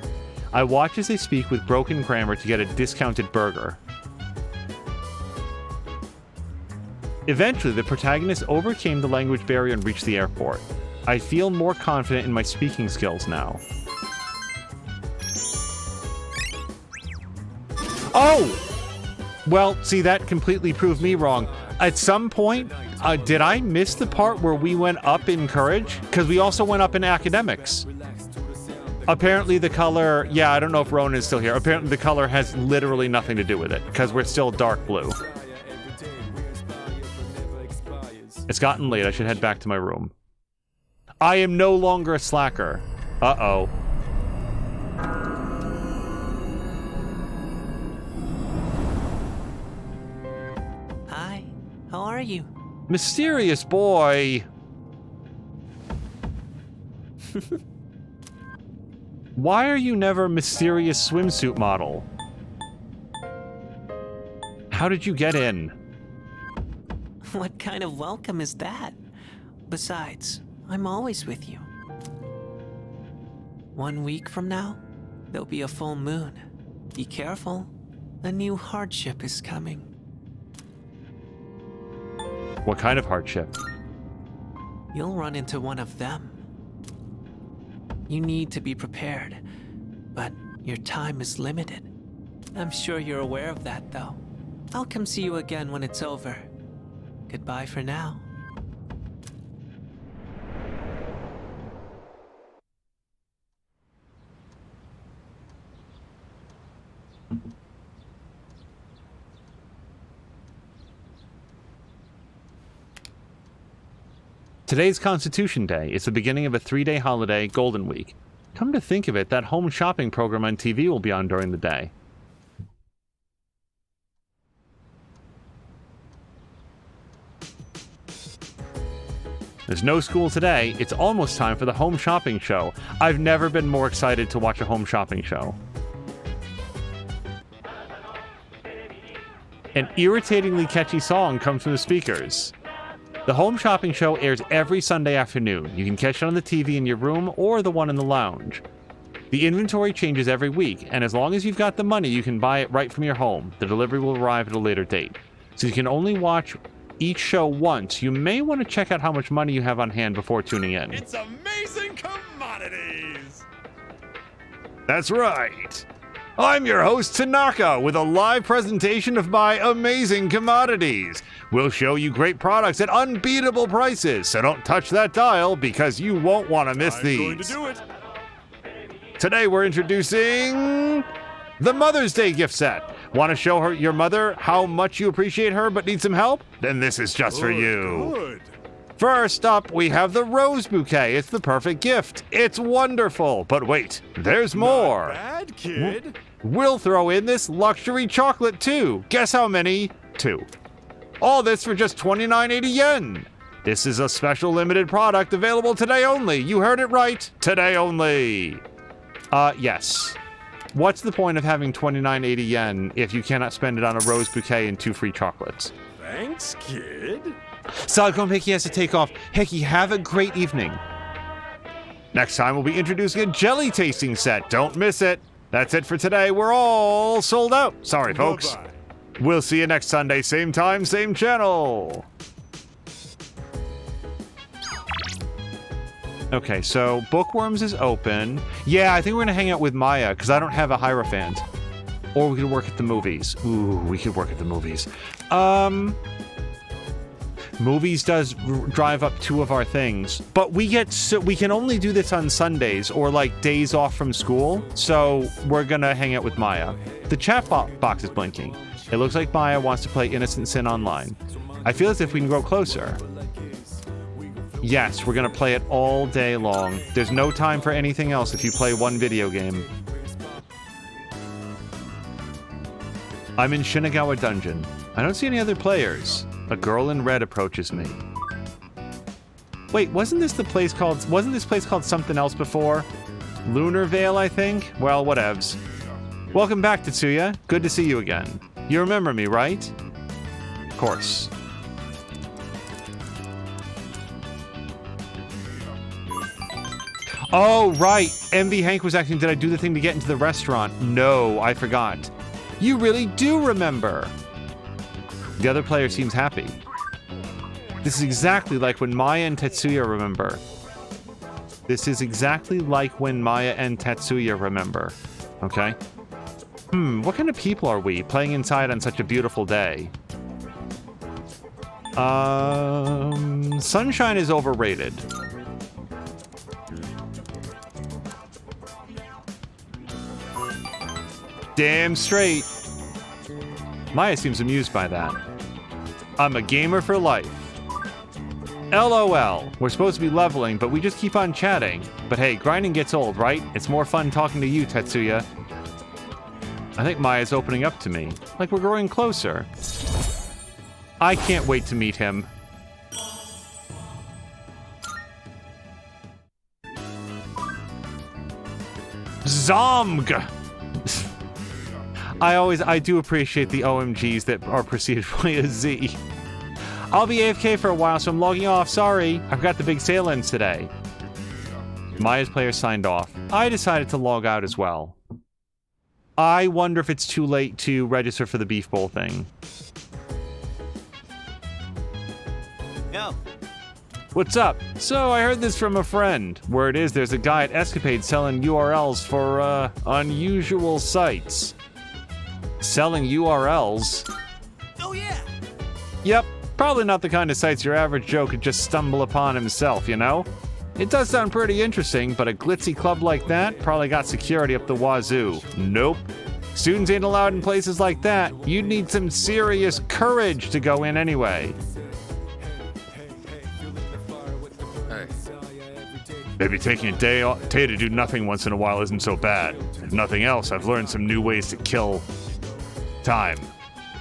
I watch as they speak with broken grammar to get a discounted burger. Eventually, the protagonist overcame the language barrier and reached the airport. I feel more confident in my speaking skills now. Oh! Well, see, that completely proved me wrong. At some point, did I miss the part where we went up in courage? Because we also went up in academics. Apparently the color... Yeah, I don't know if Ronan is still here. Apparently the color has literally nothing to do with it, because we're still dark blue. It's gotten late. I should head back to my room. I am no longer a slacker. Uh-oh. Hi. How are you? Mysterious boy. Why are you never mysterious swimsuit model? How did you get in? What kind of welcome is that? Besides, I'm always with you. 1 week from now, there'll be a full moon. Be careful. A new hardship is coming. What kind of hardship? You'll run into one of them. You need to be prepared, but your time is limited. I'm sure you're aware of that, though. I'll come see you again when it's over. Goodbye for now. Today's Constitution Day. It's the beginning of a 3-day holiday, Golden Week. Come to think of it, that home shopping program on TV will be on during the day. There's no school today. It's almost time for the home shopping show. I've never been more excited to watch a home shopping show. An irritatingly catchy song comes from the speakers. The home shopping show airs every Sunday afternoon. You can catch it on the TV in your room or the one in the lounge. The inventory changes every week, and as long as you've got the money, you can buy it right from your home. The delivery will arrive at a later date. So you can only watch each show once. You may want to check out how much money you have on hand before tuning in. It's amazing commodities! That's right. I'm your host, Tanaka, with a live presentation of my amazing commodities. We'll show you great products at unbeatable prices, so don't touch that dial because you won't want to miss these. I'm going to do it. Today we're introducing the Mother's Day gift set. Want to show your mother how much you appreciate her but need some help? Then this is just for you. Good. First up, we have the rose bouquet. It's the perfect gift. It's wonderful. But wait, there's more. Not bad, kid. We'll throw in this luxury chocolate too. Guess how many? 2. All this for just 29.80 yen. This is a special limited product available today only. You heard it right. Today only. Yes. What's the point of having 29.80 yen if you cannot spend it on a rose bouquet and 2 free chocolates? Thanks, kid. Salcom Hickey has to take off. Hickey, have a great evening. Next time we'll be introducing a jelly tasting set. Don't miss it. That's it for today. We're all sold out. Sorry, folks. Bye-bye. We'll see you next Sunday, same time, same channel. Okay, so Bookworms is open. Yeah, I think we're gonna hang out with Maya, because I don't have a Heirophant. Or we could work at the movies. Ooh, we could work at the movies. Movies does drive up 2 of our things, but we can only do this on Sundays or like days off from school, so we're gonna hang out with Maya. The chat box is blinking. It looks like Maya wants to play Innocent Sin online. I feel as if we can grow closer. Yes, we're gonna play it all day long. There's no time for anything else if you play one video game. I'm in Shinagawa Dungeon. I don't see any other players. A girl in red approaches me. Wait, wasn't this place called something else before? Lunar Vale, I think? Well, whatevs. Welcome back, Tetsuya. Good to see you again. You remember me, right? Of course. Oh, right. MB Hank was asking, did I do the thing to get into the restaurant? No, I forgot. You really do remember. The other player seems happy. This is exactly like when Maya and Tetsuya remember. This is exactly like when Maya and Tetsuya remember. Okay? What kind of people are we playing inside on such a beautiful day? Sunshine is overrated. Damn straight. Maya seems amused by that. I'm a gamer for life. LOL. We're supposed to be leveling, but we just keep on chatting. But hey, grinding gets old, right? It's more fun talking to you, Tetsuya. I think Maya's opening up to me. Like we're growing closer. I can't wait to meet him. Zomg! I do appreciate the OMGs that are preceded by a Z. I'll be AFK for a while, so I'm logging off. Sorry, I've got the big sale ends today. Maya's player signed off. I decided to log out as well. I wonder if it's too late to register for the beef bowl thing. Yo. What's up? So I heard this from a friend. Word is there's a guy at Escapade selling URLs for unusual sites. Selling URLs? Oh yeah. Yep, probably not the kind of sites your average Joe could just stumble upon himself, you know? It does sound pretty interesting, but a glitzy club like that probably got security up the wazoo. Nope. Students ain't allowed in places like that. You'd need some serious courage to go in anyway. Hey. Maybe taking a day to do nothing once in a while isn't so bad. If nothing else, I've learned some new ways to kill time.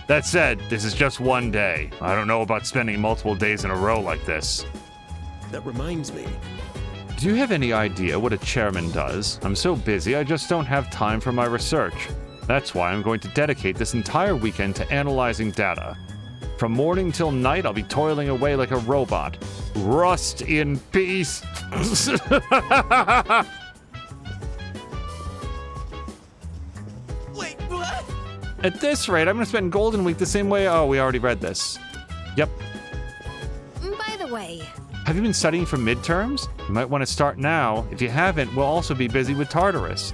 That said, this is just one day. I don't know about spending multiple days in a row like this. That reminds me. Do you have any idea what a chairman does? I'm so busy, I just don't have time for my research. That's why I'm going to dedicate this entire weekend to analyzing data. From morning till night, I'll be toiling away like a robot. Rust in peace. Wait, what? At this rate, I'm going to spend Golden Week the same way. Oh, we already read this. Yep. By the way, Have you been studying for midterms? You might want to start now. If you haven't, we'll also be busy with Tartarus.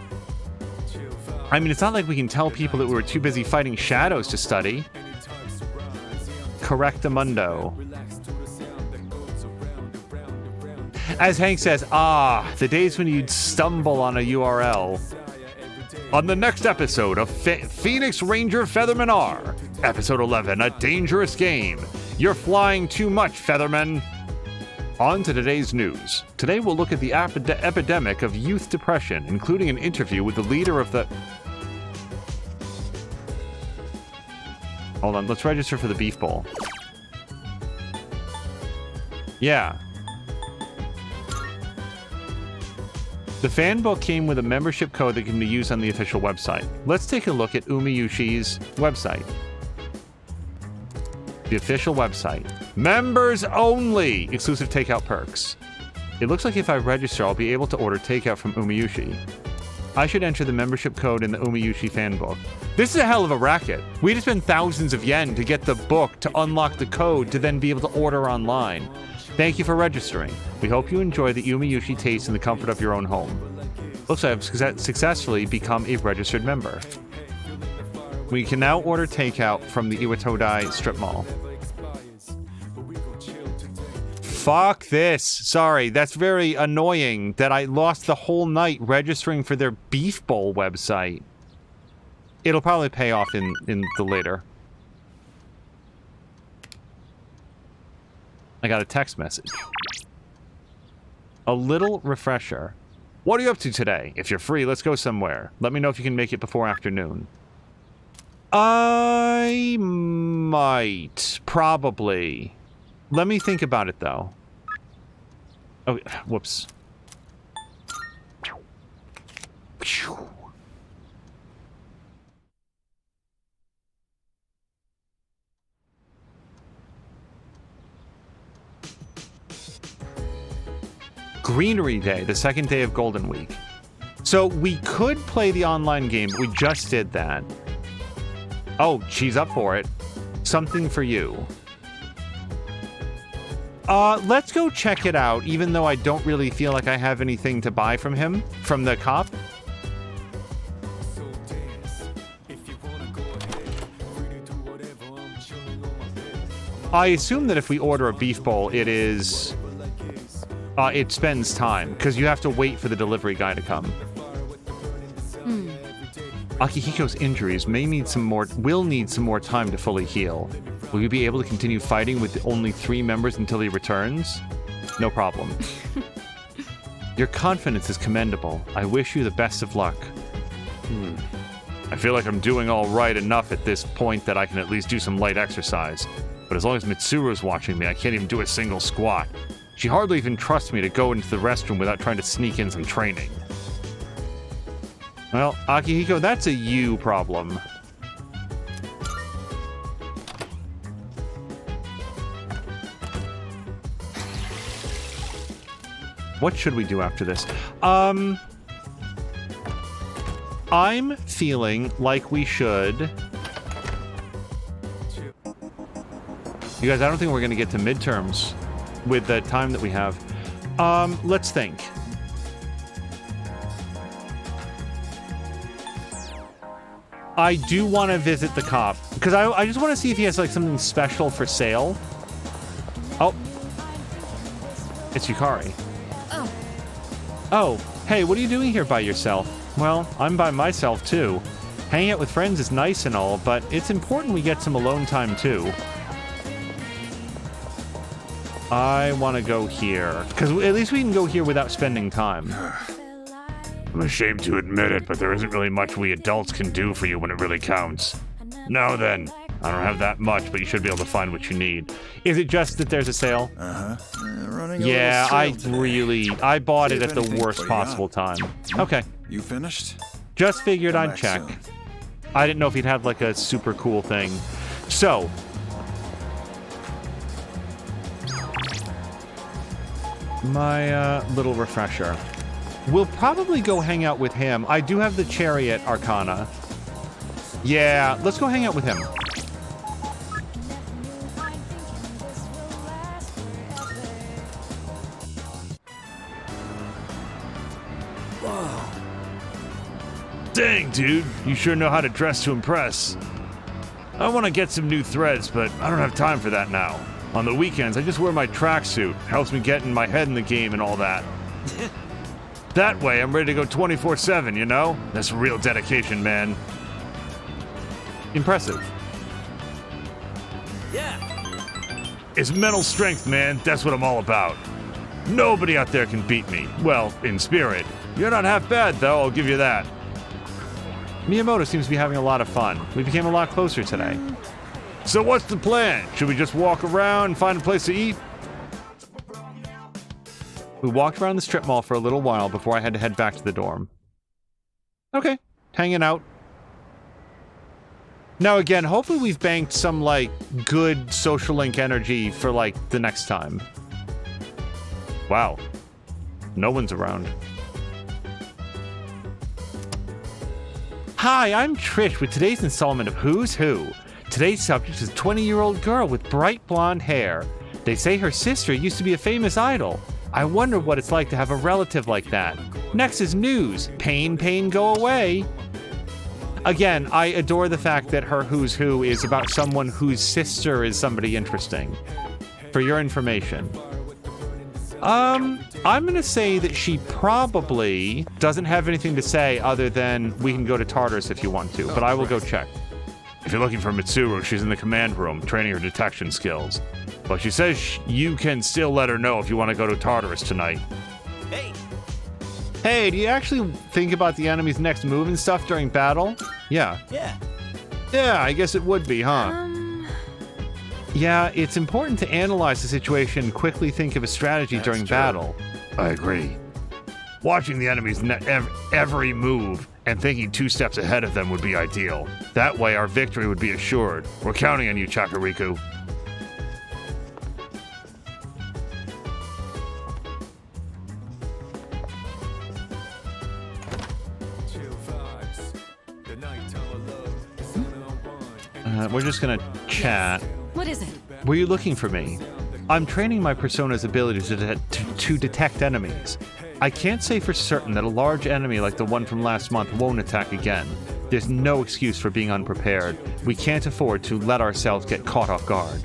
I mean, it's not like we can tell people that we were too busy fighting shadows to study. Correctamundo. As Hank says, the days when you'd stumble on a URL. On the next episode of Phoenix Ranger Featherman R, Episode 11, A Dangerous Game. You're flying too much, Featherman. On to today's news. Today we'll look at the epidemic of youth depression, including an interview with the leader of the... Hold on, let's register for the beef bowl. Yeah. The fan book came with a membership code that can be used on the official website. Let's take a look at Umiyushi's website. The official website. Members only! Exclusive takeout perks. It looks like if I register, I'll be able to order takeout from Umiyushi. I should enter the membership code in the Umiyushi fan book. This is a hell of a racket. We had to spend thousands of yen to get the book to unlock the code to then be able to order online. Thank you for registering. We hope you enjoy the Umiyushi taste in the comfort of your own home. Looks like I've successfully become a registered member. We can now order takeout from the Iwatodai strip mall. Fuck this. Sorry, that's very annoying that I lost the whole night registering for their beef bowl website. It'll probably pay off in the later. I got a text message. A little refresher. What are you up to today? If you're free, let's go somewhere. Let me know if you can make it before afternoon. I might. Probably. Let me think about it, though. Oh, whoops. Greenery Day, the second day of Golden Week. So we could play the online game, but we just did that. Oh, she's up for it. Something for you. Let's go check it out, even though I don't really feel like I have anything to buy from him, from the cop. I assume that if we order a beef bowl, it is... it spends time, because you have to wait for the delivery guy to come. Akihiko's injuries will need some more time to fully heal. Will you be able to continue fighting with only 3 members until he returns? No problem. Your confidence is commendable. I wish you the best of luck. I feel like I'm doing all right enough at this point that I can at least do some light exercise. But as long as Mitsuru's watching me, I can't even do a single squat. She hardly even trusts me to go into the restroom without trying to sneak in some training. Well, Akihiko, that's a you problem. What should we do after this? I'm feeling like we should... You guys, I don't think we're going to get to midterms with the time that we have. Let's think. I do want to visit the cop, because I just want to see if he has, like, something special for sale. Oh. It's Yukari. Oh. Oh, hey, what are you doing here by yourself? Well, I'm by myself, too. Hanging out with friends is nice and all, but it's important we get some alone time, too. I want to go here, because at least we can go here without spending time. I'm ashamed to admit it, but there isn't really much we adults can do for you when it really counts. Now then, I don't have that much, but you should be able to find what you need. Is it just that there's a sale? Running a yeah, little I bought it See at if the anything's worst putting possible time. Okay. You finished? Just figured Come I'd back check. soon. I didn't know if he'd have like a super cool thing. So, my little refresher. We'll probably go hang out with him. I do have the Chariot Arcana. Yeah, let's go hang out with him. Dang, dude, you sure know how to dress to impress. I want to get some new threads, but I don't have time for that now. On the weekends, I just wear my tracksuit. Helps me get my head in the game and all that. That way, I'm ready to go 24/7, you know? That's real dedication, man. Impressive. Yeah. It's mental strength, man. That's what I'm all about. Nobody out there can beat me. Well, in spirit. You're not half bad, though, I'll give you that. Miyamoto seems to be having a lot of fun. We became a lot closer today. So what's the plan? Should we just walk around and find a place to eat? We walked around the strip mall for a little while before I had to head back to the dorm. Okay, hanging out. Now again, hopefully we've banked some, like, good social link energy for, like, the next time. Wow. No one's around. Hi, I'm Trish with today's installment of Who's Who. Today's subject is a 20-year-old girl with bright blonde hair. They say her sister used to be a famous idol. I wonder what it's like to have a relative like that. Next is news. Pain, pain, go away. Again, I adore the fact that her Who's Who is about someone whose sister is somebody interesting. For your information. I'm gonna say that she probably doesn't have anything to say other than we can go to Tartarus if you want to, but I will go check. If you're looking for Mitsuru, she's in the command room, training her detection skills. But she says you can still let her know if you want to go to Tartarus tonight. Hey! Hey, do you actually think about the enemy's next move and stuff during battle? Yeah. Yeah. Yeah, I guess it would be, huh? Yeah, it's important to analyze the situation and quickly think of a strategy during battle. I agree. Watching the enemy's every move and thinking 2 steps ahead of them would be ideal. That way our victory would be assured. We're counting on you, Chakariku. We're just gonna chat. What is it? Were you looking for me? I'm training my persona's abilities to detect enemies. I can't say for certain that a large enemy like the one from last month won't attack again. There's no excuse for being unprepared. We can't afford to let ourselves get caught off guard.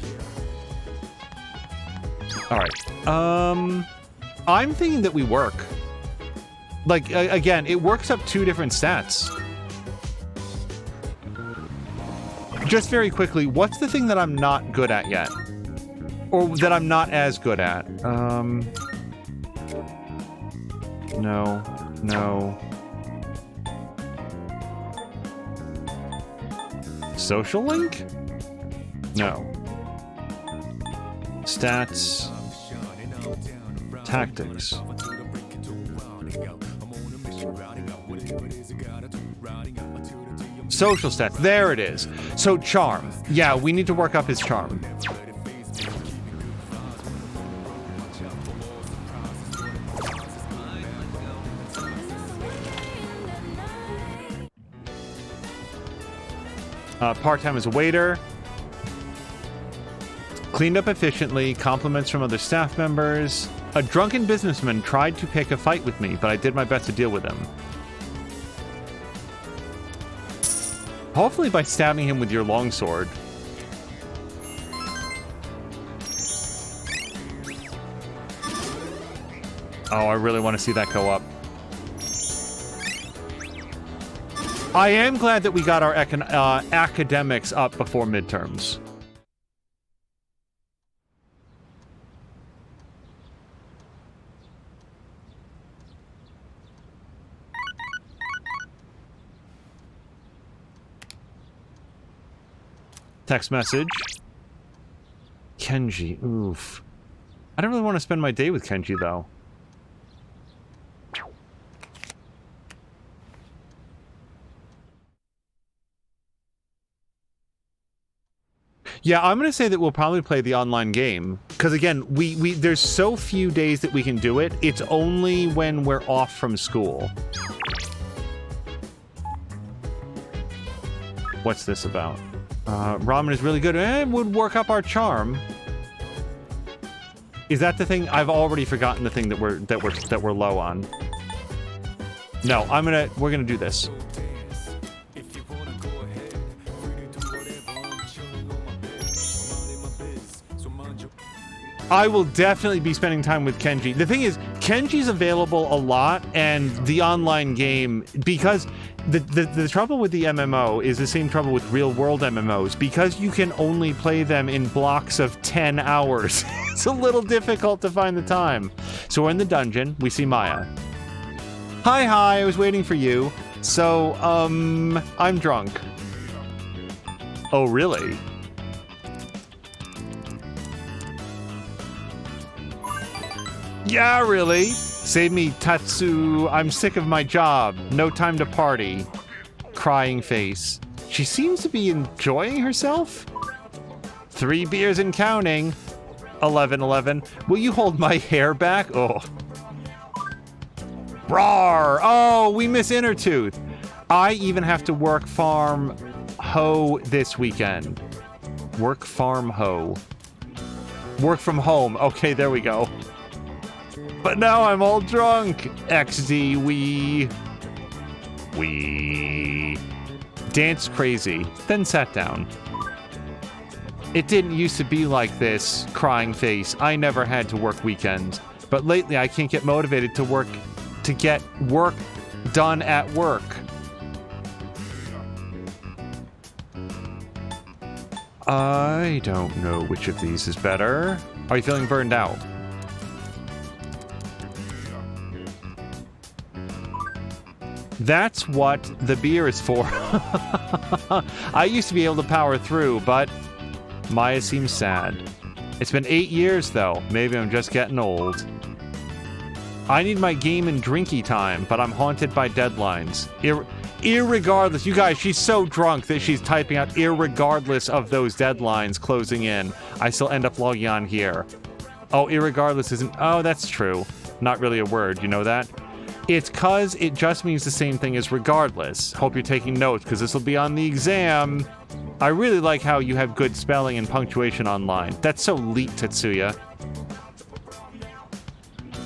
Alright. I'm thinking that we work. Like, again, it works up 2 different stats. Just very quickly, what's the thing that I'm not good at yet? Or that I'm not as good at? No. Social link? No. Stats. Tactics. Social stats. There it is. So charm. Yeah, we need to work up his charm. Part-time as a waiter. Cleaned up efficiently. Compliments from other staff members. A drunken businessman tried to pick a fight with me, but I did my best to deal with him. Hopefully by stabbing him with your longsword. Oh, I really want to see that go up. I am glad that we got our academics up before midterms. Text message. Kenji, oof. I don't really want to spend my day with Kenji, though. Yeah, I'm gonna say that we'll probably play the online game. Because again, there's so few days that we can do it. It's only when we're off from school. What's this about? Ramen is really good. It would work up our charm. Is that the thing? I've already forgotten the thing that we're low on. No, we're gonna do this. I will definitely be spending time with Kenji. The thing is, Kenji's available a lot, and the online game, because the trouble with the MMO is the same trouble with real-world MMOs. Because you can only play them in blocks of 10 hours, it's a little difficult to find the time. So we're in the dungeon. We see Maya. Hi, I was waiting for you. So, I'm drunk. Oh, really? Yeah, really? Save me, Tatsu. I'm sick of my job. No time to party. Crying face. She seems to be enjoying herself? 3 beers and counting. 11. Will you hold my hair back? Oh. Rawr! Oh, we miss Innertooth. I even have to work farm hoe this weekend. Work farm hoe. Work from home. Okay, there we go. But now I'm all drunk. XD, we danced crazy, then sat down. It didn't used to be like this, crying face. I never had to work weekends. But lately I can't get motivated to get work done at work. I don't know which of these is better. Are you feeling burned out? That's what the beer is for. I used to be able to power through, but Maya seems sad. It's been 8 years, though. Maybe I'm just getting old. I need my game and drinky time, but I'm haunted by deadlines. Irregardless, you guys, she's so drunk that she's typing out irregardless of those deadlines closing in. I still end up logging on here. Oh, irregardless isn't... Oh, that's true. Not really a word, you know that? It's cause it just means the same thing as regardless. Hope you're taking notes, because this will be on the exam. I really like how you have good spelling and punctuation online. That's so leet, Tetsuya.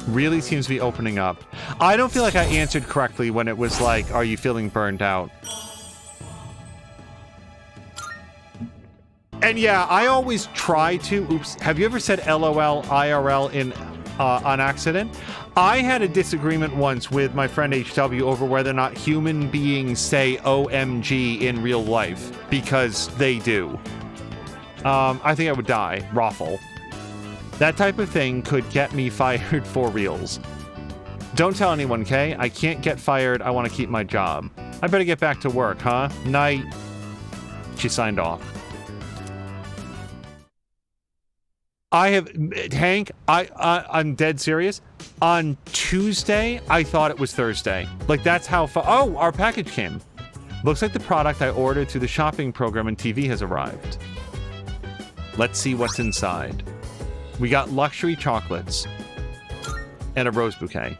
Really seems to be opening up. I don't feel like I answered correctly when it was like, are you feeling burned out? And yeah, I always try to... Oops. Have you ever said LOL, IRL in on accident. I had a disagreement once with my friend HW over whether or not human beings say OMG in real life, because they do. I think I would die. Raffle. That type of thing could get me fired for reals. Don't tell anyone, Kay. I can't get fired. I want to keep my job. I better get back to work, huh? Night. She signed off. Hank, I'm dead serious. On Tuesday, I thought it was Thursday. Like, that's how far. Oh, our package came. Looks like the product I ordered through the shopping program and TV has arrived. Let's see what's inside. We got luxury chocolates and a rose bouquet.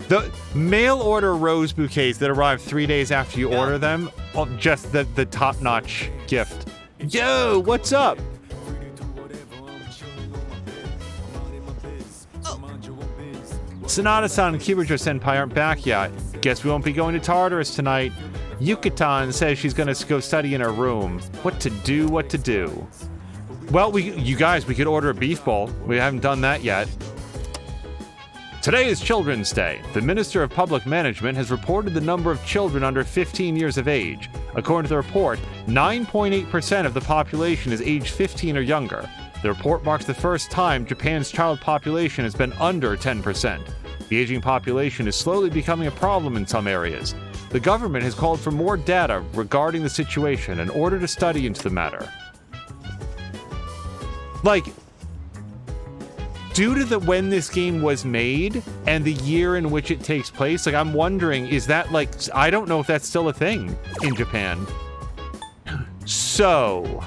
The mail order rose bouquets that arrive 3 days after you order them, just the top-notch gift. Yo, what's up? Sonata-san and Kibirjo-senpai aren't back yet. Guess we won't be going to Tartarus tonight. Yucatan says she's gonna go study in her room. What to do, what to do. Well, you guys, we could order a beef bowl. We haven't done that yet. Today is Children's Day. The Minister of Public Management has reported the number of children under 15 years of age. According to the report, 9.8% of the population is aged 15 or younger. The report marks the first time Japan's child population has been under 10%. The aging population is slowly becoming a problem in some areas. The government has called for more data regarding the situation in order to study into the matter. Like, due to when this game was made and the year in which it takes place, like, I'm wondering, is that, like, I don't know if that's still a thing in Japan. So,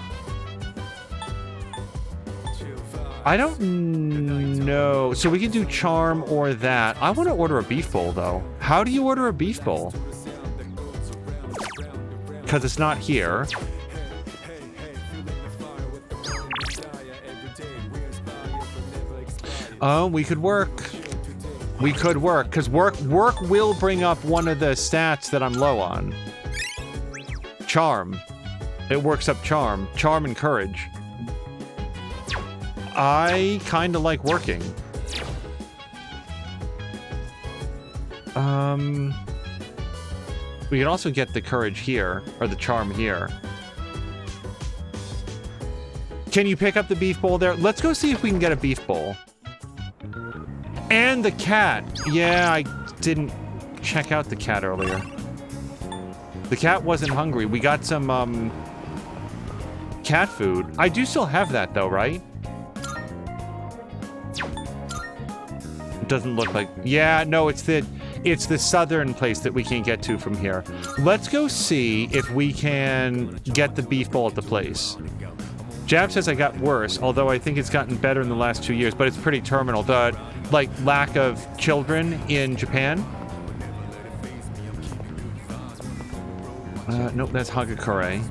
I don't know. So we can do charm or that. I want to order a beef bowl, though. How do you order a beef bowl? Because it's not here. Oh, we could work. We could work, because work will bring up one of the stats that I'm low on. Charm. It works up charm. Charm and courage. I kind of like working. We could also get the courage here, or the charm here. Can you pick up the beef bowl there? Let's go see if we can get a beef bowl. And the cat. Yeah, I didn't check out the cat earlier. The cat wasn't hungry. We got some, cat food. I do still have that, though, right? It doesn't look like... Yeah, no, it's the southern place that we can't get to from here. Let's go see if we can get the beef bowl at the place. Jab says I got worse, although I think it's gotten better in the last 2 years, but it's pretty terminal. The, like, lack of children in Japan. Nope, that's Hagakure.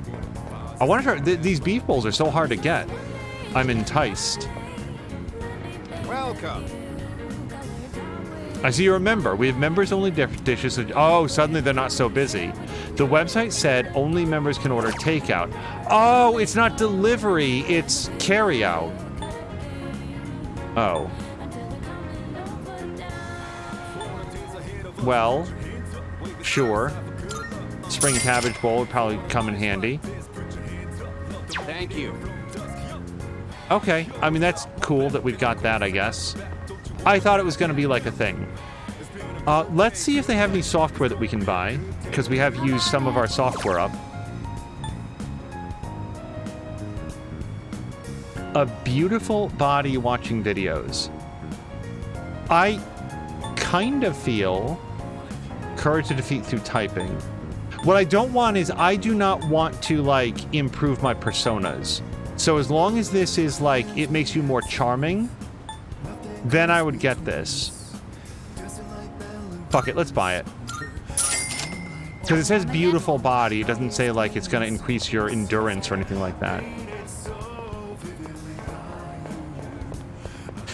I wonder if these beef bowls are so hard to get. I'm enticed. Welcome. I see you're a member. We have members-only dishes. Oh, suddenly they're not so busy. The website said only members can order takeout. Oh, it's not delivery, it's carryout. Oh. Well, sure. Spring cabbage bowl would probably come in handy. Thank you. Okay, I mean, that's cool that we've got that, I guess. I thought it was going to be like a thing. Let's see if they have any software that we can buy, because we have used some of our software up. A beautiful body watching videos. I kind of feel courage to defeat through typing. What I don't want is, I do not want to, like, improve my personas. So as long as this is, like, it makes you more charming, then I would get this. Fuck it, let's buy it. Because it says beautiful body, it doesn't say, like, it's going to increase your endurance or anything like that.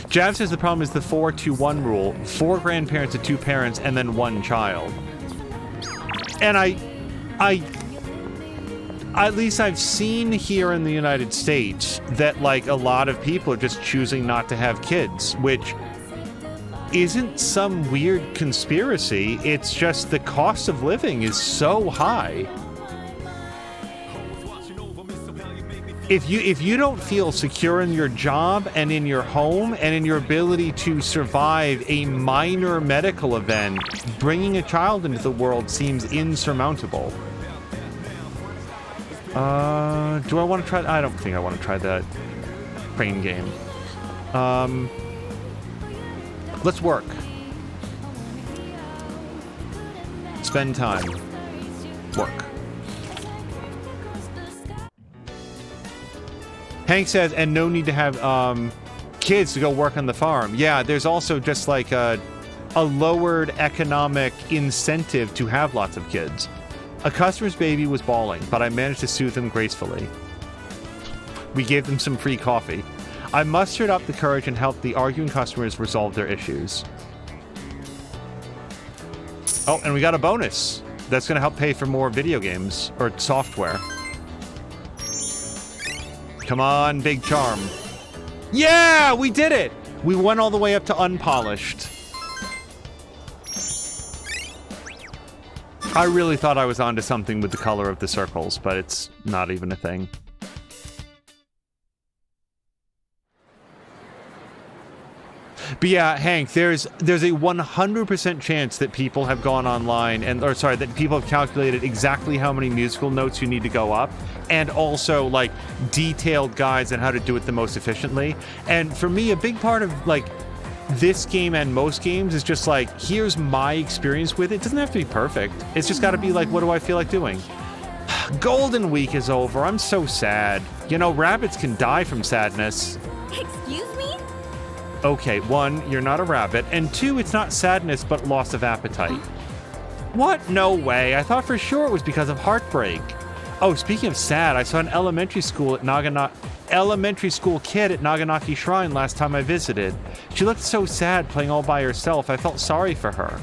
Jav says the problem is the 4-2-1 rule. 4 grandparents to 2 parents and then 1 child. And at least I've seen here in the United States that, like, a lot of people are just choosing not to have kids, which isn't some weird conspiracy. It's just the cost of living is so high. If you don't feel secure in your job and in your home and in your ability to survive a minor medical event, bringing a child into the world seems insurmountable. Do I want to try? I don't think I want to try that crane game. Let's work. Spend time. Work. Hank says, and no need to have kids to go work on the farm. Yeah, there's also just like a lowered economic incentive to have lots of kids. A customer's baby was bawling, but I managed to soothe them gracefully. We gave them some free coffee. I mustered up the courage and helped the arguing customers resolve their issues. Oh, and we got a bonus. That's going to help pay for more video games, or software. Come on, big charm. Yeah, we did it! We went all the way up to unpolished. I really thought I was onto something with the color of the circles, but it's not even a thing. But yeah, Hank, there's a 100% chance that people have gone online that people have calculated exactly how many musical notes you need to go up, and also like detailed guides on how to do it the most efficiently. And for me, a big part of like this game and most games is just like, here's my experience with it. It doesn't have to be perfect. It's just got to be like, what do I feel like doing? Golden Week is over. I'm so sad. You know, rabbits can die from sadness. Excuse me? Okay, 1, you're not a rabbit, and 2, it's not sadness but loss of appetite. What? No way. I thought for sure it was because of heartbreak. Oh, speaking of sad, I saw an elementary school kid at Naganaki Shrine last time I visited. She looked so sad playing all by herself. I felt sorry for her.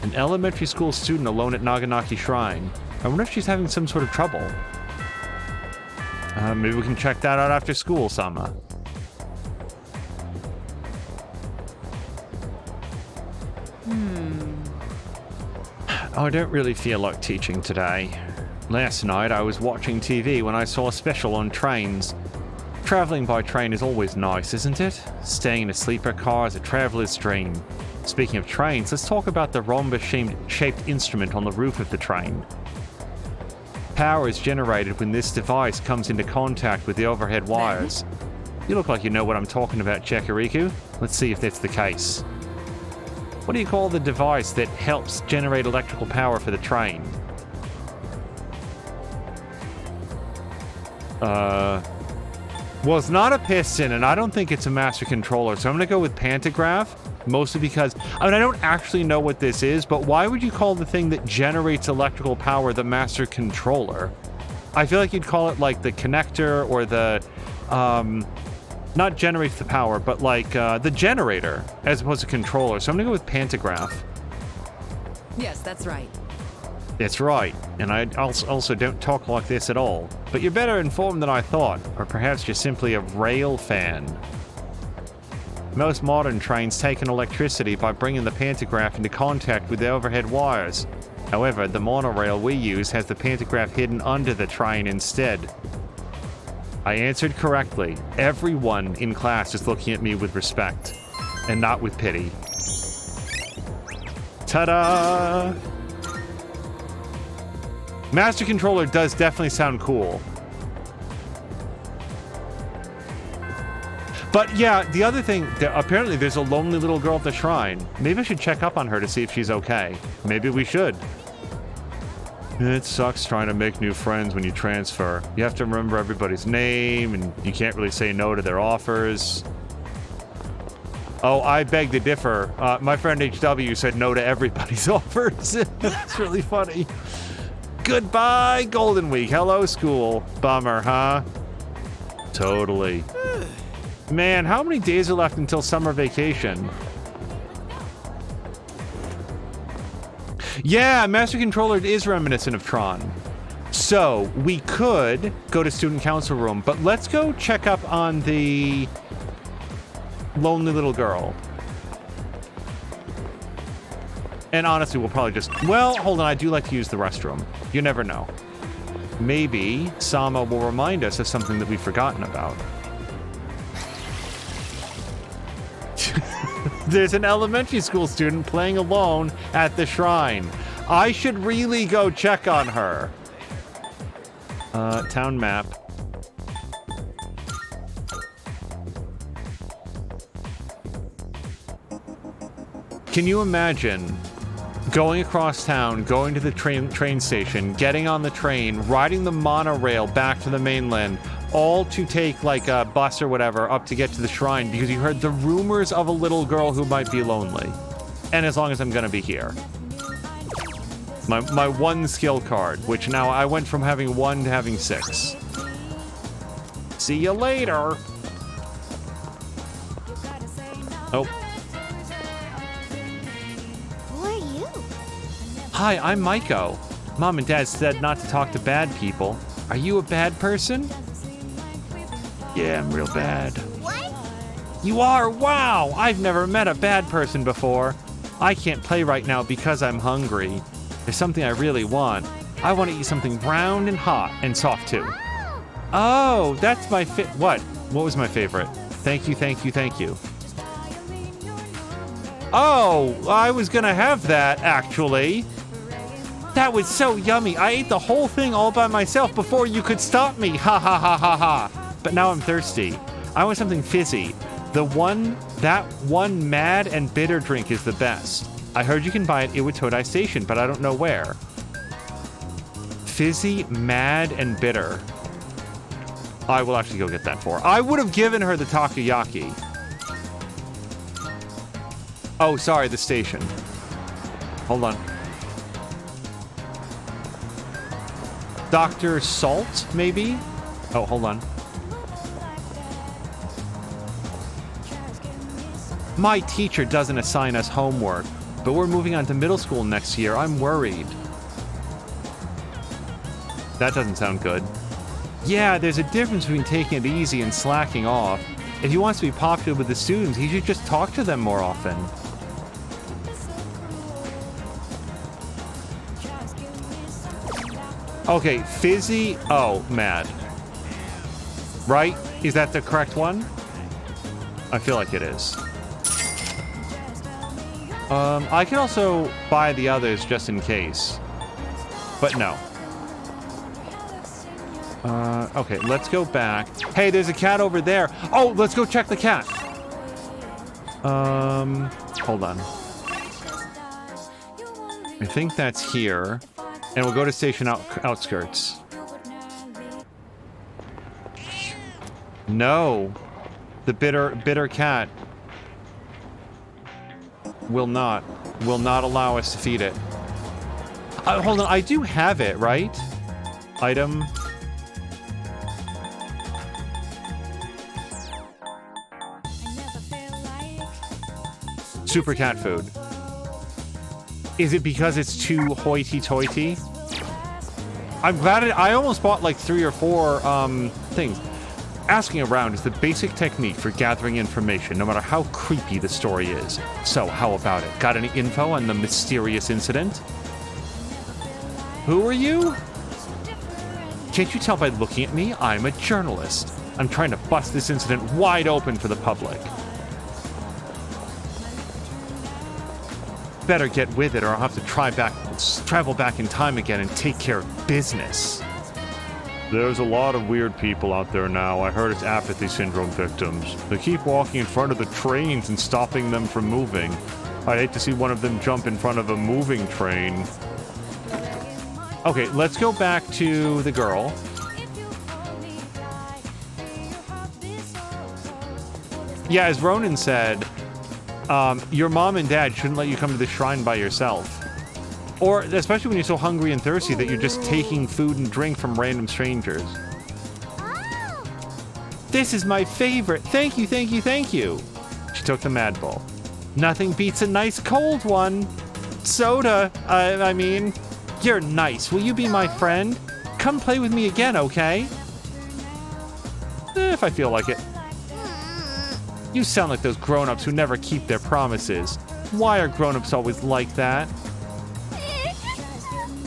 An elementary school student alone at Naganaki Shrine. I wonder if she's having some sort of trouble. Maybe we can check that out after school, Sama. I don't really feel like teaching today. Last night I was watching TV when I saw a special on trains. Traveling by train is always nice, isn't it? Staying in a sleeper car is a traveler's dream. Speaking of trains, let's talk about the rhombus-shaped instrument on the roof of the train. Power is generated when this device comes into contact with the overhead wires. You look like you know what I'm talking about, Chekuriku. Let's see if that's the case. What do you call the device that helps generate electrical power for the train? Well, it's not a piston, and I don't think it's a master controller, so I'm going to go with pantograph, mostly because, I mean, I don't actually know what this is, but why would you call the thing that generates electrical power the master controller? I feel like you'd call it, like, the connector or the, not generates the power, but like the generator as opposed to controller. So I'm gonna go with pantograph. Yes, that's right. That's right. And I also don't talk like this at all. But you're better informed than I thought. Or perhaps you're simply a rail fan. Most modern trains take in electricity by bringing the pantograph into contact with the overhead wires. However, the monorail we use has the pantograph hidden under the train instead. I answered correctly. Everyone in class is looking at me with respect, and not with pity. Ta-da! Master Controller does definitely sound cool. But yeah, the other thing, apparently there's a lonely little girl at the shrine. Maybe I should check up on her to see if she's okay. Maybe we should. It sucks trying to make new friends when you transfer. You have to remember everybody's name, and you can't really say no to their offers. Oh, I beg to differ. My friend HW said no to everybody's offers. That's really funny. Goodbye, Golden Week. Hello, school. Bummer, huh? Totally. Man, how many days are left until summer vacation? Yeah, Master Controller is reminiscent of Tron. So, we could go to Student Council Room, but let's go check up on the lonely little girl. And honestly, we'll probably just... Well, hold on. I do like to use the restroom. You never know. Maybe Sama will remind us of something that we've forgotten about. There's an elementary school student playing alone at the shrine. I should really go check on her. Town map. Can you imagine going across town, going to the train station, getting on the train, riding the monorail back to the mainland, all to take like a bus or whatever up to get to the shrine because you heard the rumors of a little girl who might be lonely. And as long as I'm gonna be here. My one skill card, which now I went from having 1 to having 6. See you later. Oh. Who are you? Hi, I'm Maiko. Mom and Dad said not to talk to bad people. Are you a bad person? Yeah, I'm real bad. What? You are? Wow! I've never met a bad person before. I can't play right now because I'm hungry. There's something I really want. I want to eat something brown and hot and soft too. Oh, that's my what? What was my favorite? Thank you, thank you, thank you. Oh, I was gonna have that, actually. That was so yummy. I ate the whole thing all by myself before you could stop me. Ha ha ha ha ha. But now I'm thirsty. I want something fizzy. That one mad and bitter drink is the best. I heard you can buy it at Iwatodai Station, but I don't know where. Fizzy, mad, and bitter. I will actually go get that for her. I would have given her the takoyaki. Oh, sorry, the station. Hold on. Dr. Salt, maybe? Oh, hold on. My teacher doesn't assign us homework, but we're moving on to middle school next year. I'm worried. That doesn't sound good. Yeah, there's a difference between taking it easy and slacking off. If he wants to be popular with the students, he should just talk to them more often. Okay, fizzy. Oh, mad. Right? Is that the correct one? I feel like it is. I can also buy the others just in case. But no. Okay, let's go back. Hey, there's a cat over there. Oh, let's go check the cat. Hold on. I think that's here. And we'll go to station outskirts. No. The bitter cat will not allow us to feed it. Hold on, I do have it, right? Item. Super cat food. Is it because it's too hoity-toity? I'm glad I almost bought like 3 or 4 things. Asking around is the basic technique for gathering information, no matter how creepy the story is. So, how about it? Got any info on the mysterious incident? Who are you? Can't you tell by looking at me? I'm a journalist. I'm trying to bust this incident wide open for the public. Better get with it or I'll have to travel back in time again and take care of business. There's a lot of weird people out there now. I heard it's apathy syndrome victims. They keep walking in front of the trains and stopping them from moving. I'd hate to see one of them jump in front of a moving train. Okay, let's go back to the girl. Yeah, as Ronan said, your mom and dad shouldn't let you come to the shrine by yourself. Or, especially when you're so hungry and thirsty that you're just taking food and drink from random strangers. Oh. This is my favorite. Thank you, thank you, thank you. She took the Mad Bull. Nothing beats a nice cold one. Soda, I mean. You're nice. Will you be my friend? Come play with me again, okay? If I feel like it. You sound like those grown-ups who never keep their promises. Why are grown-ups always like that?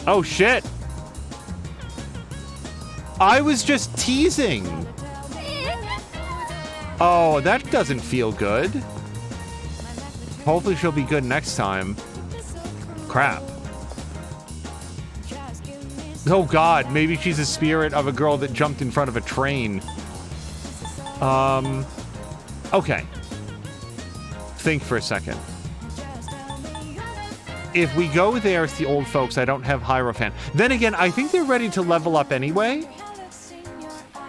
Oh, shit! I was just teasing! Oh, that doesn't feel good. Hopefully she'll be good next time. Crap. Oh god, maybe she's a spirit of a girl that jumped in front of a train. Okay. Think for a second. If we go there as the old folks, I don't have Heirophant. Then again, I think they're ready to level up anyway.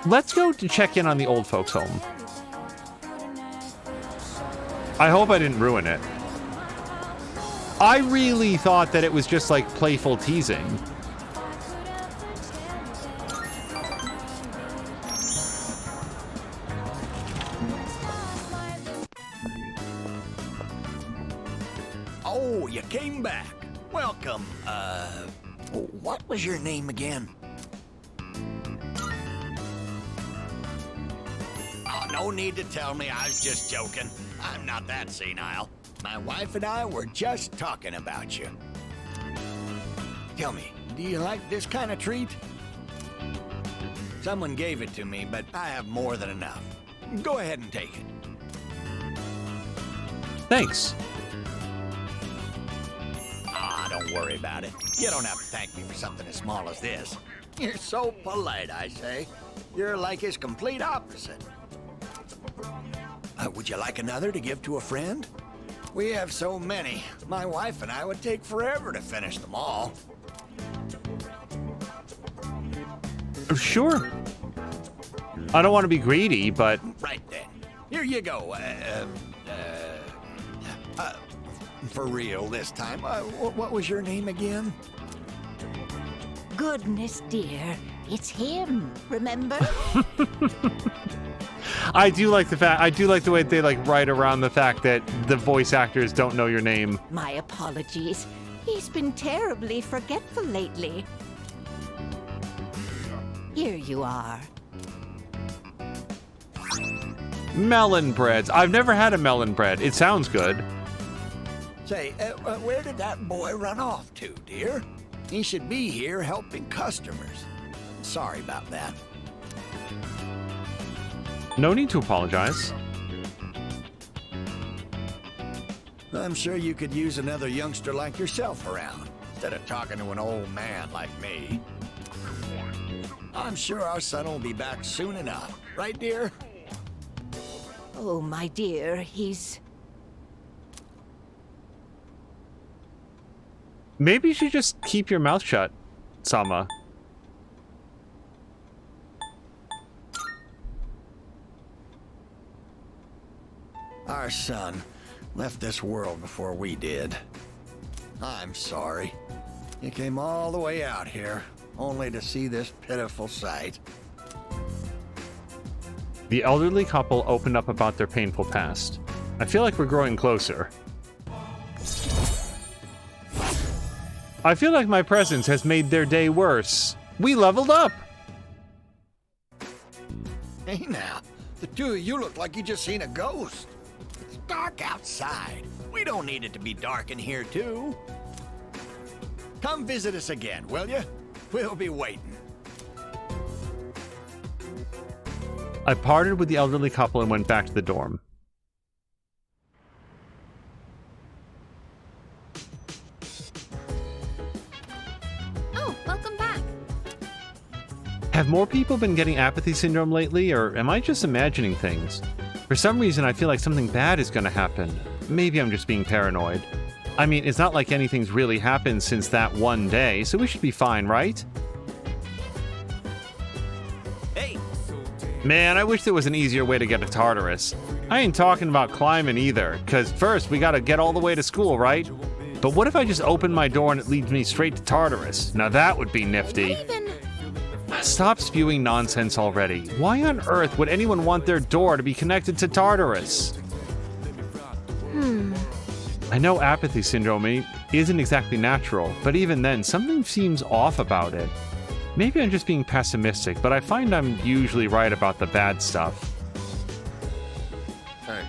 Let's go to check in on the old folks' home. I hope I didn't ruin it. I really thought that it was just like playful teasing. Oh, you came back. Welcome. What was your name again? Oh, no need to tell me. I was just joking. I'm not that senile. My wife and I were just talking about you. Tell me, do you like this kind of treat? Someone gave it to me, but I have more than enough. Go ahead and take it. Thanks. Ah, don't worry about it. You don't have to thank me for something as small as this. You're so polite, I say. You're like his complete opposite. Would you like another to give to a friend? We have so many. My wife and I would take forever to finish them all. Sure. I don't want to be greedy, but... Right then. Here you go. For real this time. What was your name again? Goodness, dear. It's him, remember? I do like the way they like write around the fact that the voice actors don't know your name. My apologies. He's been terribly forgetful lately. Here you are. Melon breads. I've never had a melon bread. It sounds good. Say, where did that boy run off to, dear? He should be here helping customers. Sorry about that. No need to apologize. I'm sure you could use another youngster like yourself around, instead of talking to an old man like me. I'm sure our son will be back soon enough. Right, dear? Oh, my dear, he's... Maybe you should just keep your mouth shut, Sama. Our son left this world before we did. I'm sorry. You came all the way out here, only to see this pitiful sight. The elderly couple opened up about their painful past. I feel like we're growing closer. I feel like my presence has made their day worse. We leveled up! Hey now, the two of you look like you just seen a ghost. It's dark outside. We don't need it to be dark in here too. Come visit us again, will you? We'll be waiting. I parted with the elderly couple and went back to the dorm. Oh, welcome back. Have more people been getting apathy syndrome lately, or am I just imagining things? For some reason, I feel like something bad is gonna happen. Maybe I'm just being paranoid. I mean, it's not like anything's really happened since that one day, so we should be fine, right? Hey! Man, I wish there was an easier way to get to Tartarus. I ain't talking about climbing either, cause first we gotta get all the way to school, right? But what if I just open my door and it leads me straight to Tartarus? Now that would be nifty. Stop spewing nonsense already. Why on earth would anyone want their door to be connected to Tartarus? I know apathy syndrome isn't exactly natural, but even then, something seems off about it. Maybe I'm just being pessimistic, but I find I'm usually right about the bad stuff. Hey,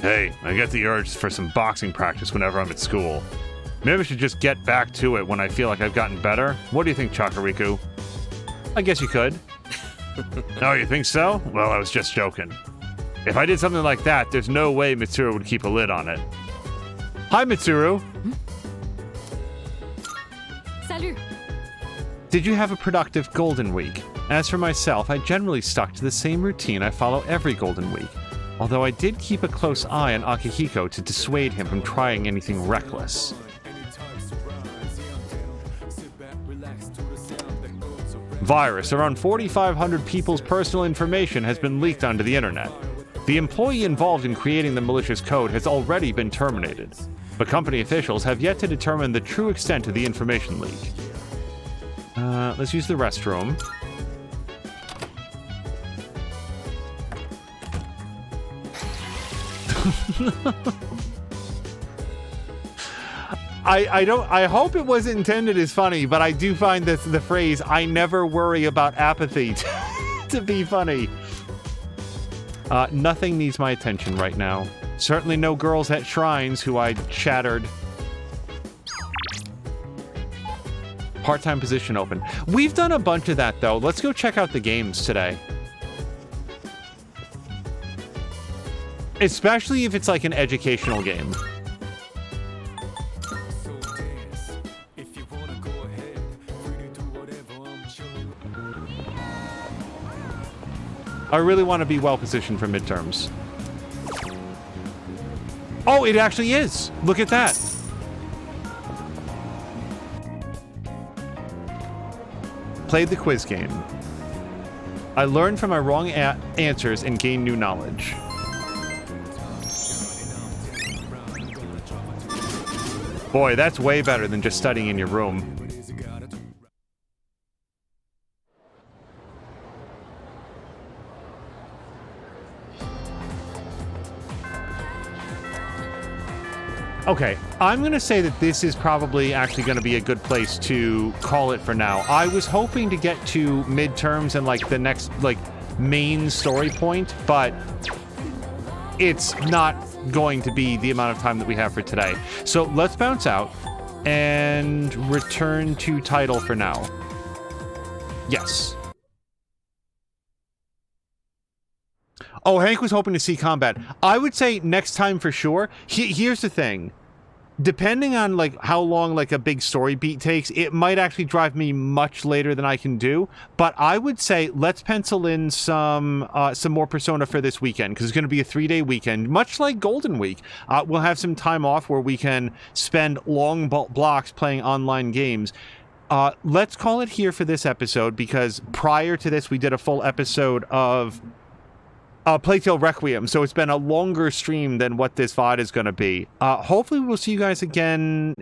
Hey, I get the urge for some boxing practice whenever I'm at school. Maybe I should just get back to it when I feel like I've gotten better. What do you think, Chakariku? I guess you could. Oh, you think so? Well, I was just joking. If I did something like that, there's no way Mitsuru would keep a lid on it. Hi, Mitsuru. Salut. Did you have a productive Golden Week? As for myself, I generally stuck to the same routine I follow every Golden Week. Although I did keep a close eye on Akihiko to dissuade him from trying anything reckless. Virus. Around 4,500 people's personal information has been leaked onto the internet. The employee involved in creating the malicious code has already been terminated, but company officials have yet to determine the true extent of the information leak. Let's use the restroom. I hope it wasn't intended as funny, but I do find this the phrase "I never worry about apathy" to be funny. Nothing needs my attention right now. Certainly no girls at shrines who I chattered. Part-time position open. We've done a bunch of that though. Let's go check out the games today. Especially if it's like an educational game. I really want to be well positioned for midterms. Oh, it actually is. Look at that. Played the quiz game. I learned from my wrong answers and gained new knowledge. Boy, that's way better than just studying in your room. Okay, I'm going to say that this is probably actually going to be a good place to call it for now. I was hoping to get to midterms and like the next like main story point, but it's not going to be the amount of time that we have for today. So let's bounce out and return to title for now. Yes. Oh, Hank was hoping to see combat. I would say next time for sure. Here's the thing. Depending on like how long like a big story beat takes, it might actually drive me much later than I can do. But I would say let's pencil in some more Persona for this weekend, because it's going to be a 3-day weekend, much like Golden Week. We'll have some time off where we can spend long blocks playing online games. Let's call it here for this episode, because prior to this we did a full episode of Plague Tale Requiem, so it's been a longer stream than what this VOD is going to be. Hopefully we'll see you guys again,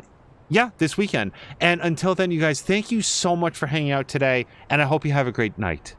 this weekend. And until then, you guys, thank you so much for hanging out today, and I hope you have a great night.